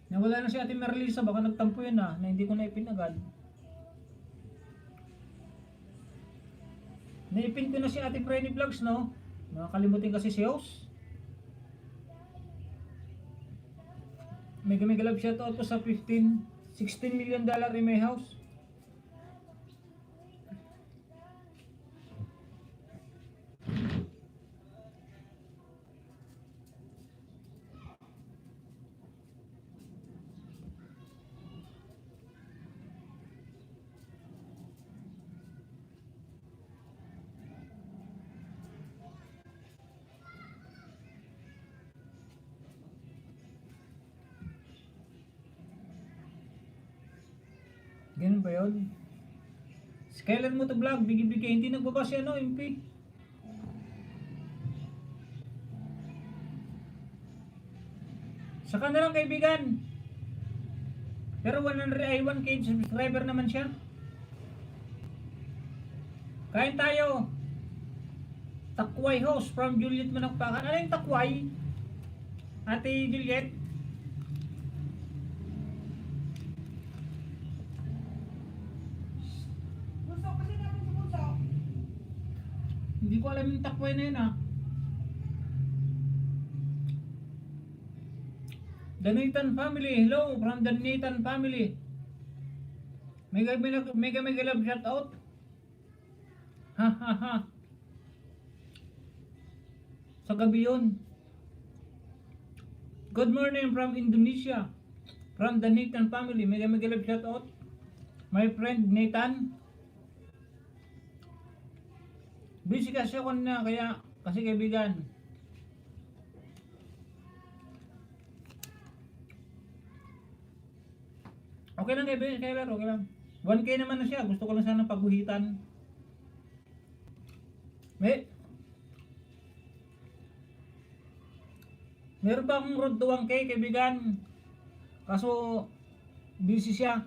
Nawala na si Ate Merlisa, baka nagtampo yun na hindi ko na ipinagad. Naipin ko na si Ate Frenny Vlogs, no? Nakakalimutin kasi si host. Mega love shoutout po sa $16 million in my house. Ganun ba yun? Skyler mo to vlog, bigay-bigay, hindi nagbaba si MP. Saka na lang kaibigan. Pero 101k subscriber naman siya. Kain tayo. Takway host from Juliet Manakpakan. Ano yung takway? Ate Juliet? Hindi ko alam yung takway na yun The Nathan family, hello from the Nathan family. Mega love shout out. Ha. Sa gabi yun. Good morning from Indonesia. From the Nathan family, mega love shout out. My friend Nathan. Busy kasi ako na kasi kaibigan. Okay lang kaibigan, okay lang. 1k naman na siya, gusto ko lang sana pagguhitan. Meron pa akong road to 1k kaibigan. Kaso busy siya.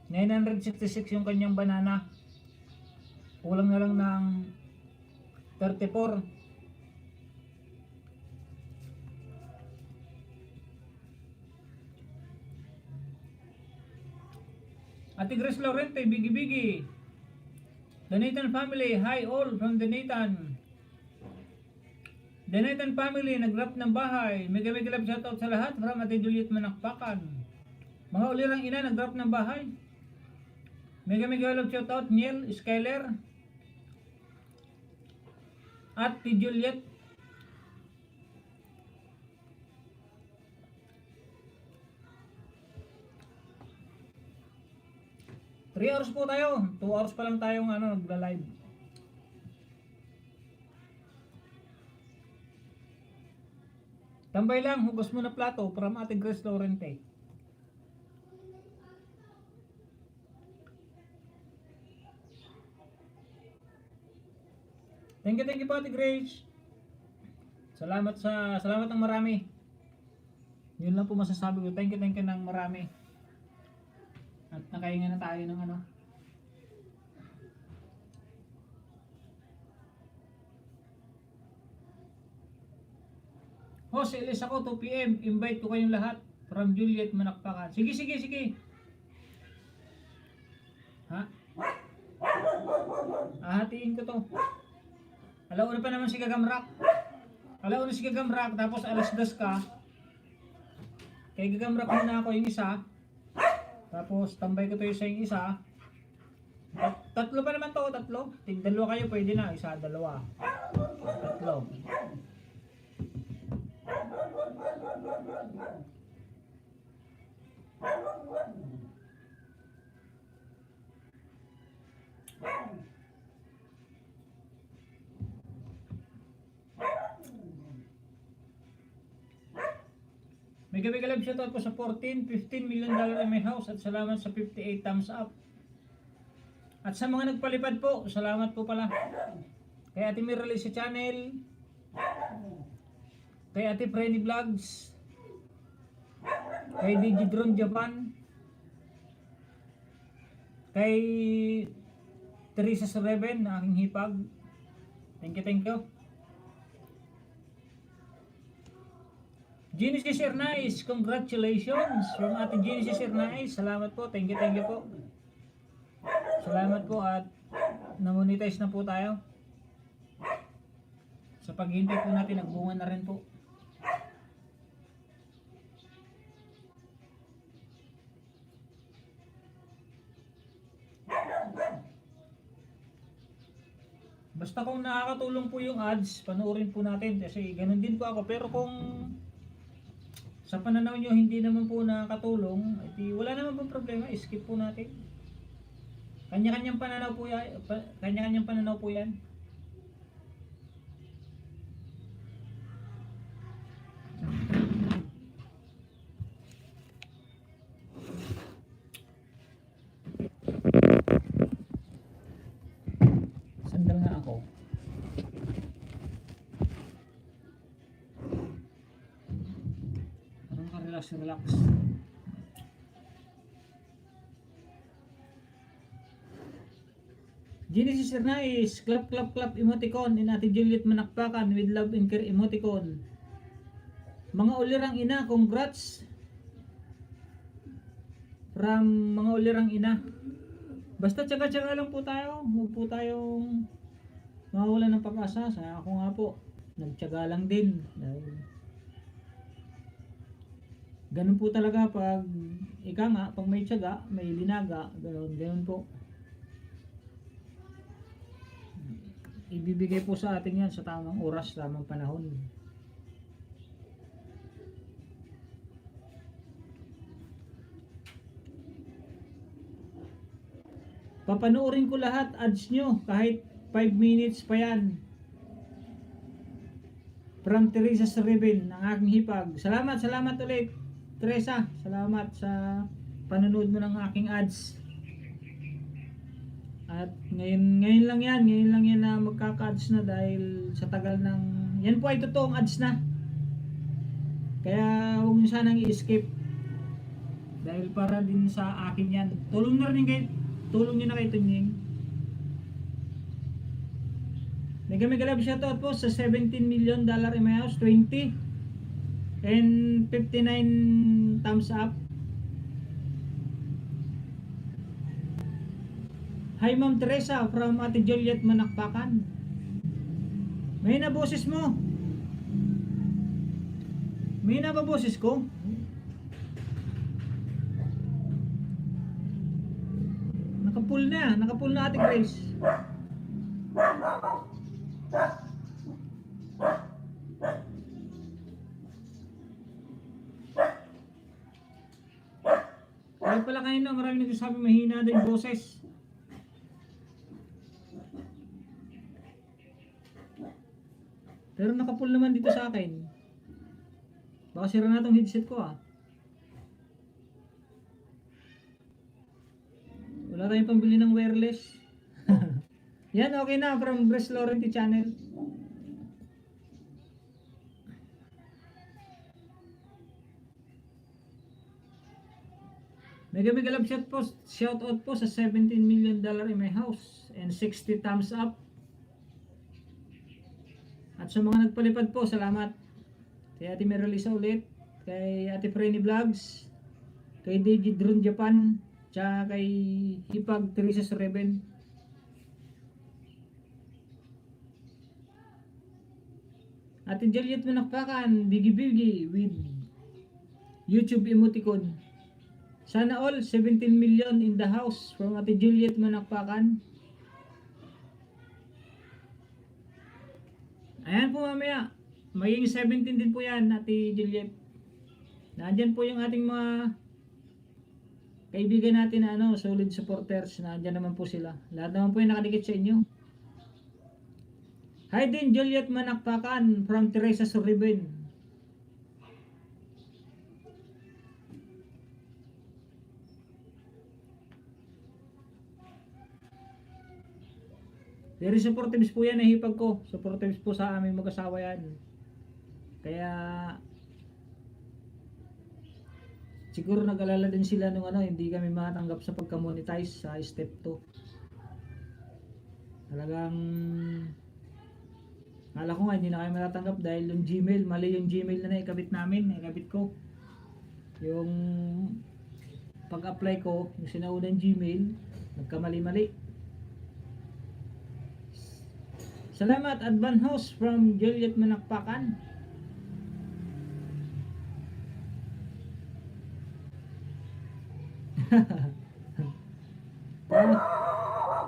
966 yung kanyang banana. Kulang na lang ng 34. Ate Grace Laurente, bigi-bigi. The Nathan family, hi all from the Nathan. The Nathan family, nag-wrap ng bahay. Mega love shoutout sa lahat from Ate Juliet Manakpakan. Mga ulirang ina, nag-wrap ng bahay. Mega love shoutout Neil, Skyler, at Ate Juliet. Three hours po tayo. 2 hours pa lang tayong nagla-live. Tambay lang, hugas mo na plato from Ate Grace Laurente. Thank you po Ate Grace. Salamat ng marami. Yun lang po masasabi ko. Thank you ng marami. At nakahinga na tayo ng ano. Jose, ilis ako 2 PM. Invite ko kayong lahat. From Juliet Manakpakan. Sige. Ha? Hatiin ko to. Alauna pa naman si Gagamrak. Tapos alas 2 ka. Kay Gagamrak muna ako yung isa. Tapos tambay ko to yung isa. Tatlo pa naman to, tatlo. Dalawa kayo, pwede na. Isa, dalawa. Tatlo. Mega love shoutout po sa 15 million dollar in my house at salamat sa 58 thumbs up. At sa mga nagpalipad po, salamat po pala. Kay Ate Mirali sa channel, kay Ate Frenny Vlogs, kay Digidron Japan, kay Teresa Sereven na aking hipag. Thank you. Genesis Ernais, congratulations from Ate Genesis Ernais. Salamat po, thank you po. Salamat po at na-monetize na po tayo. Sa paghintay po natin, nagbunga na rin po. Basta kung nakakatulong po yung ads, panoorin po natin kasi ganun din po ako. Pero kung sa pananaw nyo hindi naman po nakakatulong, edi wala naman po problema, skip po natin. Kanya-kanyang pananaw po yan. Sandal nga ako. Relax. Genesis Ernais, clap emoticon in Ate Juliet Manakpakan with love and care emoticon. Mga ulirang ina, congrats from mga ulirang ina. Basta tsaga-tsaga lang po tayo. Huwag po tayong mawawalan ng pag-asa. Sa ako nga po, nagtsaga lang din. Dahil ganun po talaga pag pag may tiyaga, may linaga, ganun po. Ibibigay po sa atin yan sa tamang oras, tamang panahon. Papanoorin ko lahat ads nyo kahit 5 minutes pa yan. From Teresa Sereven, ang aking hipag. Salamat ulit. Teresa, salamat sa panonood mo ng aking ads. At ngayon lang yan na magkaka-ads na dahil sa tagal ng... Yan po ay totoong ads na. Kaya huwag nyo sanang i-skip. Dahil para din sa akin yan. Tulong nyo na kay Tunying. Mega love shoutout po sa 17 million dollar in my house, 20 and 59 thumbs up. Hi Ma'am Teresa from Ate Juliet Manakpakan. May na boses mo. May na ba boses ko? Nakapul na Ate Grace. Kaya pala kanina marami nagsasabi mahina daw yung boses. Pero nakapul naman dito sa akin. Baka sira na tong headset ko ah. Wala tayong pambili ng wireless. Yan, okay na from Bres Laurenti channel. Mega mega love shout out po sa $17 million in my house and 60 thumbs up. At sa mga nagpalipad po, salamat. Kay Ate Meralisa ulit, kay Ate Frenny Vlogs, kay DJ Drone Japan, tsaka kay Hipag Teresa Sreben. Ate Juliet Manakpakan, Bigi Bigi with YouTube emoticon. Sana all 17 million in the house from Ate Juliet Manakpakan. Ayan po mamaya, magiging 17 din po yan, Ate Juliet. Nandyan po yung ating mga kaibigan natin na solid supporters. Nandyan naman po sila. Lahat naman po yung nakadikit sa inyo. Hi din Juliet Manakpakan from Teresa Suriben. Very supportives po yan, Hipag ko. Supportives po sa aming mag-asawa yan. Kaya siguro nag-alala din sila nung hindi kami matanggap sa pagka-monetize sa step 2. Talagang akala ko nga hindi na kayo matatanggap dahil yung Gmail, mali yung Gmail na naikabit namin, naikabit ko. Yung pag-apply ko, yung sinaunang Gmail, nagkamali-mali. Salamat Advan House from Juliet Manakpakan.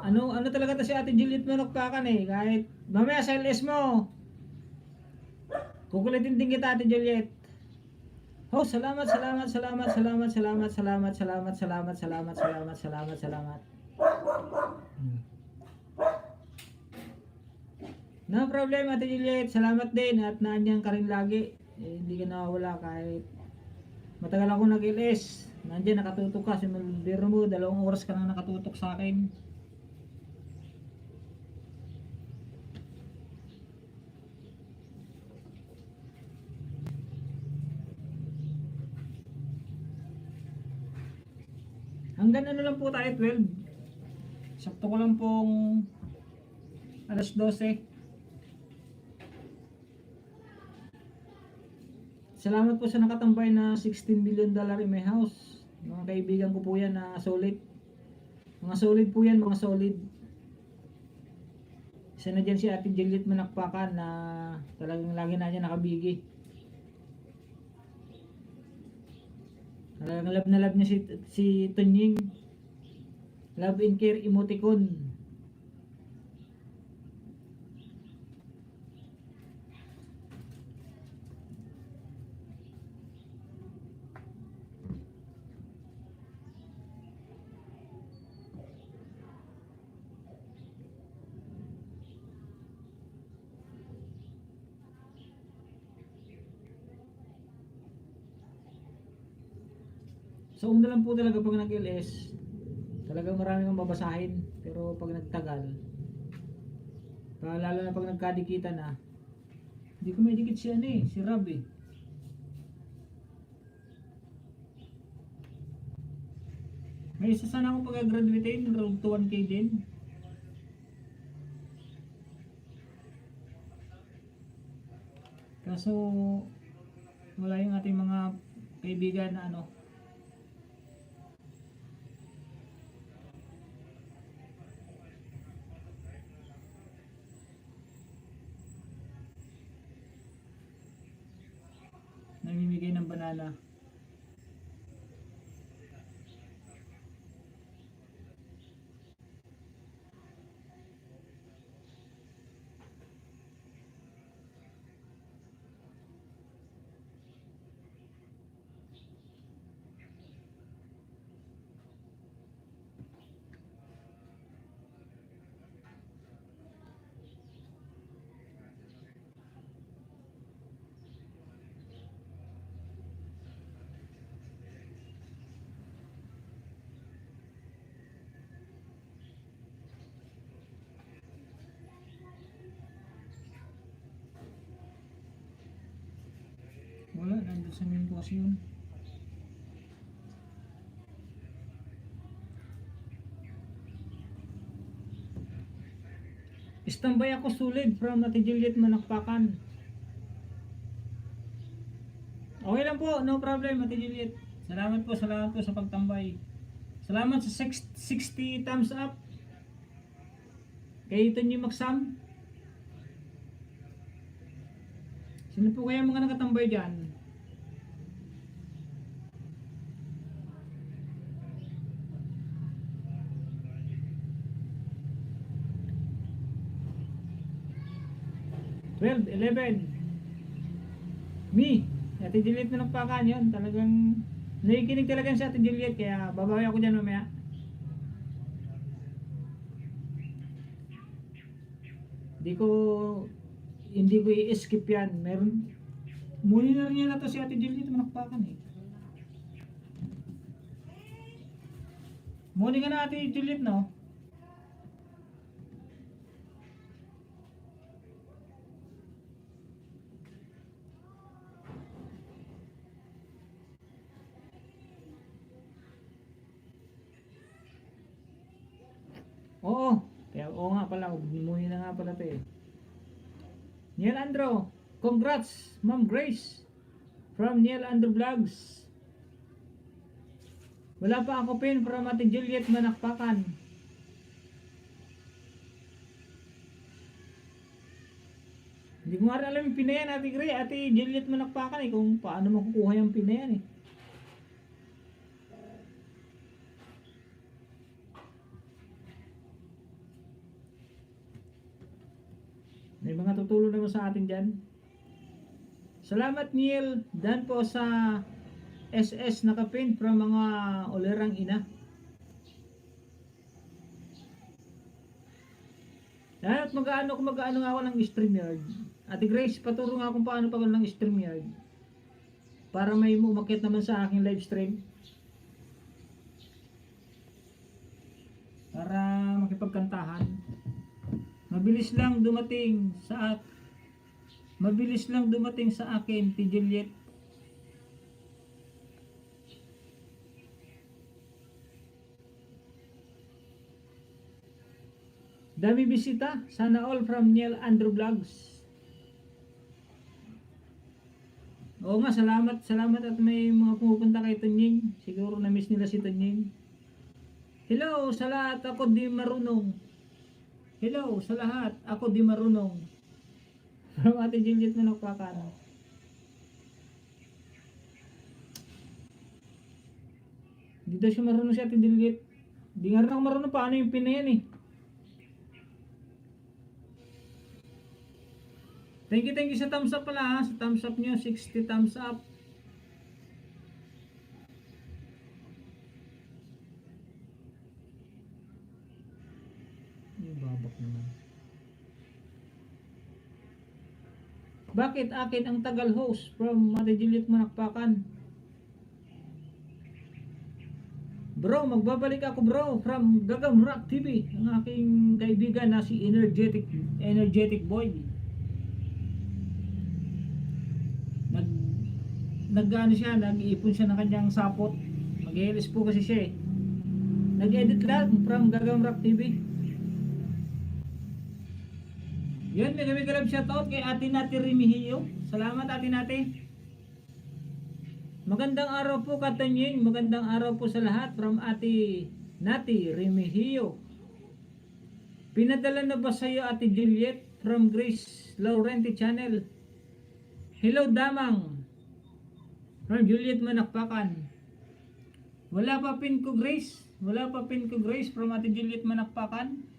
Ano talaga to si Ate Juliet Manakpakan eh. Kahit mamaya sa LS mo, kukulitin din kita Ate Juliet. Oh, salamat. No problem Ate Juliet, salamat din at nandiyan ka rin lagi. Hindi ka nawawala kahit matagal ako nag-LS. Nandiyan nakatutok ka, biro mo 2 oras ka na nakatutok sa akin. Hanggang lang po tayo 12. Sakto ko lang pong alas 12. Salamat po sa nakatambay na $16 million in my house. Mga kaibigan ko po yan na solid. Mga solid po yan, mga solid. Isa na dyan si Ate Juliet Manakpakan na talagang lagi na dyan nakabigi. Talagang love na love niya si Tunying. Love and care emoticon. So una lang po talaga pag nag-LS, talagang marami kang babasahin. Pero pag nagtagal, lalo na pag nagkadikita na, hindi ko may dikit si Rob eh. May isa sana akong pag-graduatein, road to 1K din. Kaso wala yung ating mga kaibigan na namimigay ng banana. dito sa main ko kasi yun. Standby ako sulit from Ate Juliet Manakpakan. Okay lang po, no problem Ate Juliet. Salamat po sa pagtambay. Salamat sa 60 thumbs up. Kay Tony Maksam. Sino po kaya mga nakatambay dyan? Well, 11. Me, Ate Juliet na nagpakan yun. Talagang nakikinig talaga si Ate Juliet, kaya babawi ako dyan mamaya. Hindi ko i-skip yan. Meron muli na rin na to si Ate Juliet na nagpakan eh. Muli ka na Ate Juliet, no? Oo. Kaya oo nga pala, muli na nga pala to eh. Neil Andro, congrats Ma'am Grace from Neil Andro Vlogs. Wala pa ako pin from Ate Juliet Manakpakan. Hindi ko nga rin alam yung pinayan Ate Grace, Ate Juliet Manakpakan eh, kung paano makukuha yung pinayan eh. May mga tutulong naman sa atin dyan. Salamat Neil dan po sa SS nakapin from mga olerang ina. At mag-ano nga ako ng StreamYard. Ate Grace, paturo nga kung paano pa ng StreamYard. Para may umakyat naman sa aking live stream. Para makipagkantahan. Mabilis lang dumating sa akin, T. Juliet. Dami bisita, sana all from Neil Andrew Vlogs. Oo nga, salamat at may mga pumupunta kay Tonying. Siguro na-miss nila si Tonying. Hello sa lahat, ako di marunong. Hello sa lahat, ako di marunong. From Ate Juliet na nagpakano. Hindi daw siya marunong si Ate Juliet. Di nga rin ako marunong paano yung pinayan eh. Thank you sa thumbs up pala ha. Sa thumbs up nyo, 60 thumbs up. Yung babak naman. Bakit akin ang tagal host from Ate Juliet Manakpakan? Bro, magbabalik ako bro from Gagam Rock TV. Ang aking kaibigan na si Energetic Boy. Nag-iipon siya ng kanyang sapot. Mag-LS po kasi siya eh. Nag-edit lang from Gagam Rock TV. Yun, may galab shoutout kay Ate Nati Remihio. Salamat Ate Nati. Magandang araw po Katanying. Magandang araw po sa lahat from Ate Nati Remihio. Pinadala na ba sa'yo Ate Juliet from Grace Laurenti Channel? Hello Damang from Juliet Manakpakan. Wala pa pin ko Grace from Ate Juliet Manakpakan.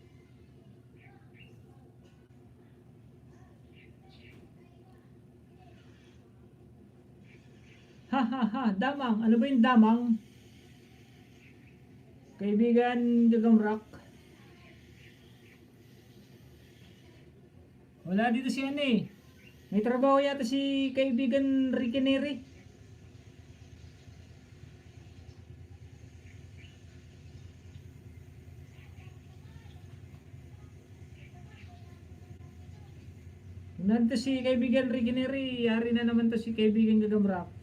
Ha, damang. Ano ba yung damang? Kaibigan Gagamrak. Wala dito si ano eh. May trabaho yata si kaibigan Ricky Neri. Nandito si kaibigan Ricky Neri. Yari na naman to si kaibigan Gagamrak.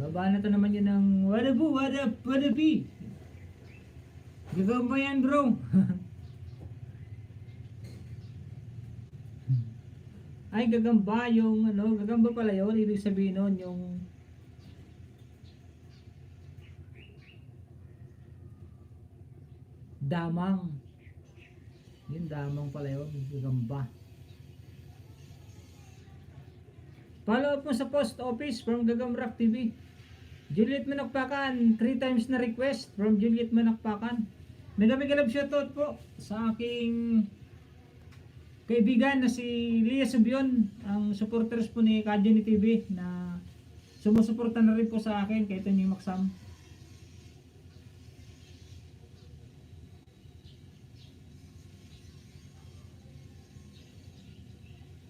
Babanatan naman yun ng wadabu, wadabi. Gagamba yan bro. Ay gagamba yung ano, gagamba pala yun. Ibig sabihin nun yung damang. Yun damang pala yun, gagamba. Follow up mo sa post office from Gagamrak TV. Juliet Manakpakan, 3 times na request from Juliet Manakpakan. Nagamigalab shoutout po sa aking kaibigan na si Lia Subion, ang supporters po ni Kajani TV na sumusuporta na rin po sa akin kay Tony Maksam.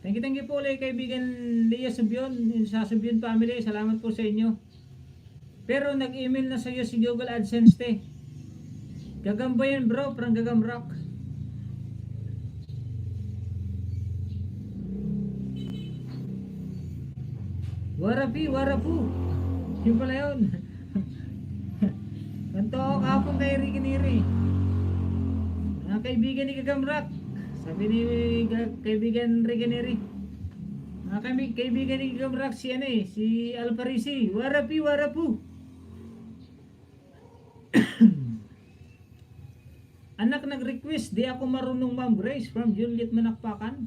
Thank you po ulit kaibigan Lia Subion sa Subion family. Salamat po sa inyo. Pero nag-email na sa iyo si Google AdSense te. Gagamba yan bro, parang gagamrak. Warapu. Yung pala yun. Kanto ako kahapon kay Ricky Neri. Mga kaibigan ni Gagamrak. Sabi ni kaibigan Ricky Neri. Mga kaibigan ni Gagamrak si ano eh, si Alparisi. Warapu. Anak nag-request, di ako marunong Ma'am Grace from Juliet Manakpakan.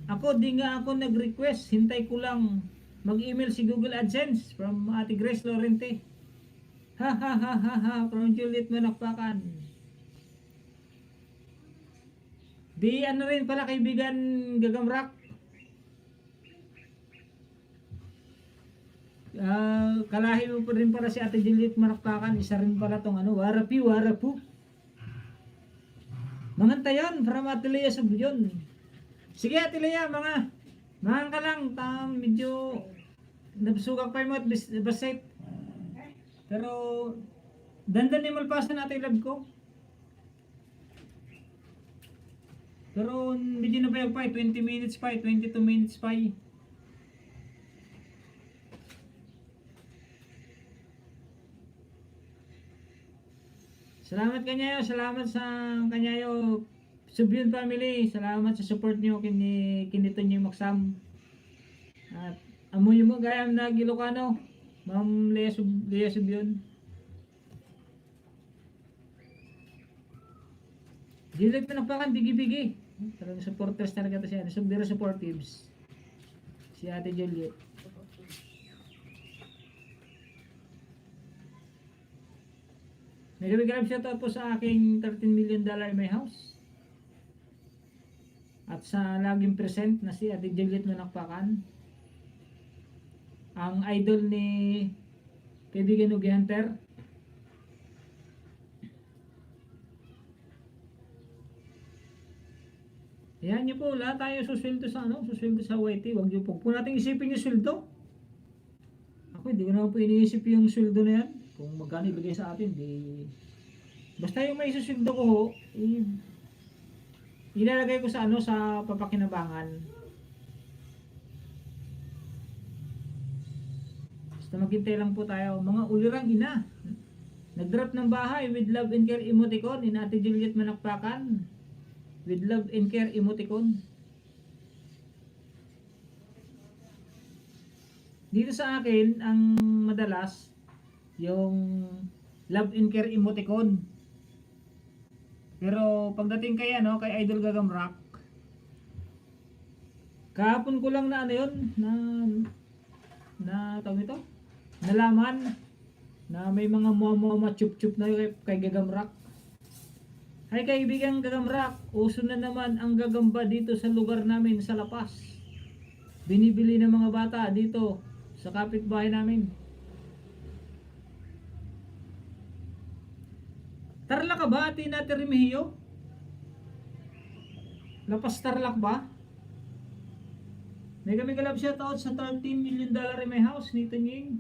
Ako, di nga ako nag-request, hintay ko lang mag-email si Google AdSense from Ate Grace Lorente. Ha from Juliet Manakpakan. Di ano rin pala kaibigan Gagamrak. Kalahi mo pa rin pala si Ate Juliet Manakpakan, isa rin pala tong ano, warapu. Mangantayon from Ate Lea Subion. Sige Ate Lea, mga ka lang, medyo nabsugak pa mo at basit. Pero dandan ni malpasan natin lab ko. Pero medyo na pa 20 minutes pa, 22 minutes pa. Salamat kanyayo, salamat sa kanyayo Subion family, salamat sa support niyo kinito niyo Maksam. At amoy mo gayam na Ilocano, Ma'am Lea Subion. Juliet Manakpakan, bigi-bigi. Talagang supporters talaga ito siya. Very supportives. Si Ate Juliet. Nag-regrab siya po sa aking $13 million in my house. At sa laging present na si Ate Juliet Manakpakan. Ang idol ni kaibigan Ugi Hunter. Ayan nyo po, lahat tayo susweldo sa susweldo sa YT. Huwag nyo po natin isipin yung sweldo. Ako, hindi ko naman po iniisip yung sweldo na yan. Kung magkano ibigay sa atin, basta yung may susweldo ko ho, ilalagay ko sa sa papakinabangan. Basta maghintay lang po tayo. Mga ulirang ina. Nag-drop ng bahay with love and care emoticon in Ate Juliet Manakpakan. With love and care emoticon. Dito sa akin, ang madalas, yung love and care emoticon. Pero pagdating kay kay Idol Gagamrak, kahapon ko lang na yun, na tawag ito, nalaman na may mga muwa chup-chup na kay Gagamrak. Hay kaibigan Gagamrak, uso na naman ang gagamba dito sa lugar namin sa La Paz. Binibili ng mga bata dito sa kapitbahay namin. Tarlac ka ba, Ate Nati Remigio? La Paz Tarlac ba? May kami galap shoutout sa $13 million in my house, Nito Nying.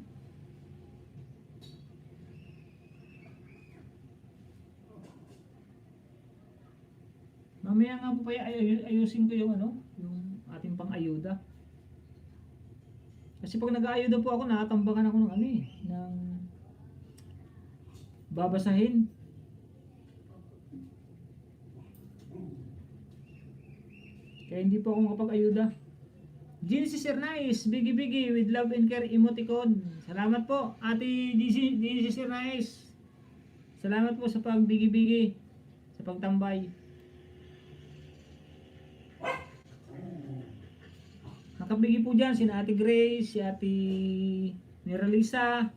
Mamaya nga po pa ayusin ko yung yung ating pang-ayuda. Kasi pag nag-aayuda po ako, nakatambakan ako ng ano eh, ng babasahin. Kaya hindi po ako makapag-ayuda. Genesis Ernais, Biggie Biggie with love and care emoticon. Salamat po, Ate Genesis Ernais. Salamat po sa pag-biggie biggie, sa pagtambay. Nakabigay po dyan si Ate Grace, si Ate Miralisa,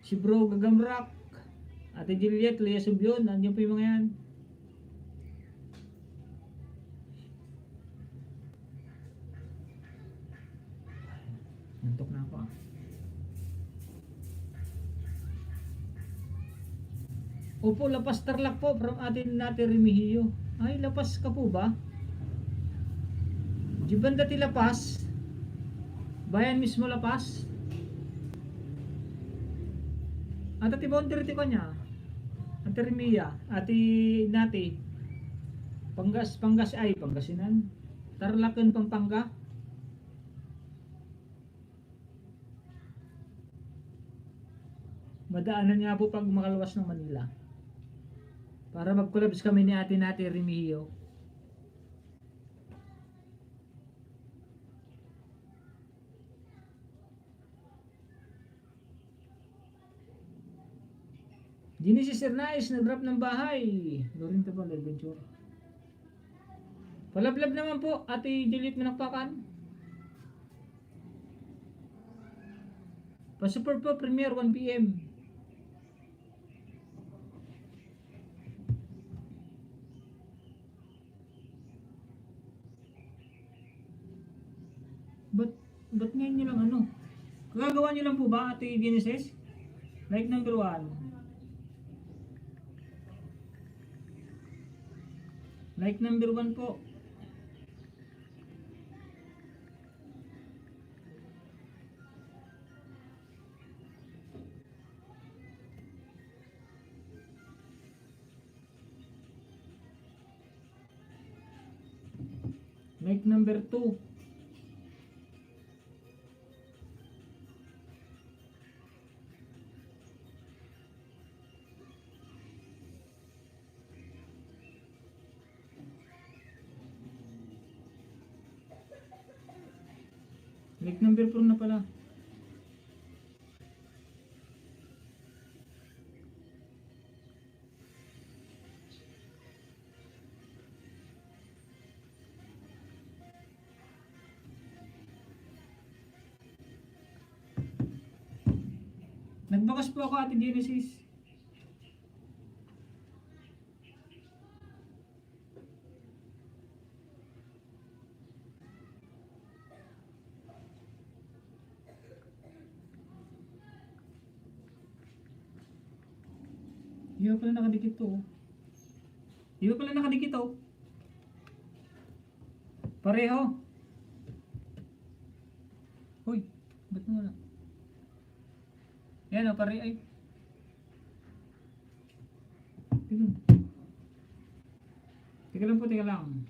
si Bro Gagamrak, Ate Juliet, Lea Subion, nandiyan po yung mga yan. Nantok na ako ah. Opo, Lapas Tarlac po from atin natin Remigio. Ay, Lapas ka po ba? Jibanda ti Lapas? Bayan mismo Lapas? Ata ti boundary ti kanya? Ati Remia, ati nati Pangas ay Pangasinan. Tarlacan Pampanga. Madaanan nga po pag makaluwas ng Manila. Para mag-collabs kami ni ate natin Remigio. Genesis Ernais, nag-drop ng bahay. Lorin to ba, adventure? Palablab naman po, ate Juliet Manakpakan. Pa-support po, premiere 1 PM. Ba't ngayon nyo lang ano? Gagawa nyo lang po ba, Ate Genesis? Like number 1. Like number 1 po. Like number 2. Like number 4 na pala. Nagbakas po ako, Ate Genesis. Di ba pala nakadikit to? Di ba pala nakadikit to? Pareho. Hoy, ba't mo na? Yan o, pare ay. Teka lang po, teka lang.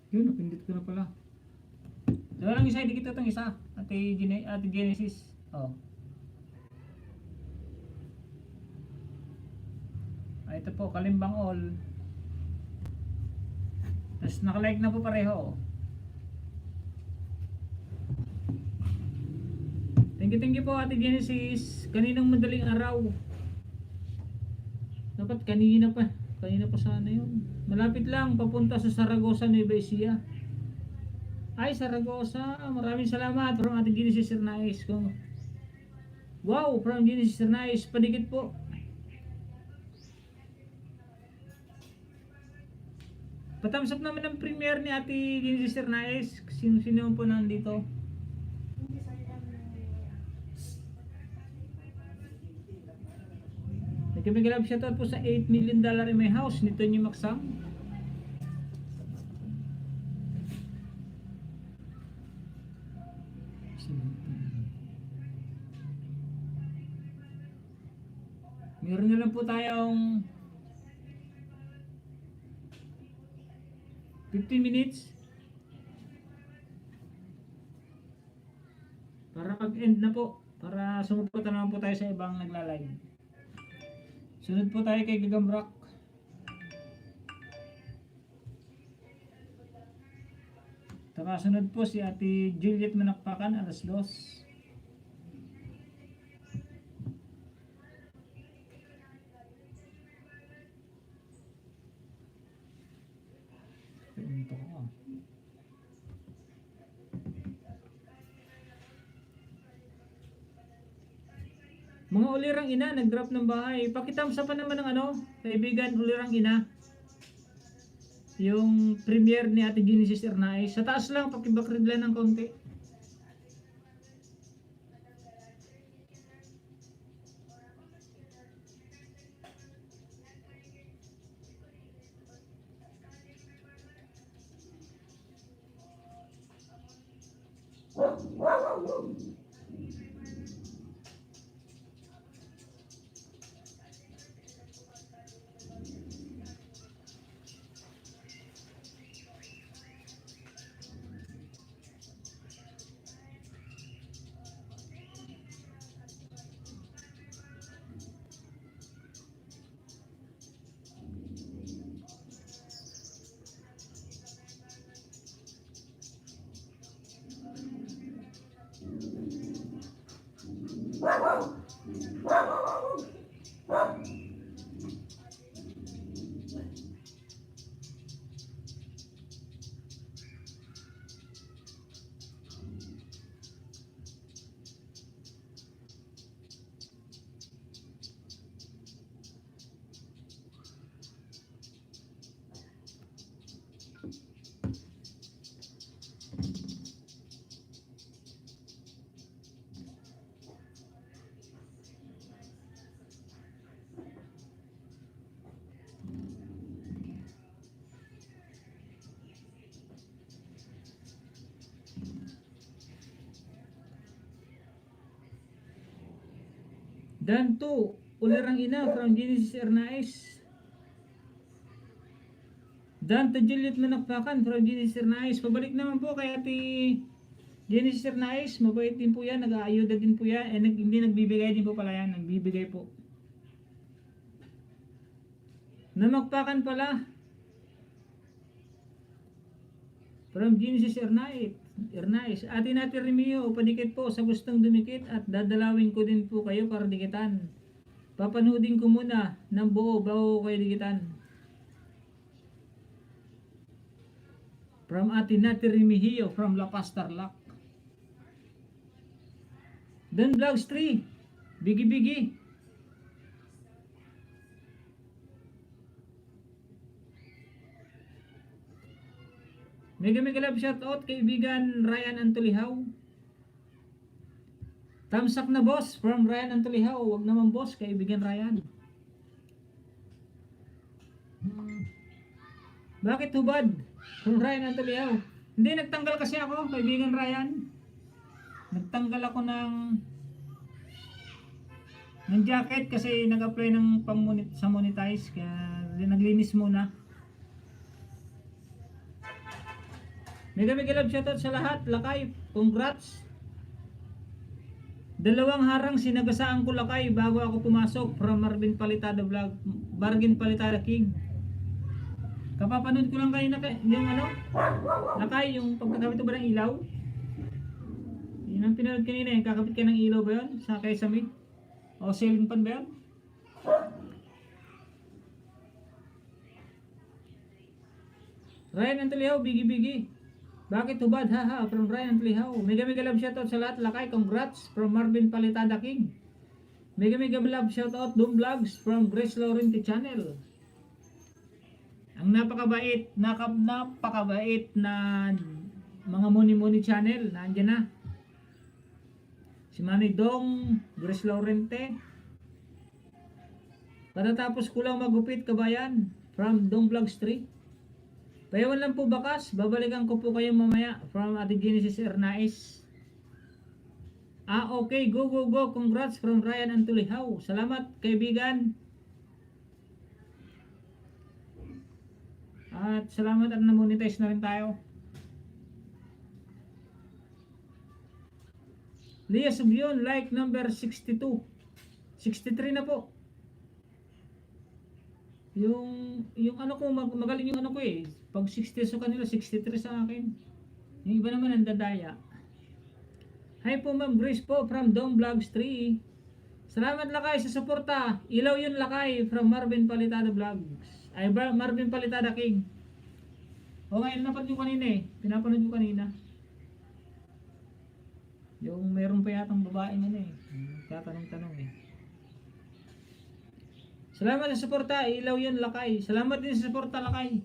Yun, napindit ko na pala. Dala lang isa, dikit itong isa. Ate Genesis. Oh. Ito po, Kalimbang All. Tapos nakalike na po pareho. Thank you po, Ate Genesis. Kaninang madaling araw. Dapat kanina pa. Kanina pa sana yun. Malapit lang, papunta sa Saragossa, Nueva Ecija. Ay, Saragossa. Maraming salamat from Ate Genesis Ernais. Wow, from Genesis Ernais. Padikit po. Patams up naman ang premiere ni Ate Genesis Ernais. Sino po nandito? Nagkabigilab shoutout po sa $8 million in my house ni Tony Maxam. Meron na lang po tayong 15 minutes para mag-end na po. Para sumuporta naman po tayo sa ibang nagla-live. Sunod po tayo kay Gagambrak. Sunod po si Ate Juliet Manakpakan, alas 2. Ito ko. Mga ulirang ina, nag-drop ng bahay. Pakitamsa pa naman ng ano, kaibigan, ulirang ina. Yung premiere ni Ate Genesis Ernay. Sa taas lang, pakibakrid lang ng konti. Dan to, ulirang ina from Genesis Ernais. Dan to Juliet Manakpakan from Genesis Ernais. Pabalik naman po kay Ate Genesis Ernais. Mabait din po yan, nag-aayuda din po yan. Hindi nagbibigay din po pala yan, nagbibigay po. Namakpakan pala. From Genesis Ernais. Ate natin Remio, padikit po sa gustong dumikit at dadalawin ko din po kayo para dikitan. Papanoodin ko muna ng buo bago kayo dikitan. From Ate natin Remio from La Paz, Tarlac. Don Vlogs 3. Bigi. Mega love shoutout kaibigan Ryan Antulihaw. Tamsak na boss from Ryan Antulihaw. Wag naman boss, kaibigan Ryan. Bakit hubad? From Ryan Antulihaw. Hindi, nagtanggal kasi ako, kaibigan Ryan. Nagtanggal ako ng jacket kasi nag-apply ng sa monetize, kaya naglinis muna. Mega love shoutout sa lahat. Lakay, congrats. 2 harang sinagasaan ko Lakay bago ako pumasok from Marvin Palitada Vlog. Bargain Palitada King. Kapapanood ko lang kayo na yung ano, Lakay, yung pagkakabit ba ng ilaw? Yun ang pinanood kanina, yung kakabit ka ng ilaw ba yun? Sa Kesame? O ceiling fan ba yun? Ryan Antulihaw, bigi. Bakit hubad? Haha, from Ryan Antulihaw. Mega love shoutout sa lahat. Lakay, congrats from Marvin Palitada King. Mega love shoutout Doom Vlogs from Grace Laurenti Channel. Ang napakabait na mga muni channel, nandiyan na. Si Manny Dong, Grace Laurenti. Patatapos ko lang magupit, kabayan, from Dong Vlogs 3. Payawan lang po bakas, babalikan ko po kayo mamaya from Ate Genesis Ernais. Okay, go, go, go. Congrats from Ryan Antulihaw. Salamat, kaibigan. At salamat at na-monetize na rin tayo. Lia Subion, like number 62. 63 na po. Yung ano ko, magaling yung ano ko eh. Pag 60 sa kanila, 63 sa akin. Yung iba naman ang dadaya. Hi po Ma'am Grace po from Dong Vlogs 3. Salamat Lakay sa suporta. Ilaw yun Lakay from Marvin Palitada Vlogs. Ay Marvin Palitada King. O ngayon napanood nyo kanina eh. Pinapanood nyo kanina. Yung meron pa yatang babaeng ano eh. Tatanong-tanong eh. Salamat sa suporta. Ilaw yun Lakay. Salamat din sa suporta Lakay.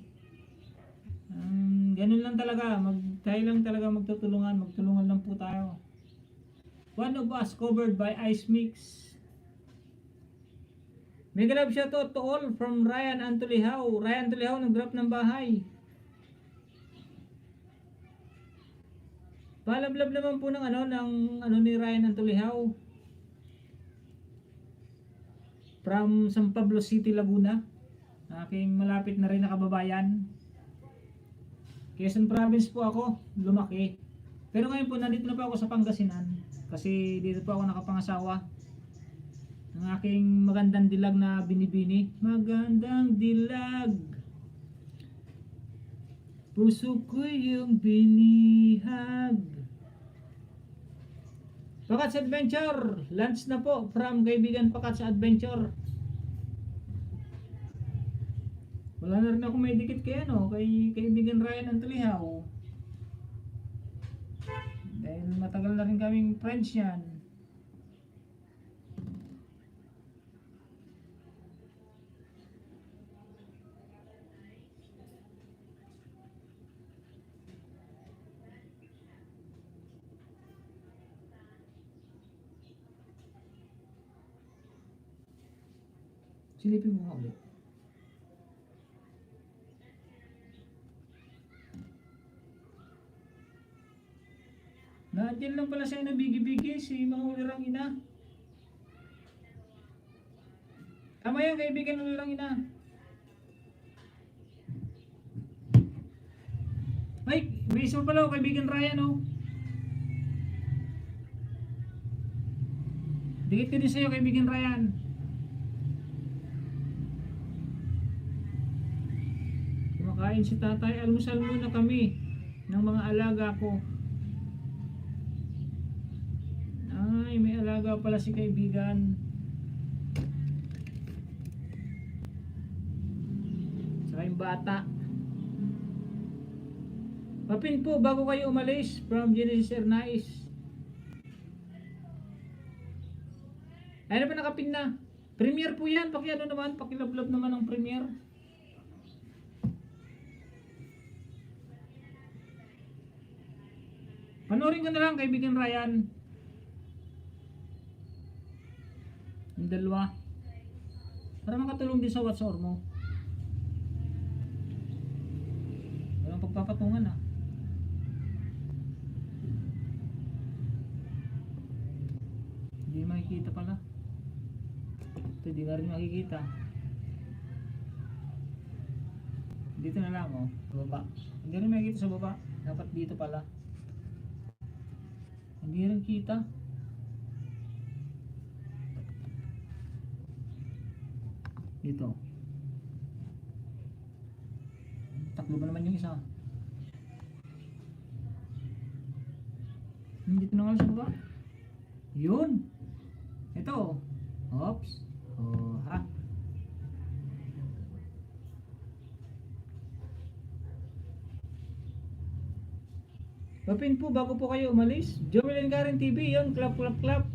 Ganun lang talaga. Tayo lang talaga magtutulungan. Magtulungan lang po tayo. One of us covered by Ice Mix. Mega love shoutout to all from Ryan Antulihaw. Ryan Antulihaw nag-drop ng bahay. Palablab naman po ng ano ni Ryan Antulihaw. From San Pablo City, Laguna. Aking malapit na rin na kababayan. Quezon Province po ako, lumaki. Pero ngayon po nandito na po ako sa Pangasinan. Kasi dito po ako nakapangasawa. Ang aking magandang dilag na binibini. Magandang dilag. Puso ko yung binihag. Pakats Adventure. Lunch na po from kaibigan Pakats Adventure. Wala na rin ako may dikit kay kaibigan Ryan Antulihaw. Dahil matagal na rin kaming friends yan. Silipin mo nga ulit. Nandiyan lang pala sa'yo na bigi-bigi si mga ulirang ina. Tama yan kaibigan ulirang ina. Ay, may isa pala kaibigan Ryan oh. Dikit ko din sa'yo kaibigan Ryan. Kumakain si tatay, almusal muna kami ng mga alaga ko. Ay, may alaga pala si kaibigan. Saka yung bata. Papin po, bago kayo umalis from Genesis Ernais. Ay, ano pa nakapin na? Premiere po yan. Pakiano naman, pakilablab naman ang premiere. Panoorin ko na lang kaibigan Ryan. Yung dalawa. Para makatulong din sa WhatsApp mo. Walang pagpapatungan ah. Hindi makikita pala. Ito hindi na rin makikita. Dito na lang oh. Sa baba. Hindi rin makikita sa baba. Dapat dito pala. Hindi rin kita. Dito. Taklo ba naman yung isa? Dito na nga sa baba. Yun. Ito. Oops. Oh, ha. Papin po bago po kayo umalis. Joel and Karen TV yun. Clap clap clap.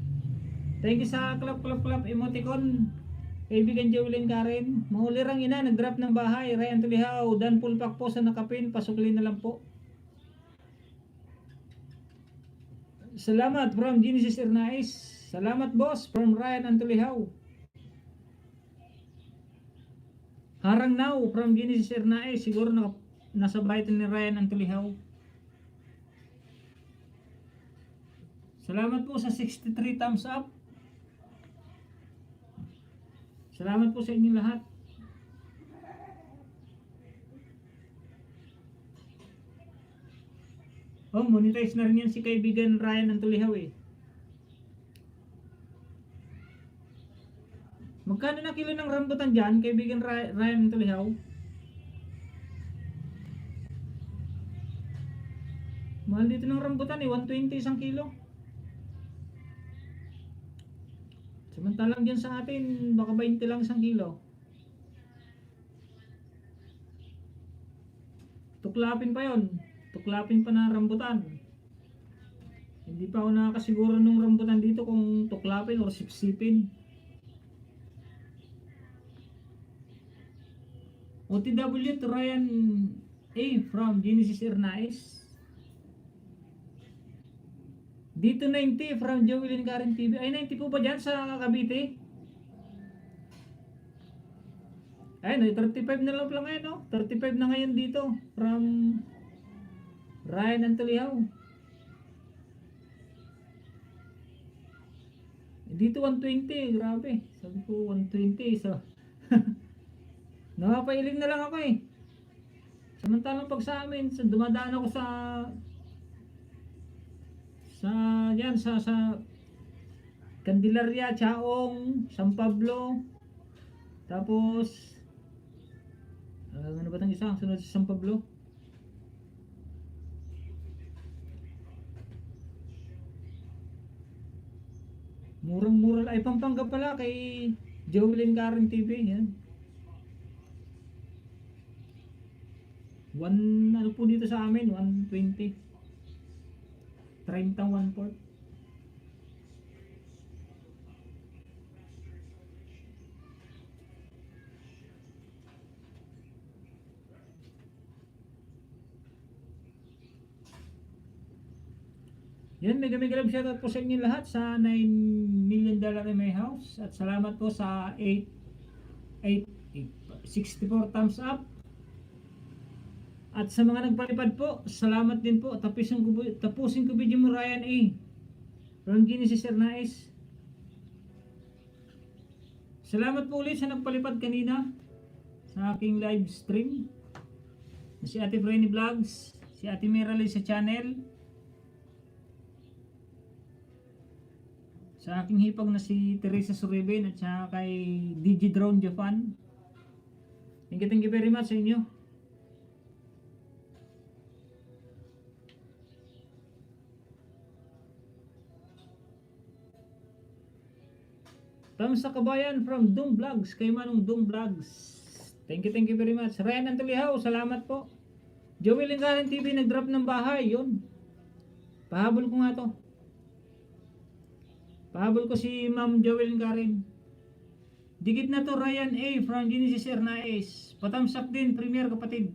Thank you sa clap clap clap emoticon. Kaibigan Joel and Karen. Mahulirang ina nag-drop ng bahay. Ryan Tulihaw. Dan pulpak po sa nakapin. Pasuklin na lang po. Salamat from Genesis Ernais. Salamat boss from Ryan Antulihaw. Harang now from Genesis Ernais. Siguro nasa bahay ni Ryan Antulihaw. Salamat po sa 63 thumbs up. Salamat po sa inyong lahat. Oh, monetize na rin yan si kaibigan Ryan ng Tulihaw eh. Magkano na kilo ng rambutan dyan, kaibigan Ryan ng Tulihaw? Mahal dito ng rambutan eh, 120 isang kilo. Samantalang dyan sa atin, baka 20 lang isang kilo. Tuklapin pa yon, tuklapin pa na rambutan. Hindi pa ako nakakasiguro nung rambutan dito kung tuklapin o sipsipin. OTW to Ryan A from Genesis Ernais. Dito 90 from Joel and Karen TV. Ay, 90 po ba dyan sa Cavite? Ay, 35 na lang ngayon, no? 35 na ngayon dito from Ryan Antoliao. Dito 120, grabe. Sabi ko 120, so nakapailing na lang ako eh. Samantalang pag sa amin, dumadaan ako sa Candelaria, Chaong, San Pablo. Tapos ano ba tang isa? Sunod sa San Pablo. Murang-mura ay Pampanga pala kay Joel and Karen TV yan. Ano po dito sa amin, 120. 30 1/4. Yan, mega love shoutout po sa inyo lahat sa $9 million in my house. At salamat po sa 64 thumbs up. At sa mga nagpalipad po, salamat din po. Tapusin ko video mo Ryan A. From Genesis Ernais. Salamat po ulit sa nagpalipad kanina sa aking live stream. Si Ate Frenny Vlogs, si Ate Merali sa channel. Sa aking hipag na si Teresa Suriben at saka kay DJ Drone Japan. Thank you very much sa inyo. Thumbs sa kabayan from Doom Vlogs, kay Manong Doom Vlogs. Thank you very much. Ryan Antoliao, salamat po. Joel and Karen TV nag-drop ng bahay, yun. Pahabol ko nga to. Pahabol ko si Ma'am Joel and Karen. Dikit na to Ryan A from Genesis Ernais. Patamsak din, premier kapatid.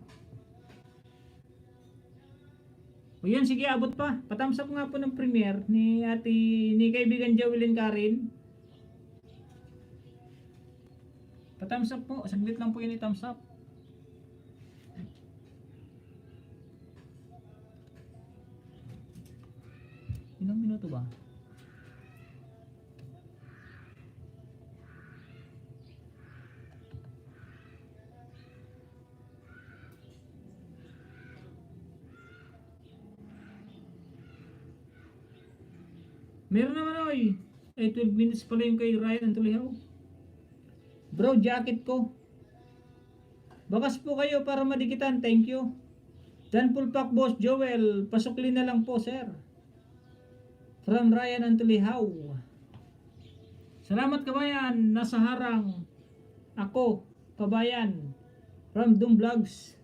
O yan, sige, abot pa. Patamsak nga po ng premier ni kaibigan Joel and Karen. Pa-thumbs up po. Saglit lang po yun i-thumbs up. Ilang minuto ba? Meron naman oy. 12 minutes pala yung kay Ryan Antoliao. Bro, jacket ko. Bakas po kayo para madikitan. Thank you. Dan Pulpak Boss Joel. Pasukli na lang po, sir. From Ryan Antoliao. Salamat kabayan. Nasa harang. Ako, kabayan. From Doom Vlogs.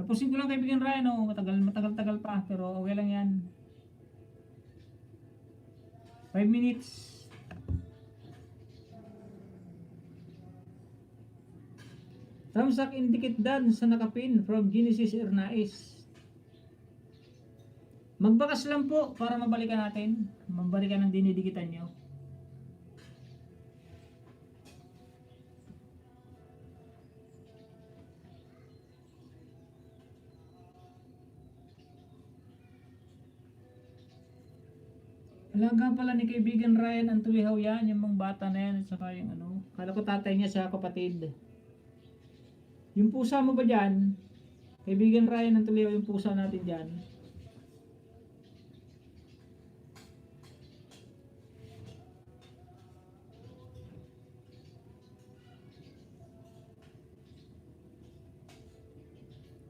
Tapusin ko lang kaibigan Ryan, oh. Matagal pa, pero okay lang yan. 5 minutes. Ramsak indicate dan sa nakapin from Genesis Ernais. Magbakas lang po para mabalikan natin. Mabalikan ang dinidikitan nyo. Alaga pala ni kaibigan Ryan ang tulihaw yan, yung mga bata na yan, at saka yung ano. Kala ko tatay niya sa kapatid. Yung pusa mo ba dyan? Kaibigan Ryan ang tulihaw yung pusa natin dyan.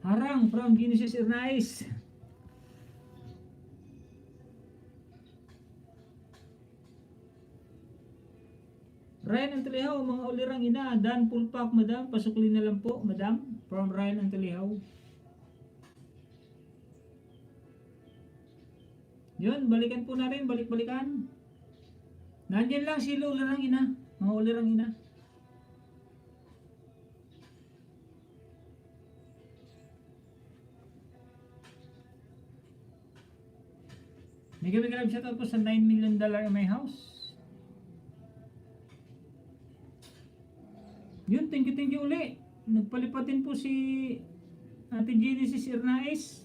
Harang from Genesis Ernais. Ryan Antolihaw, mga ulirang ina, Dan Pulpak, madam, pasukli na lang po, madam, from Ryan Antolihaw. Yun, balikan po na rin, balik-balikan. Nandiyan lang sila ulirang ina, mga ulirang ina. Mega love shoutout po sa $9 million in my house. Yun, thank you uli. Nagpalipatin po si Ate Genesis Ernais.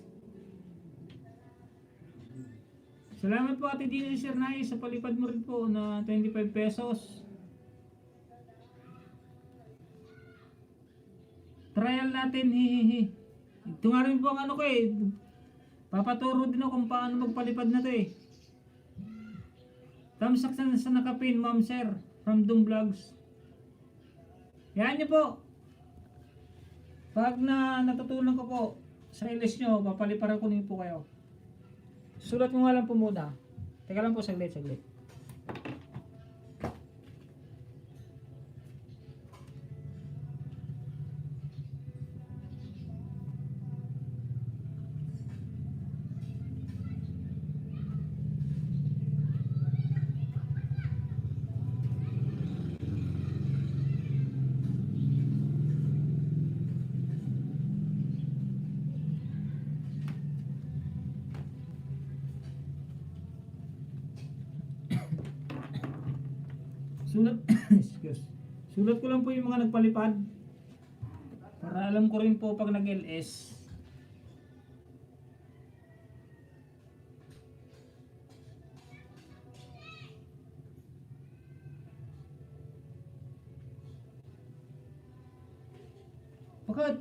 Salamat po Ate Genesis Ernais sa palipad mo rin po na 25 pesos. Trial natin, hihihi. Ito nga rin po ang ano ko eh. Papaturo din ako kung paano magpalipad na to eh. Tamsak sa nakapin, ma'am sir, from Dung Vlogs. Yan nyo po. Pag natutunan ko po sa ilis nyo, papaliparan ko niyo po kayo. Sulat ko nga lang po muna. Teka lang po, saglit. Excuse. Sulat ko lang po yung mga nagpalipad para alam ko rin po pag nag-LS. Bakit?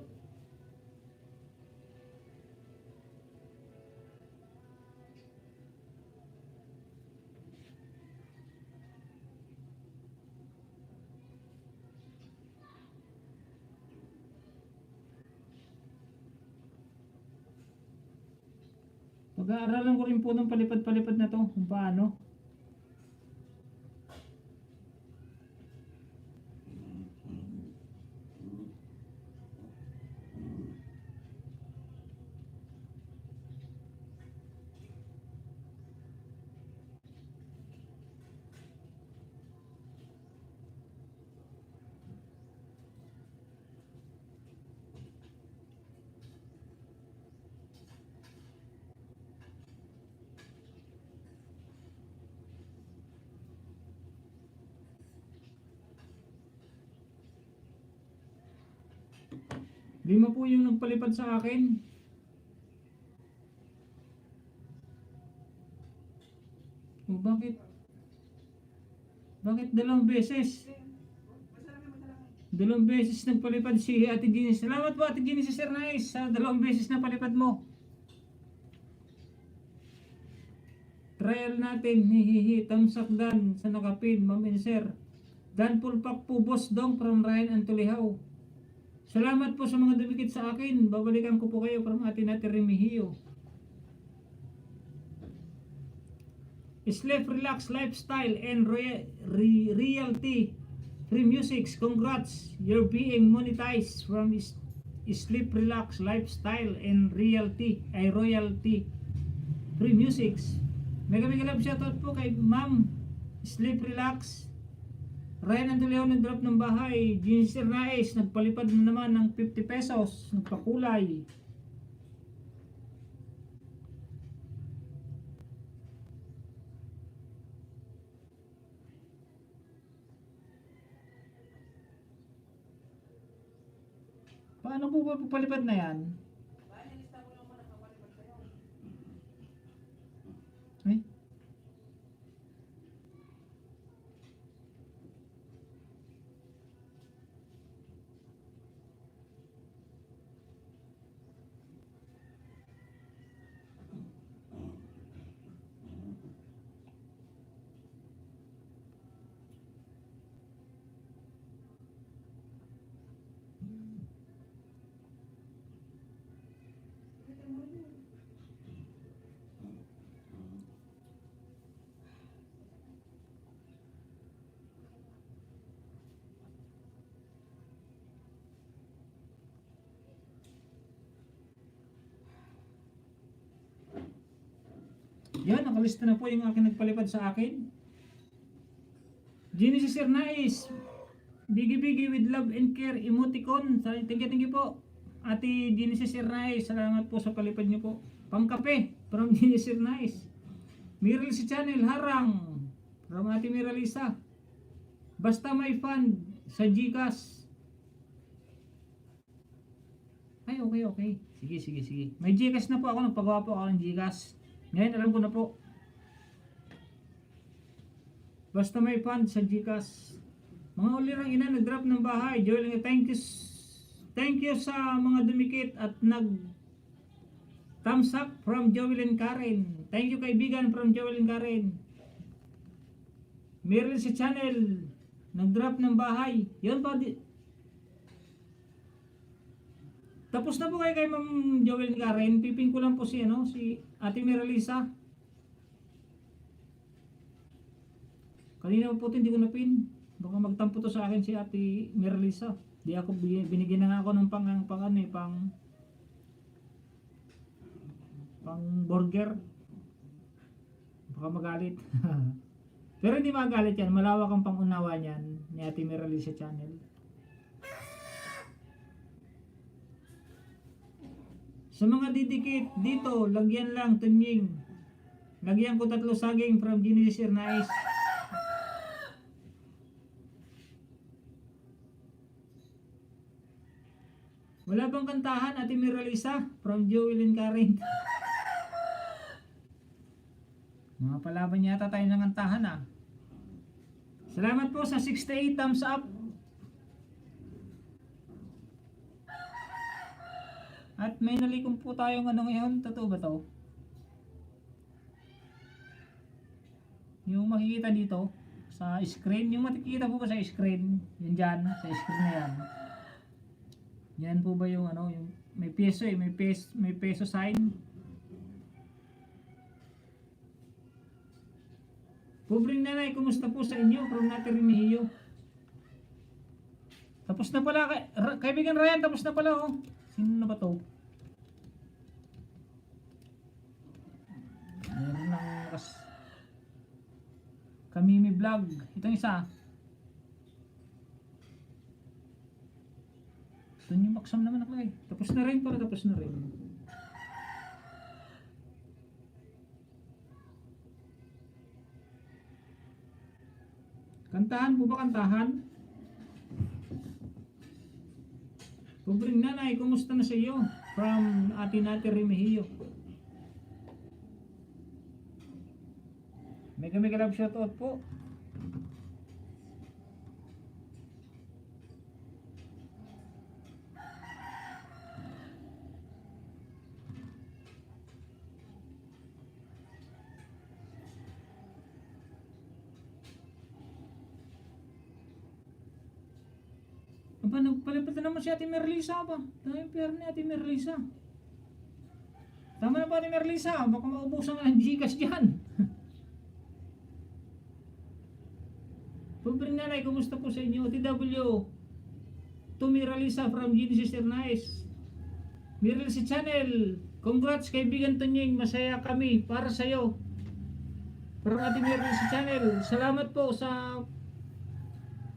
Pag-aaralan ko rin po ng palipad-palipad na to kung paano. Lima po yung nagpalipad sa akin. O bakit? Bakit dalawang beses? Dalawang beses nagpalipad si Ate Genesis. Salamat po Ate Genesis Ernais sa dalawang beses na palipad mo. Trial natin, hihihi, tamsak Dan sa nakapin, ma'am and sir. Dan Pulpak po, boss dong from Ryan Antolihaw. Salamat po sa mga dumikit sa akin. Babalikan ko po kayo from Ate Remigio. Sleep, relax, lifestyle, and realty. Free musics, congrats. You're being monetized from Sleep, relax, lifestyle, and royalty. Free musics. Mega love shoutout po kay Ma'am Sleep, relax. Ryan Antolihaw nag-drop ng bahay. Genesis Ernais nagpalipad na naman ng 50 pesos. Nagpakulay. Paano po ba palipad na yan? Eh? Yan, nakalista na po yung aking nagpalipad sa akin. Genesis Hernais, bigi-bigi with love and care emoticon. Thank you po. Ate Genesis Hernais, salamat po sa palipad niyo po. Pangkape from Genesis Hernais. Miral si Channel Harang from Ate Miralisa. Basta may fund sa GCash. Ay, okay. Sige. May GCash na po ako. Nagpagawa po ako ng GCash. Ngayon, alam ko na po. Basta may fund sa GCash. Mga ulirang ina, nag-drop ng bahay. Joel, thank you sa mga dumikit at thumbs up from Joel and Karen. Thank you kaibigan from Joel and Karen. Meron si Channel, nag-drop ng bahay. Yun pa. Tapos na po kayo kay Ma'am Joel and Karen. Pipin ko lang po si Ate Miralisa. Kanina po hindi ko napin. Baka magtampo to sa akin si Ate Miralisa. Di ako binigyan na nga ako ng pang burger. Baka magalit. Pero hindi magalit yan. Malawak ang pangunawa niyan ni Ate Miralisa Channel. Sa mga didikit dito, lagyan lang tunying. Lagyan ko 3 saging from Genesis Hernais. Wala bang kantahan, Ate Miralisa from Joel and Karen? Mga palaban yata tayo ng kantahan ah. Salamat po sa 68 thumbs up. At may nalikom po tayong ngayon. Totoo ba to? Yung makikita dito sa screen. Yung makikita po ba sa screen? Yan dyan. Sa screen na yan. Yan po ba yung yung may peso may peso sign. Pobreng nanay, kumusta po sa inyo? From Nati Remigio. Tapos na pala kaibigan Ryan, tapos na pala oh. Sino na ba to? Meron ng Kamimi Vlog. Itong isa. Ito yung maksam naman ako eh. Tapos na rin. Kantahan po ba? Kantahan? Pobreng nanay, kumusta na sa iyo? From Ate Nati Remigio. Mega love shoutout po. Aba, nagpalipat na naman si Ate Miralisa ba? Dahil pera ni Ate Miralisa. Tama na ba Ate Miralisa? Baka maubusan nga ng Gcash dyan. Pobreng nanay, kumusta po sa inyo? TW to Miralisa from Genesis Hernais. Miralisa Channel, congrats kaibigan Tonying, masaya kami para sa'yo. From Ate Miralisa Channel, salamat po sa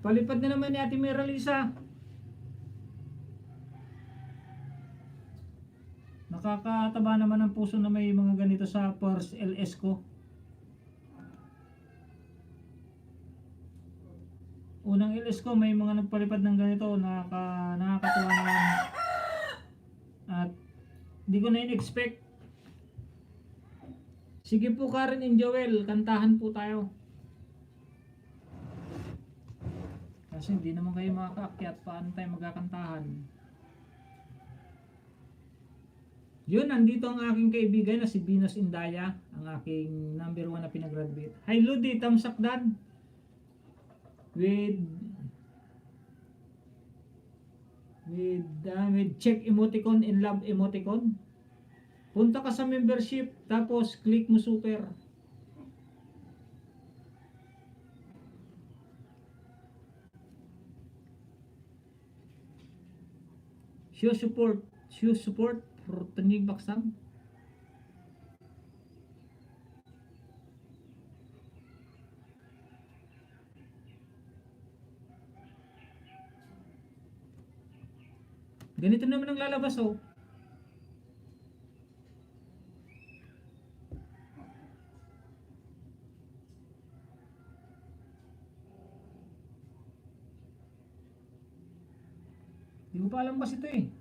palipad na naman ni Ate Miralisa. Nakakataba naman ang puso na may mga ganito sa Porsche LS ko. Unang LS ko may mga nagpalipad ng ganito, nakakatuwa naman. At di ko na in-expect. Sige po Karen and Joel, kantahan po tayo. Kasi hindi naman kayo makakaakyat, paano tayo magkakantahan? Yun, nandito ang aking kaibigan na si Venus Indaya, ang aking number 1 na pinagraduate. Hi Ludi, thumbs up dan. With check emoticon and love emoticon. Punta ka sa membership, tapos click mo super. Show support for Tanying Baksang. Ganito naman ang lalabas oh. Di ko pa alam kasi ito eh.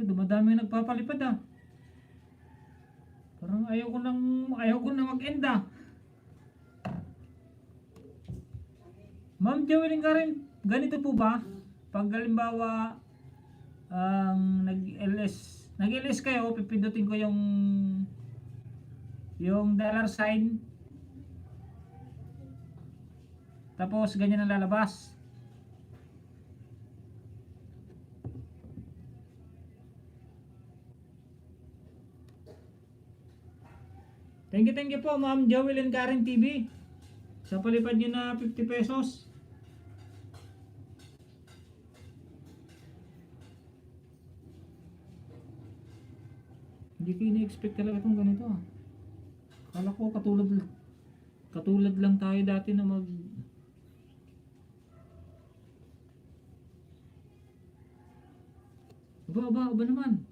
Dumadami yung nagpapalipad ah. Parang ayaw ko na mag-end ah. Ma'am Joelyn Karen, ganito po ba? Pag halimbawa nag-LS kayo, pipindutin ko yung dollar sign. Tapos ganyan ang lalabas. Thank you po Ma'am Joelyn Karen TV. Sa palipad nyo na 50 pesos. Hindi ko ina-expect talaga itong ganito ah. Kala ko katulad lang tayo dati na Aba naman.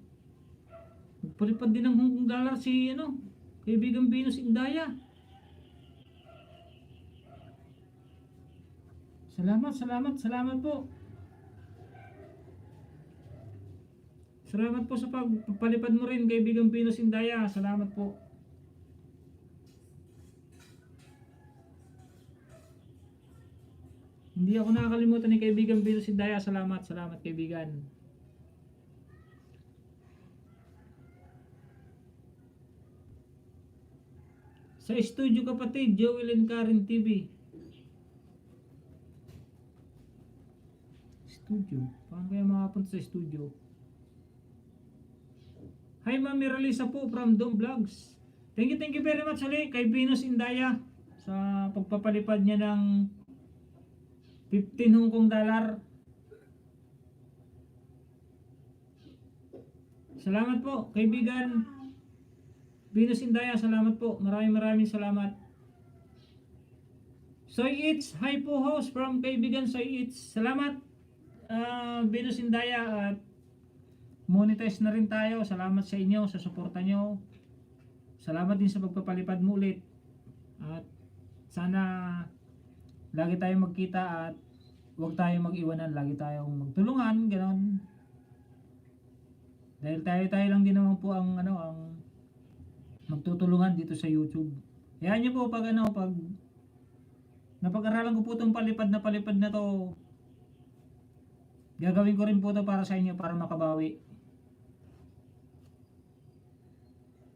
Magpalipad din ng Hong Kong dollar si kaibigan Venus Indaya. Salamat po. Salamat po sa pagpalipad mo rin kaibigan Venus Indaya. Salamat po. Hindi ako nakakalimutan ni kaibigan Venus Indaya. Salamat kaibigan. Sa studio kapatid, Joelyn Karen TV. Studio? Paano kaya makapunta sa studio? Hi Ma'am Miralisa po from Dom Vlogs. Thank you very much ulit kay Venus Indaya sa pagpapalipad niya ng 15 Hong Kong dollar. Salamat po kaibigan Venus Indaya, salamat po. Maraming salamat. Soy Eats, hi po host from kaibigan Soy Eats. Salamat Venus Indaya at monetize na rin tayo. Salamat sa inyo, sa suporta nyo. Salamat din sa pagpapalipad mo ulit. At sana lagi tayong magkita at huwag tayong mag-iwanan. Lagi tayong magtulungan, ganon. Dahil tayo lang din naman po ang magtutulungan dito sa YouTube. Hayaan niyo po pag napag-aralan ko po itong palipad na to, gagawin ko rin po ito para sa inyo para makabawi.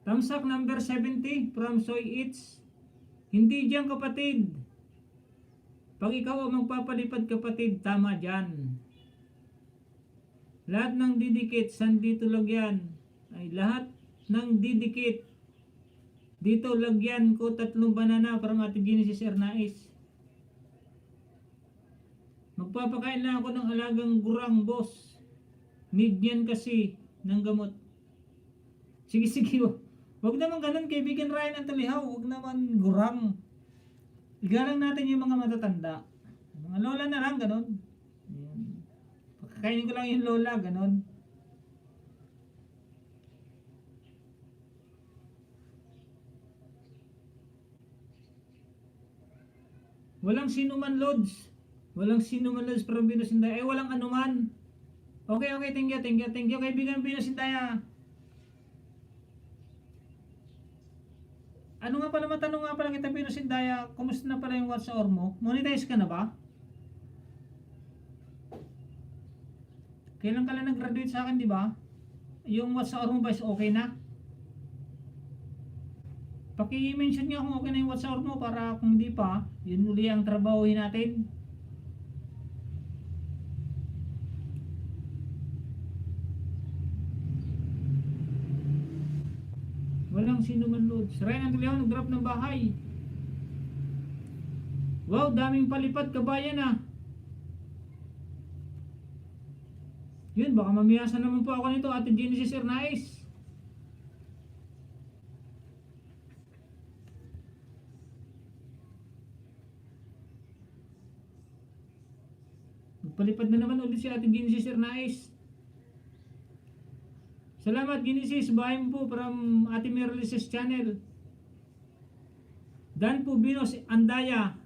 Thumbs up number 70 from Soy Eats. Hindi diyan kapatid. Pag ikaw ang magpapalipad kapatid, tama dyan. Lahat ng didikit, saan dito lagyan? Ay lahat ng didikit. Dito lagyan ko 3 banana from Ate Genesis Ernais. Magpapakain na ako ng alagang gurang boss. Need yan kasi ng gamot. Sige. Huwag naman ganun kaibigan Ryan ang talihaw. Huwag naman gurang. Igalang natin yung mga matatanda. Mga lola na lang ganun. Pagkakainin ko lang yung lola ganun. Walang sino man loads. Walang sino man loads from Venus Indaya. Walang anuman. Okay, thank you kaibigan Venus Indaya. Matanong nga pala kita Venus Indaya, kumusta na pala yung watch hour mo? Monetize ka na ba? Kailan ka lang nag-graduate sa akin, di ba? Yung watch hour mo ba is okay na? Paki-mention nga kung okay na yung watch hour mo para kung di pa, yun uli ang trabahuhin natin. Walang sino man loads. Ryan Antuliao nag-drop ng bahay. Wow, daming palipad kabayan ah. Yun, baka mamiyasan naman po ako nito Ate Genesis Ernais. Nagpalipad na naman ulit si Ate Genesis Ernais. Salamat Genesis, bahay mo po from Ate Merlices channel. Dan po Binos Andaya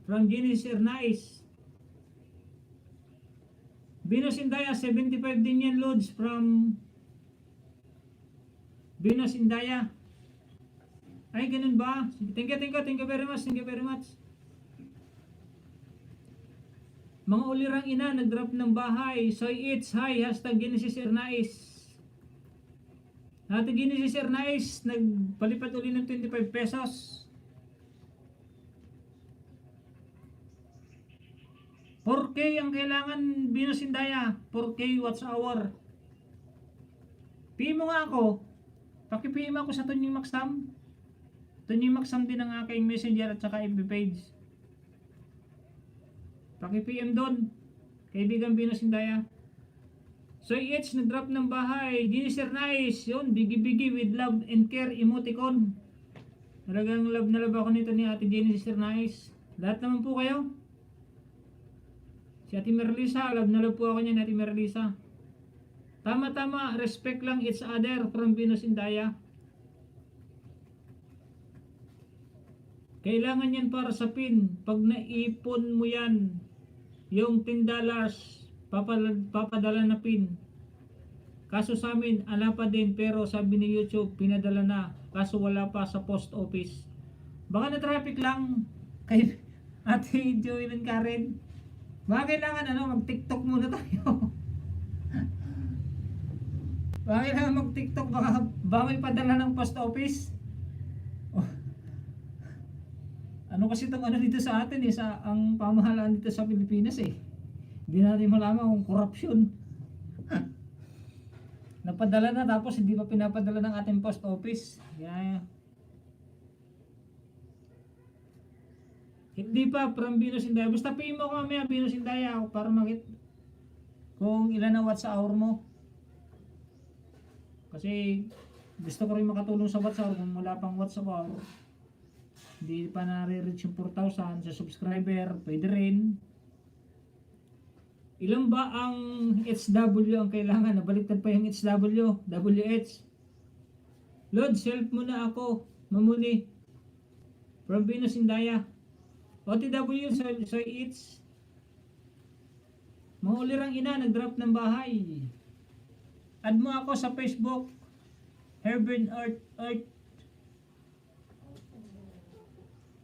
from Genesis Ernais. Binos Indaya 75 din yan loads from Binos Indaya. Ay ganun ba? Thank you very much, thank you very much. Mga ulirang ina, nag-drop ng bahay. Soy Eats, hi, hashtag Genesis Ernais. Ate Genesis Ernais, nagpalipat uli ng 25 pesos. $4K ang kailangan Binusindaya. 4K watts hour. PM mo nga ako. Paki-PM ako sa Tunying Maxam. Tunying Maxam din ang aking messenger at saka FB page. Paki-PM doon. Kaibigan Binusindaya. So it's nag-drop ng bahay. Genesis Nice. Yun, bigi-bigi with love and care emoticon. Talagang love na love ako nito ni Ate Genesis Nice. Lahat naman po kayo. Si Ate Merlisa, love na love po ako niya ni Ate Merlisa. Tama-tama, respect lang each other from Venus Indaya. Kailangan yan para sa pin. Pag naipon mo yan, yung $10, papadala na pin. Kaso sa amin, ala pa din, pero sabi ni YouTube, pinadala na. Kaso wala pa sa post office. Baka na traffic lang kay Ate Joylyn Karen. Baka kailangan mag-TikTok muna tayo. Baka kailangan mag-TikTok, baka bawal padala ng post office. Oh. Ano kasi itong dito sa atin sa ang pamahalaan dito sa Pilipinas Hindi natin malaman kung corruption. Napadala na tapos hindi pa pinapadala ng ating post office. Yeah. Hindi pa from Venus Indaya. Basta PM mo ko mamaya Venus Indaya para makita kung ilan ang watts hour mo. Kasi gusto ko rin makatulong sa watts hour kung wala pang watts hour. Hindi pa nare-reach yung 4,000 sa subscriber. Pwede rin. Ilan ba ang HW ang kailangan? Nabaliktad pa yung HW. WH. Lord, self muna ako. Mamuni. From Venus Indaya. OTW, so it's mga ulirang ina, nag-drop ng bahay. Add mo ako sa Facebook. Heaven Earth.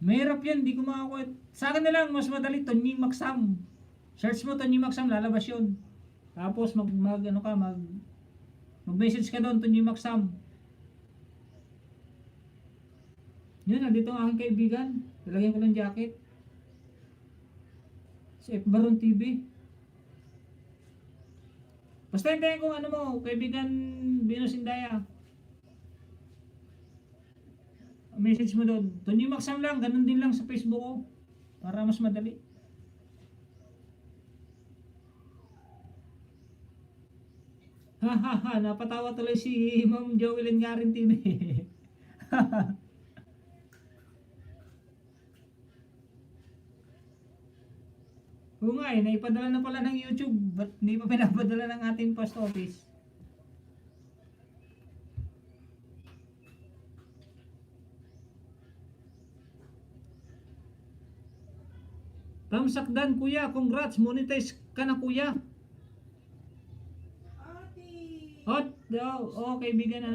Mahirap yan, di ko makakuha. Sa akin na lang, mas madali, Tunying Maxam. Search mo Tunying Maxam, lalabas yun. Tapos mag-message ka doon, Tunying Maxam. Yun, nandito ang aking kaibigan. Lalagyan ko ng jacket. Sa F. Baron TV. Basta hintayin kung mo, kaibigan Venus Indaya. Message mo doon. Tunying Maxam lang, ganun din lang sa Facebook ko. Para mas madali. Hahaha, napatawa tuloy si Ma'am Joelyn Karen TV. Oo nga naipadala na pala ng YouTube. Ba't hindi pa pinapadala ng ating post office? Tamsakdan kuya, congrats, monetize ka na kuya. Hot daw, kaibigan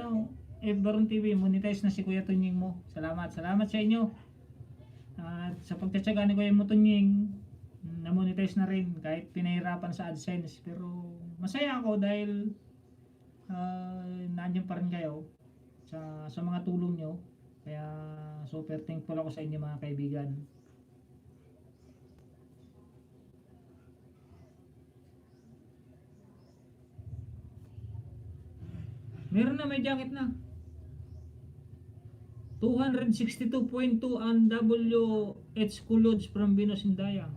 F. Baron TV, monetize na si Kuya Tunying mo. Salamat sa inyo. At sa pagtsatsaga ni Kuya mo Tunying, na-monetize na rin kahit pinahirapan sa AdSense, pero masaya ako dahil nandiyan pa rin kayo sa mga tulong nyo, kaya super thankful ako sa inyo mga kaibigan. Meron na, may jacket na 262.2 ang WH Coolods from Venus Indaya.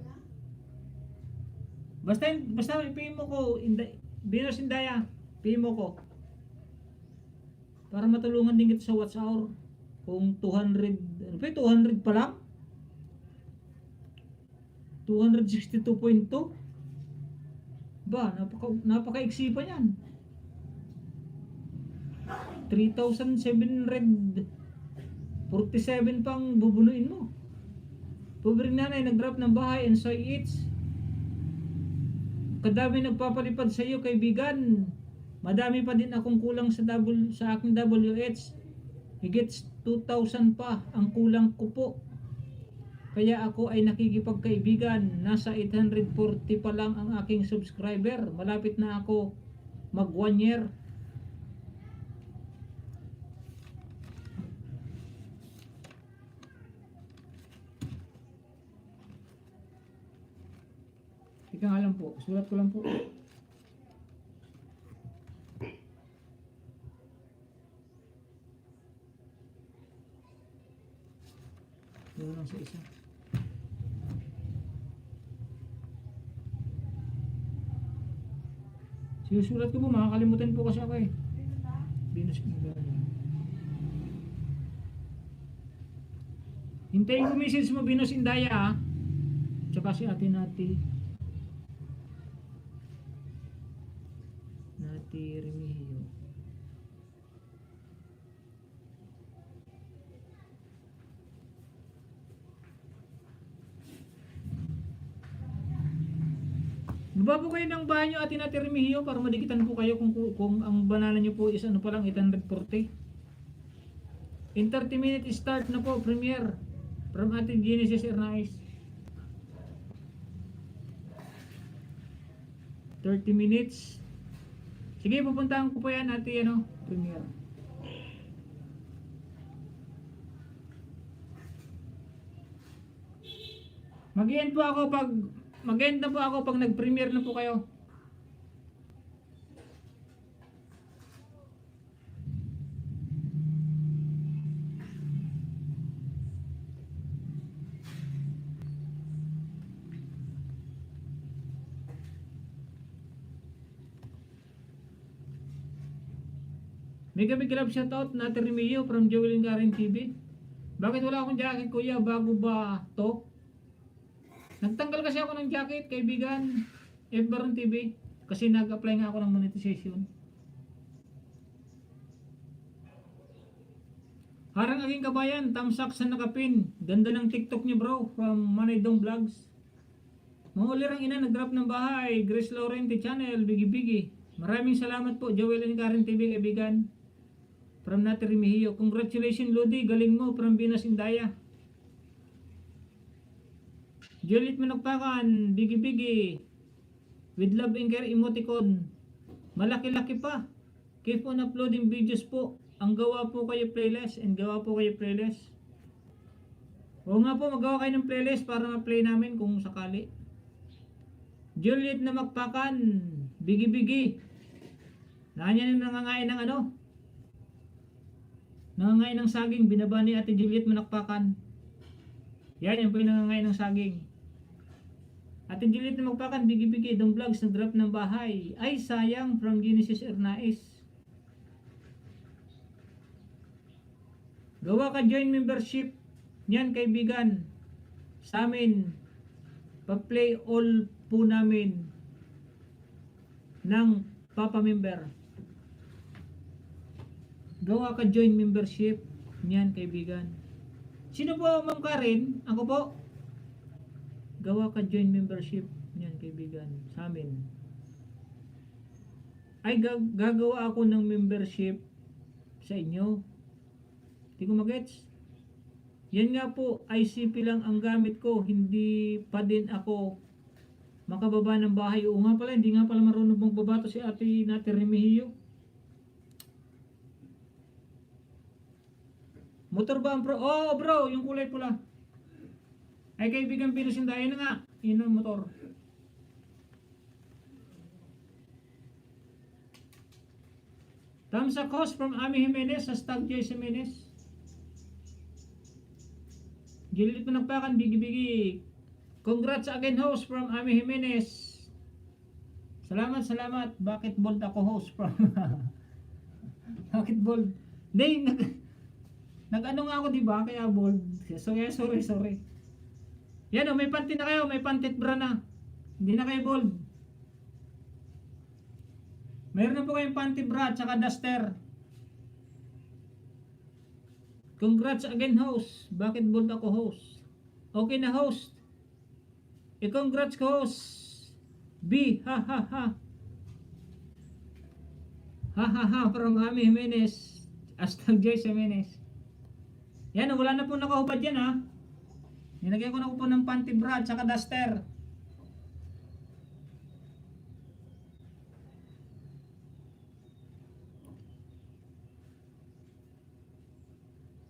Basta i-PM mo ko, Venus Indaya, PM mo ko. Para matulungan din kita sa watts hour. Kung 200, 200 pa lang? 262.2? Ba, napaka-iksi pa yan. 3,747 pang bubunuin mo. Pobreng nanay, nag-drop ng bahay and soy eats. Kadami nagpapalipad sa iyo, kaibigan. Madami pa din akong kulang sa aking WH. Higit 2,000 pa ang kulang ko po. Kaya ako ay nakikipagkaibigan. Nasa 840 pa lang ang aking subscriber. Malapit na ako mag 1 year. Ika nga lang po. Sulat ko lang po. Doon lang sa isa. Sinusulat ko po, makakalimutan po kasi ako eh. Venus Indalia. Hintayin ko message mo, Venus Indaya ah. Tsaka si ate Nati Remigio. Baba po kayo ng bahay nyo, ate Nati Remigio, para madikitan po kayo kung ang banana nyo po is ano pa lang 840. In 30 minutes start na po premiere from ate Genesis Ernais. 30 minutes. Sige, pupuntahan ko po yan ate premiere. Mag-end na po ako pag nag-premiere na po kayo. Mega big love shoutout na Remigio from Joel and Karen TV. Bakit wala akong jacket kuya? Bago ba to? Nagtanggal kasi ako ng jacket, kaibigan. F. Baron TV. Kasi nag-apply nga ako ng monetization. Harang aking kabayan, tamsak sa nakapin. Ganda ng TikTok niyo bro, from Manaydong Vlogs. Mga ulirang ina, nag-drop ng bahay. Grace Laurenti Channel, Bigi Bigi. Maraming salamat po, Joel and Karen TV, kaibigan. From Nati Remigio. Congratulations Lodi, galing mo, from Venus Indaya. Juliet Managpakan, Bigi Bigi. With love and care emoticon. Malaki-laki pa. Keep on uploading videos po. Ang gawa po kayo playlist and gawa po kayo playlist. Oo nga po, magawa kayo ng playlist para ma-play namin kung sakali. Juliet na Magpakan, Bigi Bigi. Nanyan yung nangangain ng nangangain ng saging. Binaba ni Ate Juliet Manakpakan. Yan po yung nangangain ng saging. Ate Juliet na Magpakan, Bigi Bigi. Dong Vlogs, nag-drop ng bahay. Ay sayang, from Genesis Ernais. Gawa ka join membership. Yan kaibigan. Sa amin, pa-play all po namin ng Papa member. Gawa ka join membership. Yan kaibigan. Sino po Ma'am Karen? Ako po. Gawa ka join membership. Yan kaibigan. Sa amin. Ay gagawa ako ng membership sa inyo. Hindi ko magets. Yan nga po, ICP lang ang gamit ko. Hindi pa din ako makababa ng bahay. Oo nga pala, hindi nga pala marunong magbaba to si ate Nati Remigio. Motor ba ang pro? Oh bro, yung kulay pula. Ay kaibigan, pinusindahin na nga. Yun ang motor. Thumbs up host from Ami Jimenez sa Stag Joyce Jimenez. Juliet Managpakan, Bigi Bigi. Congrats again host from Ami Jimenez. Salamat. Bakit bold ako host from? Bakit bold? Hindi, nag-ano nga ako diba? Kaya bold. Sorry. Yan o, may panty na kayo. May pantit bra na. Hindi na kayo bold. Meron na po kayong panty bra at saka duster. Congrats again, host. Bakit bold ako, host? Okay na, host. I-congrats ko, host. B, ha ha ha. Ha ha ha, from Ami Jimenez. Hashtag Joyce Jimenez. Yan, wala na po nakahubad yan, ha. Nilagyan ko na po ng panty bra at saka duster.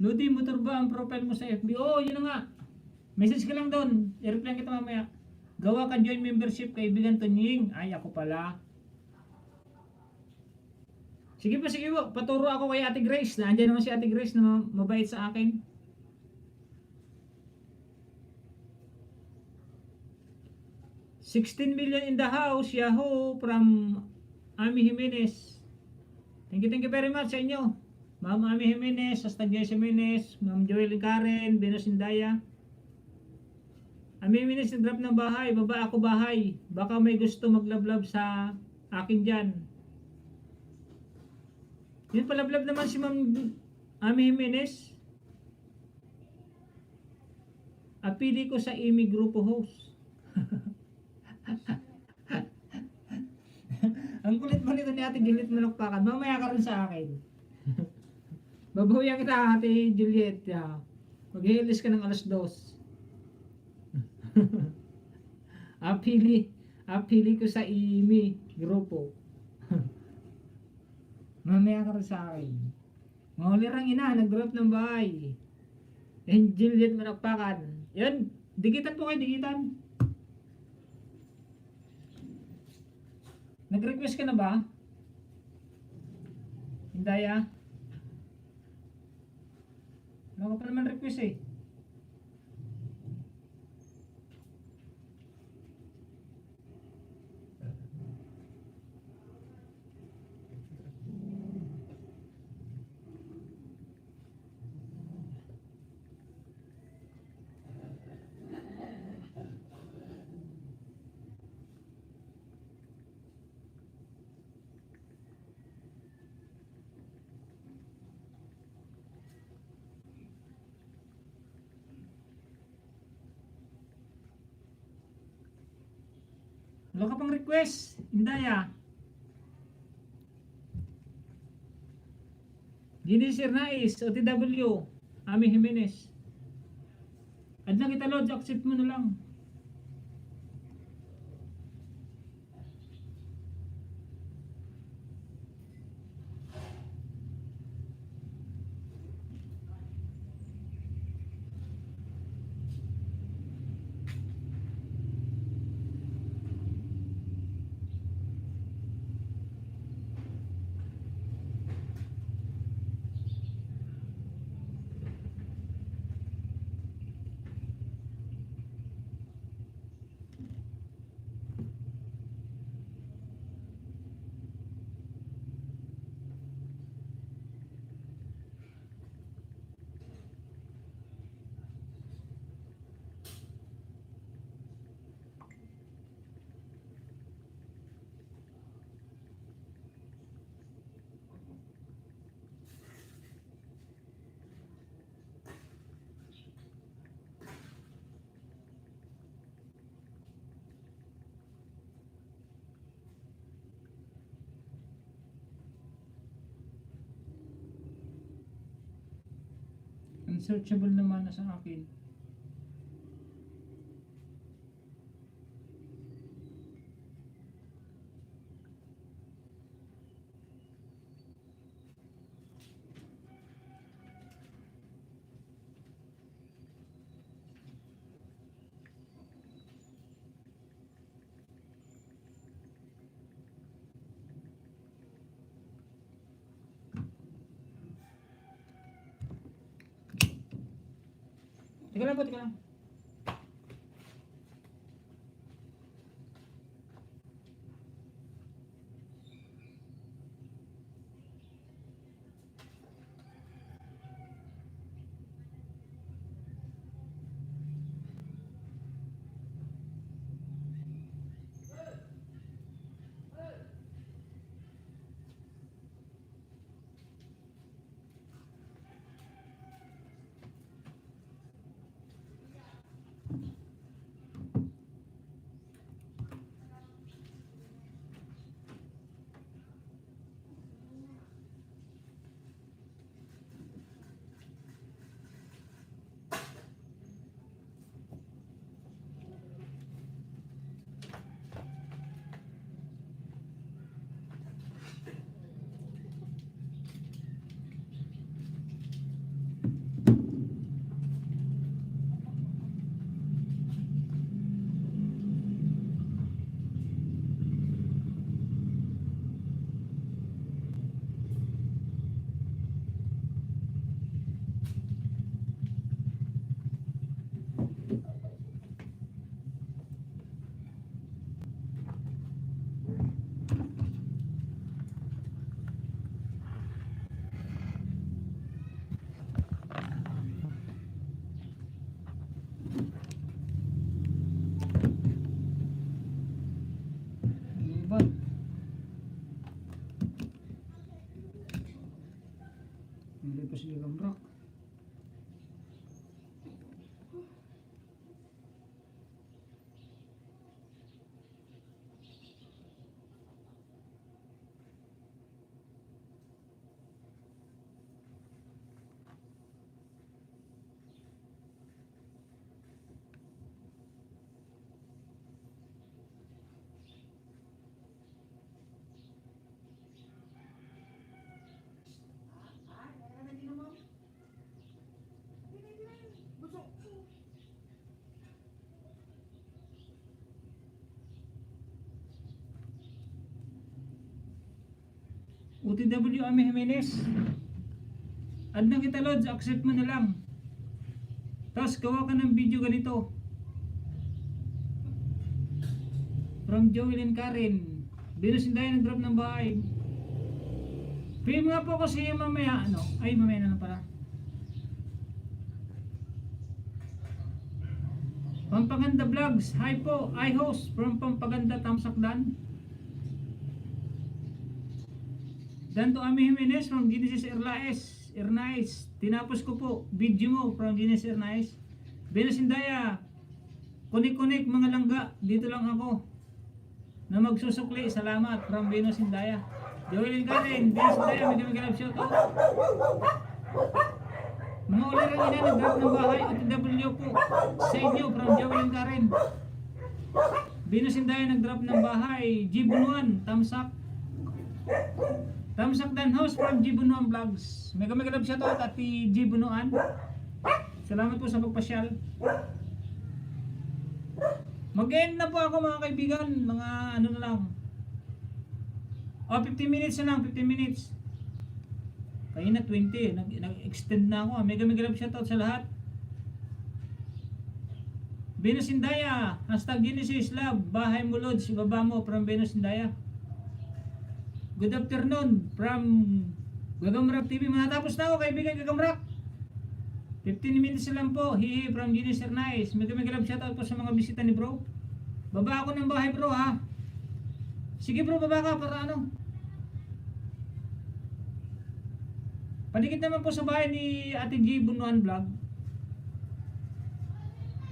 Lodi, motor ba ang profile mo sa FB? Oo, yun na nga. Message ka lang doon. I-reply kita mamaya. Gawa ka join membership, kaibigan Tunying. Ay, ako pala. Sige po, sige po. Paturo ako kay Ate Grace. Nandiyan naman si Ate Grace na mabait sa akin. $16 million in the house. Yahoo! From Ami Jimenez. Thank you very much sa inyo. Ma'am Ami Jimenez, Hashtag Joyce Jimenez, Ma'am Joel Karen, Venus Indaya. Ami Jimenez, nag-drop ng bahay, baba ako bahay. Baka may gusto maglablab sa akin dyan. Yun palablab naman si Ma'am Ami Jimenez. Apili ko sa Imi Grupo host. Ang kulit ba nito ni Ate Juliet Manokpakan? Mamaya ka rin sa akin. Babawian kita, Ate Juliet. Mag-helis ka ng alas 2. Apili ko sa Imi Grupo. Mamaya ka rin sa akin. Mahulirang ina, nag-drop ng bahay. And Juliet Manokpakan. Yan, digitan po kayo, digitan. Nag-request ka na ba? Hindaya? Wala ka pa naman request eh. Wala ka pang request, Hindaya. Gini Sir Nais, OTW, Ami Jimenez. Ad na kita Lodge, accept mo na lang. Unsearchable naman na sa akin. Teka lang po, teka lang. Gagambrak. OTW Ami Jimenez. Add na kita Lods, accept mo na lang. Tapos gawa ka ng video ganito. From Joel and Karen. Binusindayan ng drop ng bahay. PM nga po kasi mamaya, ano? Ay, mamaya na lang pala. Pampaganda Vlogs. Hi po, I host from Pampaganda Tamsakdan. Dan to Ami Jimenez from Genesis Ernais. Tinapos ko po video mo from Genesis Ernais. Binasindaya. Kunik-kunik mga langga. Dito lang ako na magsusukli. Salamat from Binasindaya. Joel and Karen, Binasindaya, may kami shout out. Mga ulirang ina nag-drop ng bahay OTW po sa inyo from Joel and Karen. Binasindaya nag-drop ng bahay. Jibunuan, tamsak. Tamsakdan House from Jibunuan Vlogs. Mega love shout out at Jibunuan. Salamat po sa pagpasyal. Mag-end na po ako mga kaibigan. Mga ano na lang. 15 minutes na lang. 15 minutes. Kaya na 20. Nag-extend na ako. Mega love shout out sa lahat. Binasindaya. Hashtag Genesis Love. Bahay mo Lods. Ibaba mo from Binasindaya. Good afternoon from Gagamrak TV. Matapos na ako kaibigan Gagamrak. 15 minutes lang po. Hihi from Genesis Ernais. Mega love shoutout po sa mga bisita ni bro. Baba ako ng bahay bro ha. Sige bro, baba ka para ano. Padikit naman po sa bahay ni Ate G Bunuan Vlog.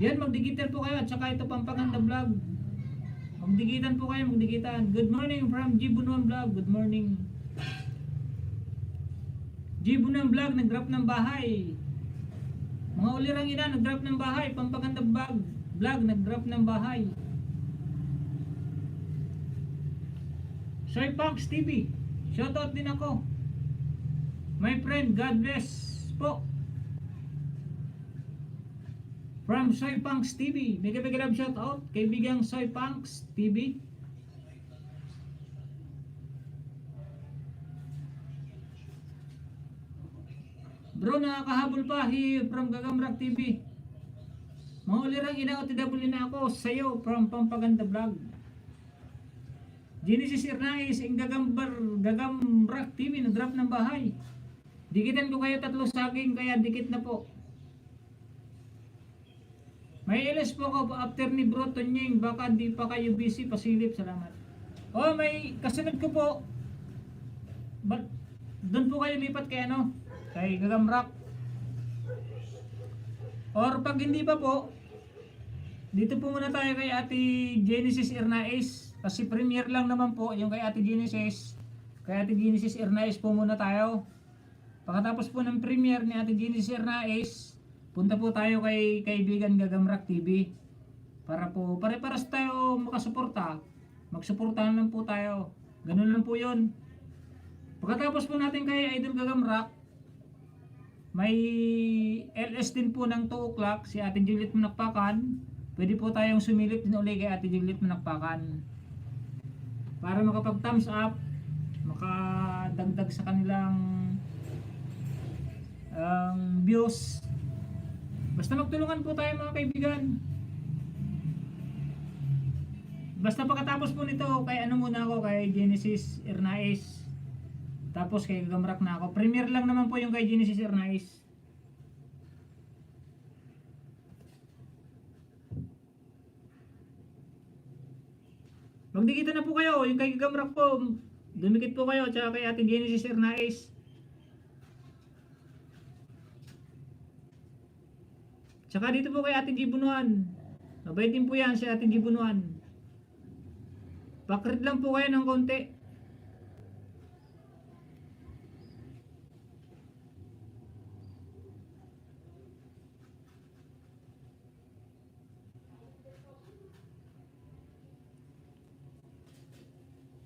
Yan, magdigital po kayo at saka ito Pampaganda Vlog. Magdikitan po kayo, magdikitan. Good morning from Jibunuan Vlog. Good morning. Jibunuan Vlog, nag-drop ng bahay. Mga ulirang ina, nag-drop ng bahay. Pampaganda Vlog, nag-drop ng bahay. Soy Punks TV, shoutout din ako. My friend, God bless po. From Soy Punks TV, mega love shout out kaibigang Soy Punks TV. Bro, nakakahabol pa from Gagamrak TV. Mga ulirang ina OTW na ako sa'yo from Pampaganda Vlog. Genesis Ernais, ang Gagamrak TV, na-drop ng bahay. Dikitan ko kayo 3 saging, kaya dikit na po. May LS po ako after ni Bro Tonying. Baka di pa kayo busy. Pasilip. Salamat. Oh, may kasunod ko po. Doon po kayo lipat kay ano? Kay Gagamrak. Or pag hindi pa po, dito po muna tayo kay Ate Genesis Ernais. Kasi premiere lang naman po yung kay Ate Genesis. Kay Ate Genesis Ernais po muna tayo. Pagkatapos po ng premiere ni Ate Genesis Ernais, punta po tayo kay kaibigan Gagamrak TV para po pare-paras tayo makasuporta. Magsuportahan lang po tayo. Ganun lang po yun. Pagkatapos po natin kay Idol Gagamrak, may LS din po ng 2 o'clock si Ate Juliet Manakpakan. Pwede po tayong sumilip din ulit kay Ate Juliet Manakpakan para makapag thumbs up, makadagdag sa kanilang views. Basta magtulungan po tayo mga kaibigan. Basta pagkatapos po nito, kay ano muna ako, kay Genesis Ernais. Tapos kay Gagamrak na ako. Premiere lang naman po yung kay Genesis Ernais. Magdikita na po kayo, yung kay Gagamrak po. Dumikit po kayo, tsaka kay Ate Genesis Ernais. Tsaka dito po kay Ate G Bunuan. Mabait din po yan si Ate G Bunuan. Pakrit lang po kayo ng konti.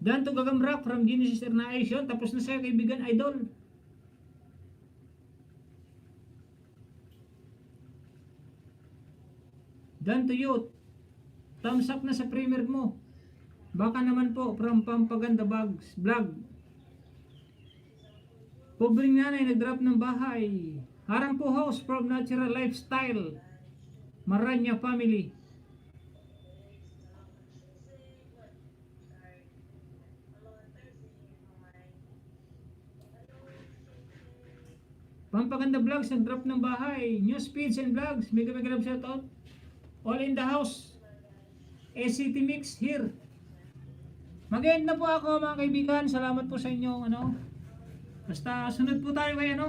Dan to Gagamrak from Genesis Nation. Tapos na sa'yo kaibigan idol. Dan to you. Thumbs up na sa premier mo. Baka naman po from Pampaganda Bags Vlog. Pobreng nanay nag-drop ng bahay. Harang po house from Natural Lifestyle. Maranya family. Pampaganda Vlogs nag-drop ng bahay. New Speeds and Vlogs. Mega love shoutout. All in the house. ACT Mix here. Mag-end na po ako mga kaibigan. Salamat po sa inyo. Basta sunod po tayo kay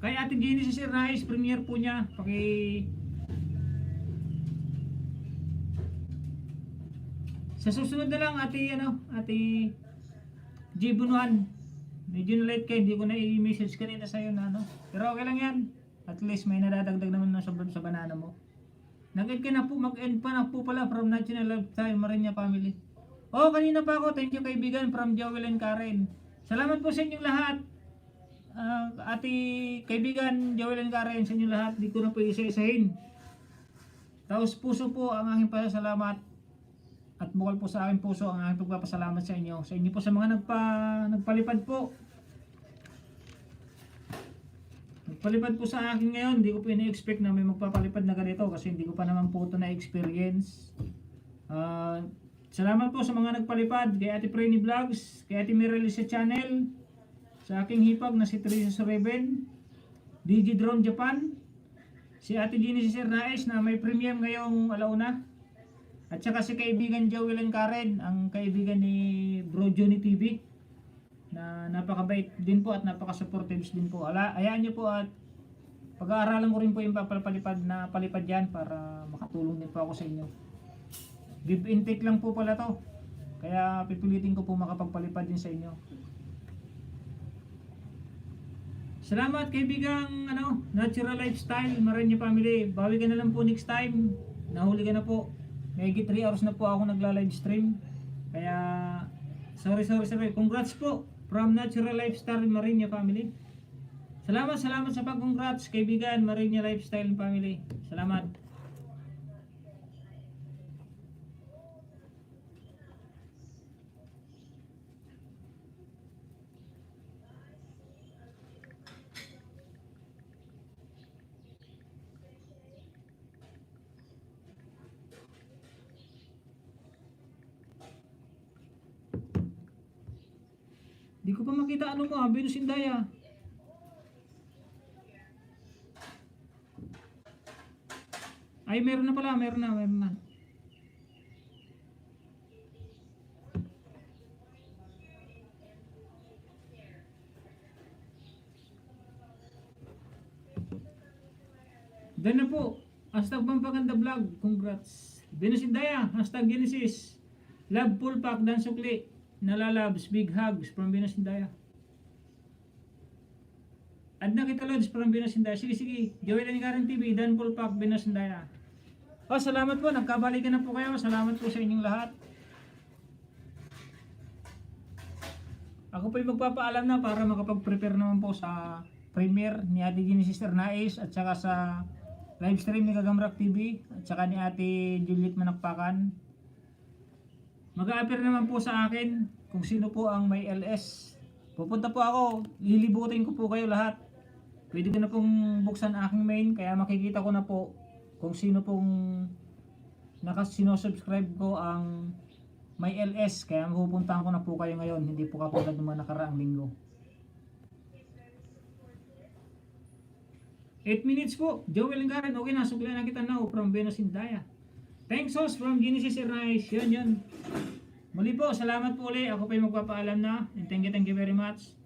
kay Ate Genesis Rice. Premiere po niya. Sa susunod na lang Ate G Bunuan. Medyo na late kayo, hindi ko na i-message kanina sa'yo na pero okay lang yan. At least may nadadagdag naman sa banana mo. Nag-end ka na po, mag-end pa na po pala from National Lifestyle Maranya family. Kanina pa ako, thank you kaibigan from Joel and Karen. Salamat po sa inyong lahat. Ate kaibigan Joel and Karen, sa inyong lahat, di ko na po isa-isahin. Taos puso po ang aking pasasalamat. At bukal po sa aking puso ang aking pagpapasalamat sa inyo. Sa inyo po sa mga nagpalipad po. Nagpalipad po sa akin ngayon. Hindi ko po ina-expect na may magpapalipad na ganito kasi hindi ko pa naman po ito na-experience. Salamat po sa mga nagpalipad. Kay Ate Preni Vlogs, kay Ate Miralisa Channel, sa aking hipag na si Teresa Raven, DG Drone Japan, si Ate Genesis Ernaes na may premium ngayong alauna. At saka si kaibigan Joel and Karen, ang kaibigan ni Bro Johnny TV na napakabait din po at napaka-supportive din po. Hayaan nyo po at pag-aaralan ko rin po yung papalipad na palipad yan para makatulong din po ako sa inyo. Give and take lang po pala to. Kaya pipilitin ko po makapagpalipad din sa inyo. Salamat kaibigang Natural Lifestyle Maranya family. Bawi ka na lang po next time. Nahuli ka na po. May 3 hours na po ako nagla-live stream. Kaya sorry. Congrats po from Natural Lifestyle Maranya family. Salamat sa pag-congrats kaibigan Maranya Lifestyle family. Salamat. Di ko pa makita Venus Indaya. Ay, meron na pala, meron na. Dan na po, hashtag Pampaganda Vlog, congrats. Venus Indaya, hashtag Genesis. Love full pack dan sukli. Nalalabs, big hugs from Venus Indaya. Ad na kita lods from Venus Indaya. Sige. Joel and Karen TV, Dan full pack, Venus Indaya. Salamat po, nagkabalikan na po kayo. Salamat po sa inyong lahat. Ako po yung magpapaalam na para makapag-prepare naman po sa premiere ni Ate Genesis Ernaes at saka sa live stream ni Gagamrak TV at saka ni Ate Juliet Manakpakan. Mag-a-appear naman po sa akin kung sino po ang may LS. Pupunta po ako, lilibutin ko po kayo lahat. Pwede ko na pong buksan aking main kaya makikita ko na po kung sino pong sinosubscribe ko ang may LS. Kaya mapupuntahan ko na po kayo ngayon, hindi po kapulad ng mga nakaraang linggo. 8 minutes po, Joel and Karen, okay na, suklihan na kita now from Venus Indaya. Thanks host from Genesis Rice. Yun. Muli po, salamat po ulit. Ako pa yung magpapaalam na. And thank you very much.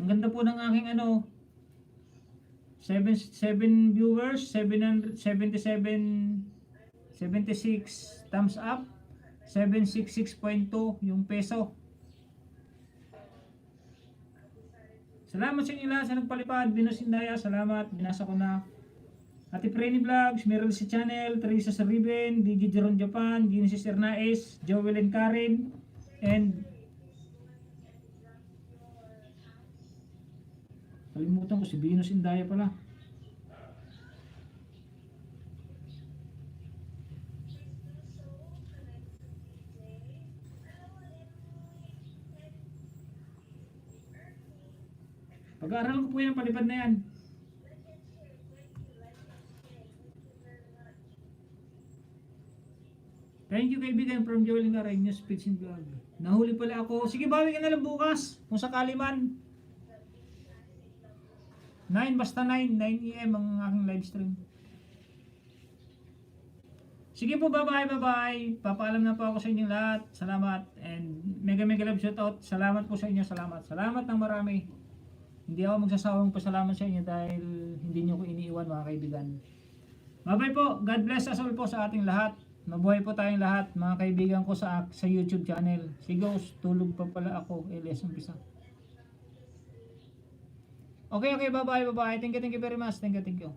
Ang ganda po ng aking 7 viewers, 76 thumbs up, 766.2 yung peso. Salamat sa inyo lahat sa nagpalipad. Venus Indaya, salamat. Binasa ko na. Ate Preni Vlogs, Meryl sa Channel, Teresa sa Riven, DJ Jeron Japan, Genesis Ernaes, Joel and Karen, and kalimutan ko si Venus Indaya pala. Pag-aaralan ko po yan, palipad na yan. Thank you kaibigan from Joel Ngaray, News Speech and Vlog. Nahuli pala ako. Sige, bawi ka na lang bukas. Kung sakali man. 9 basta 9 AM ang aking live stream. Sige po, bye-bye. Papaalam na po ako sa inyong lahat. Salamat. And mega love shoutout. Salamat po sa inyo. Salamat ng marami. Hindi ako magsasawang pasalamat sa inyo dahil hindi nyo ko iniiwan mga kaibigan. Bye-bye po. God bless us all po sa ating lahat. Mabuhay po tayong lahat mga kaibigan ko sa YouTube channel. Sige, tulog pa pala ako. LS umpisa. Okay, bye-bye. Thank you very much. Thank you.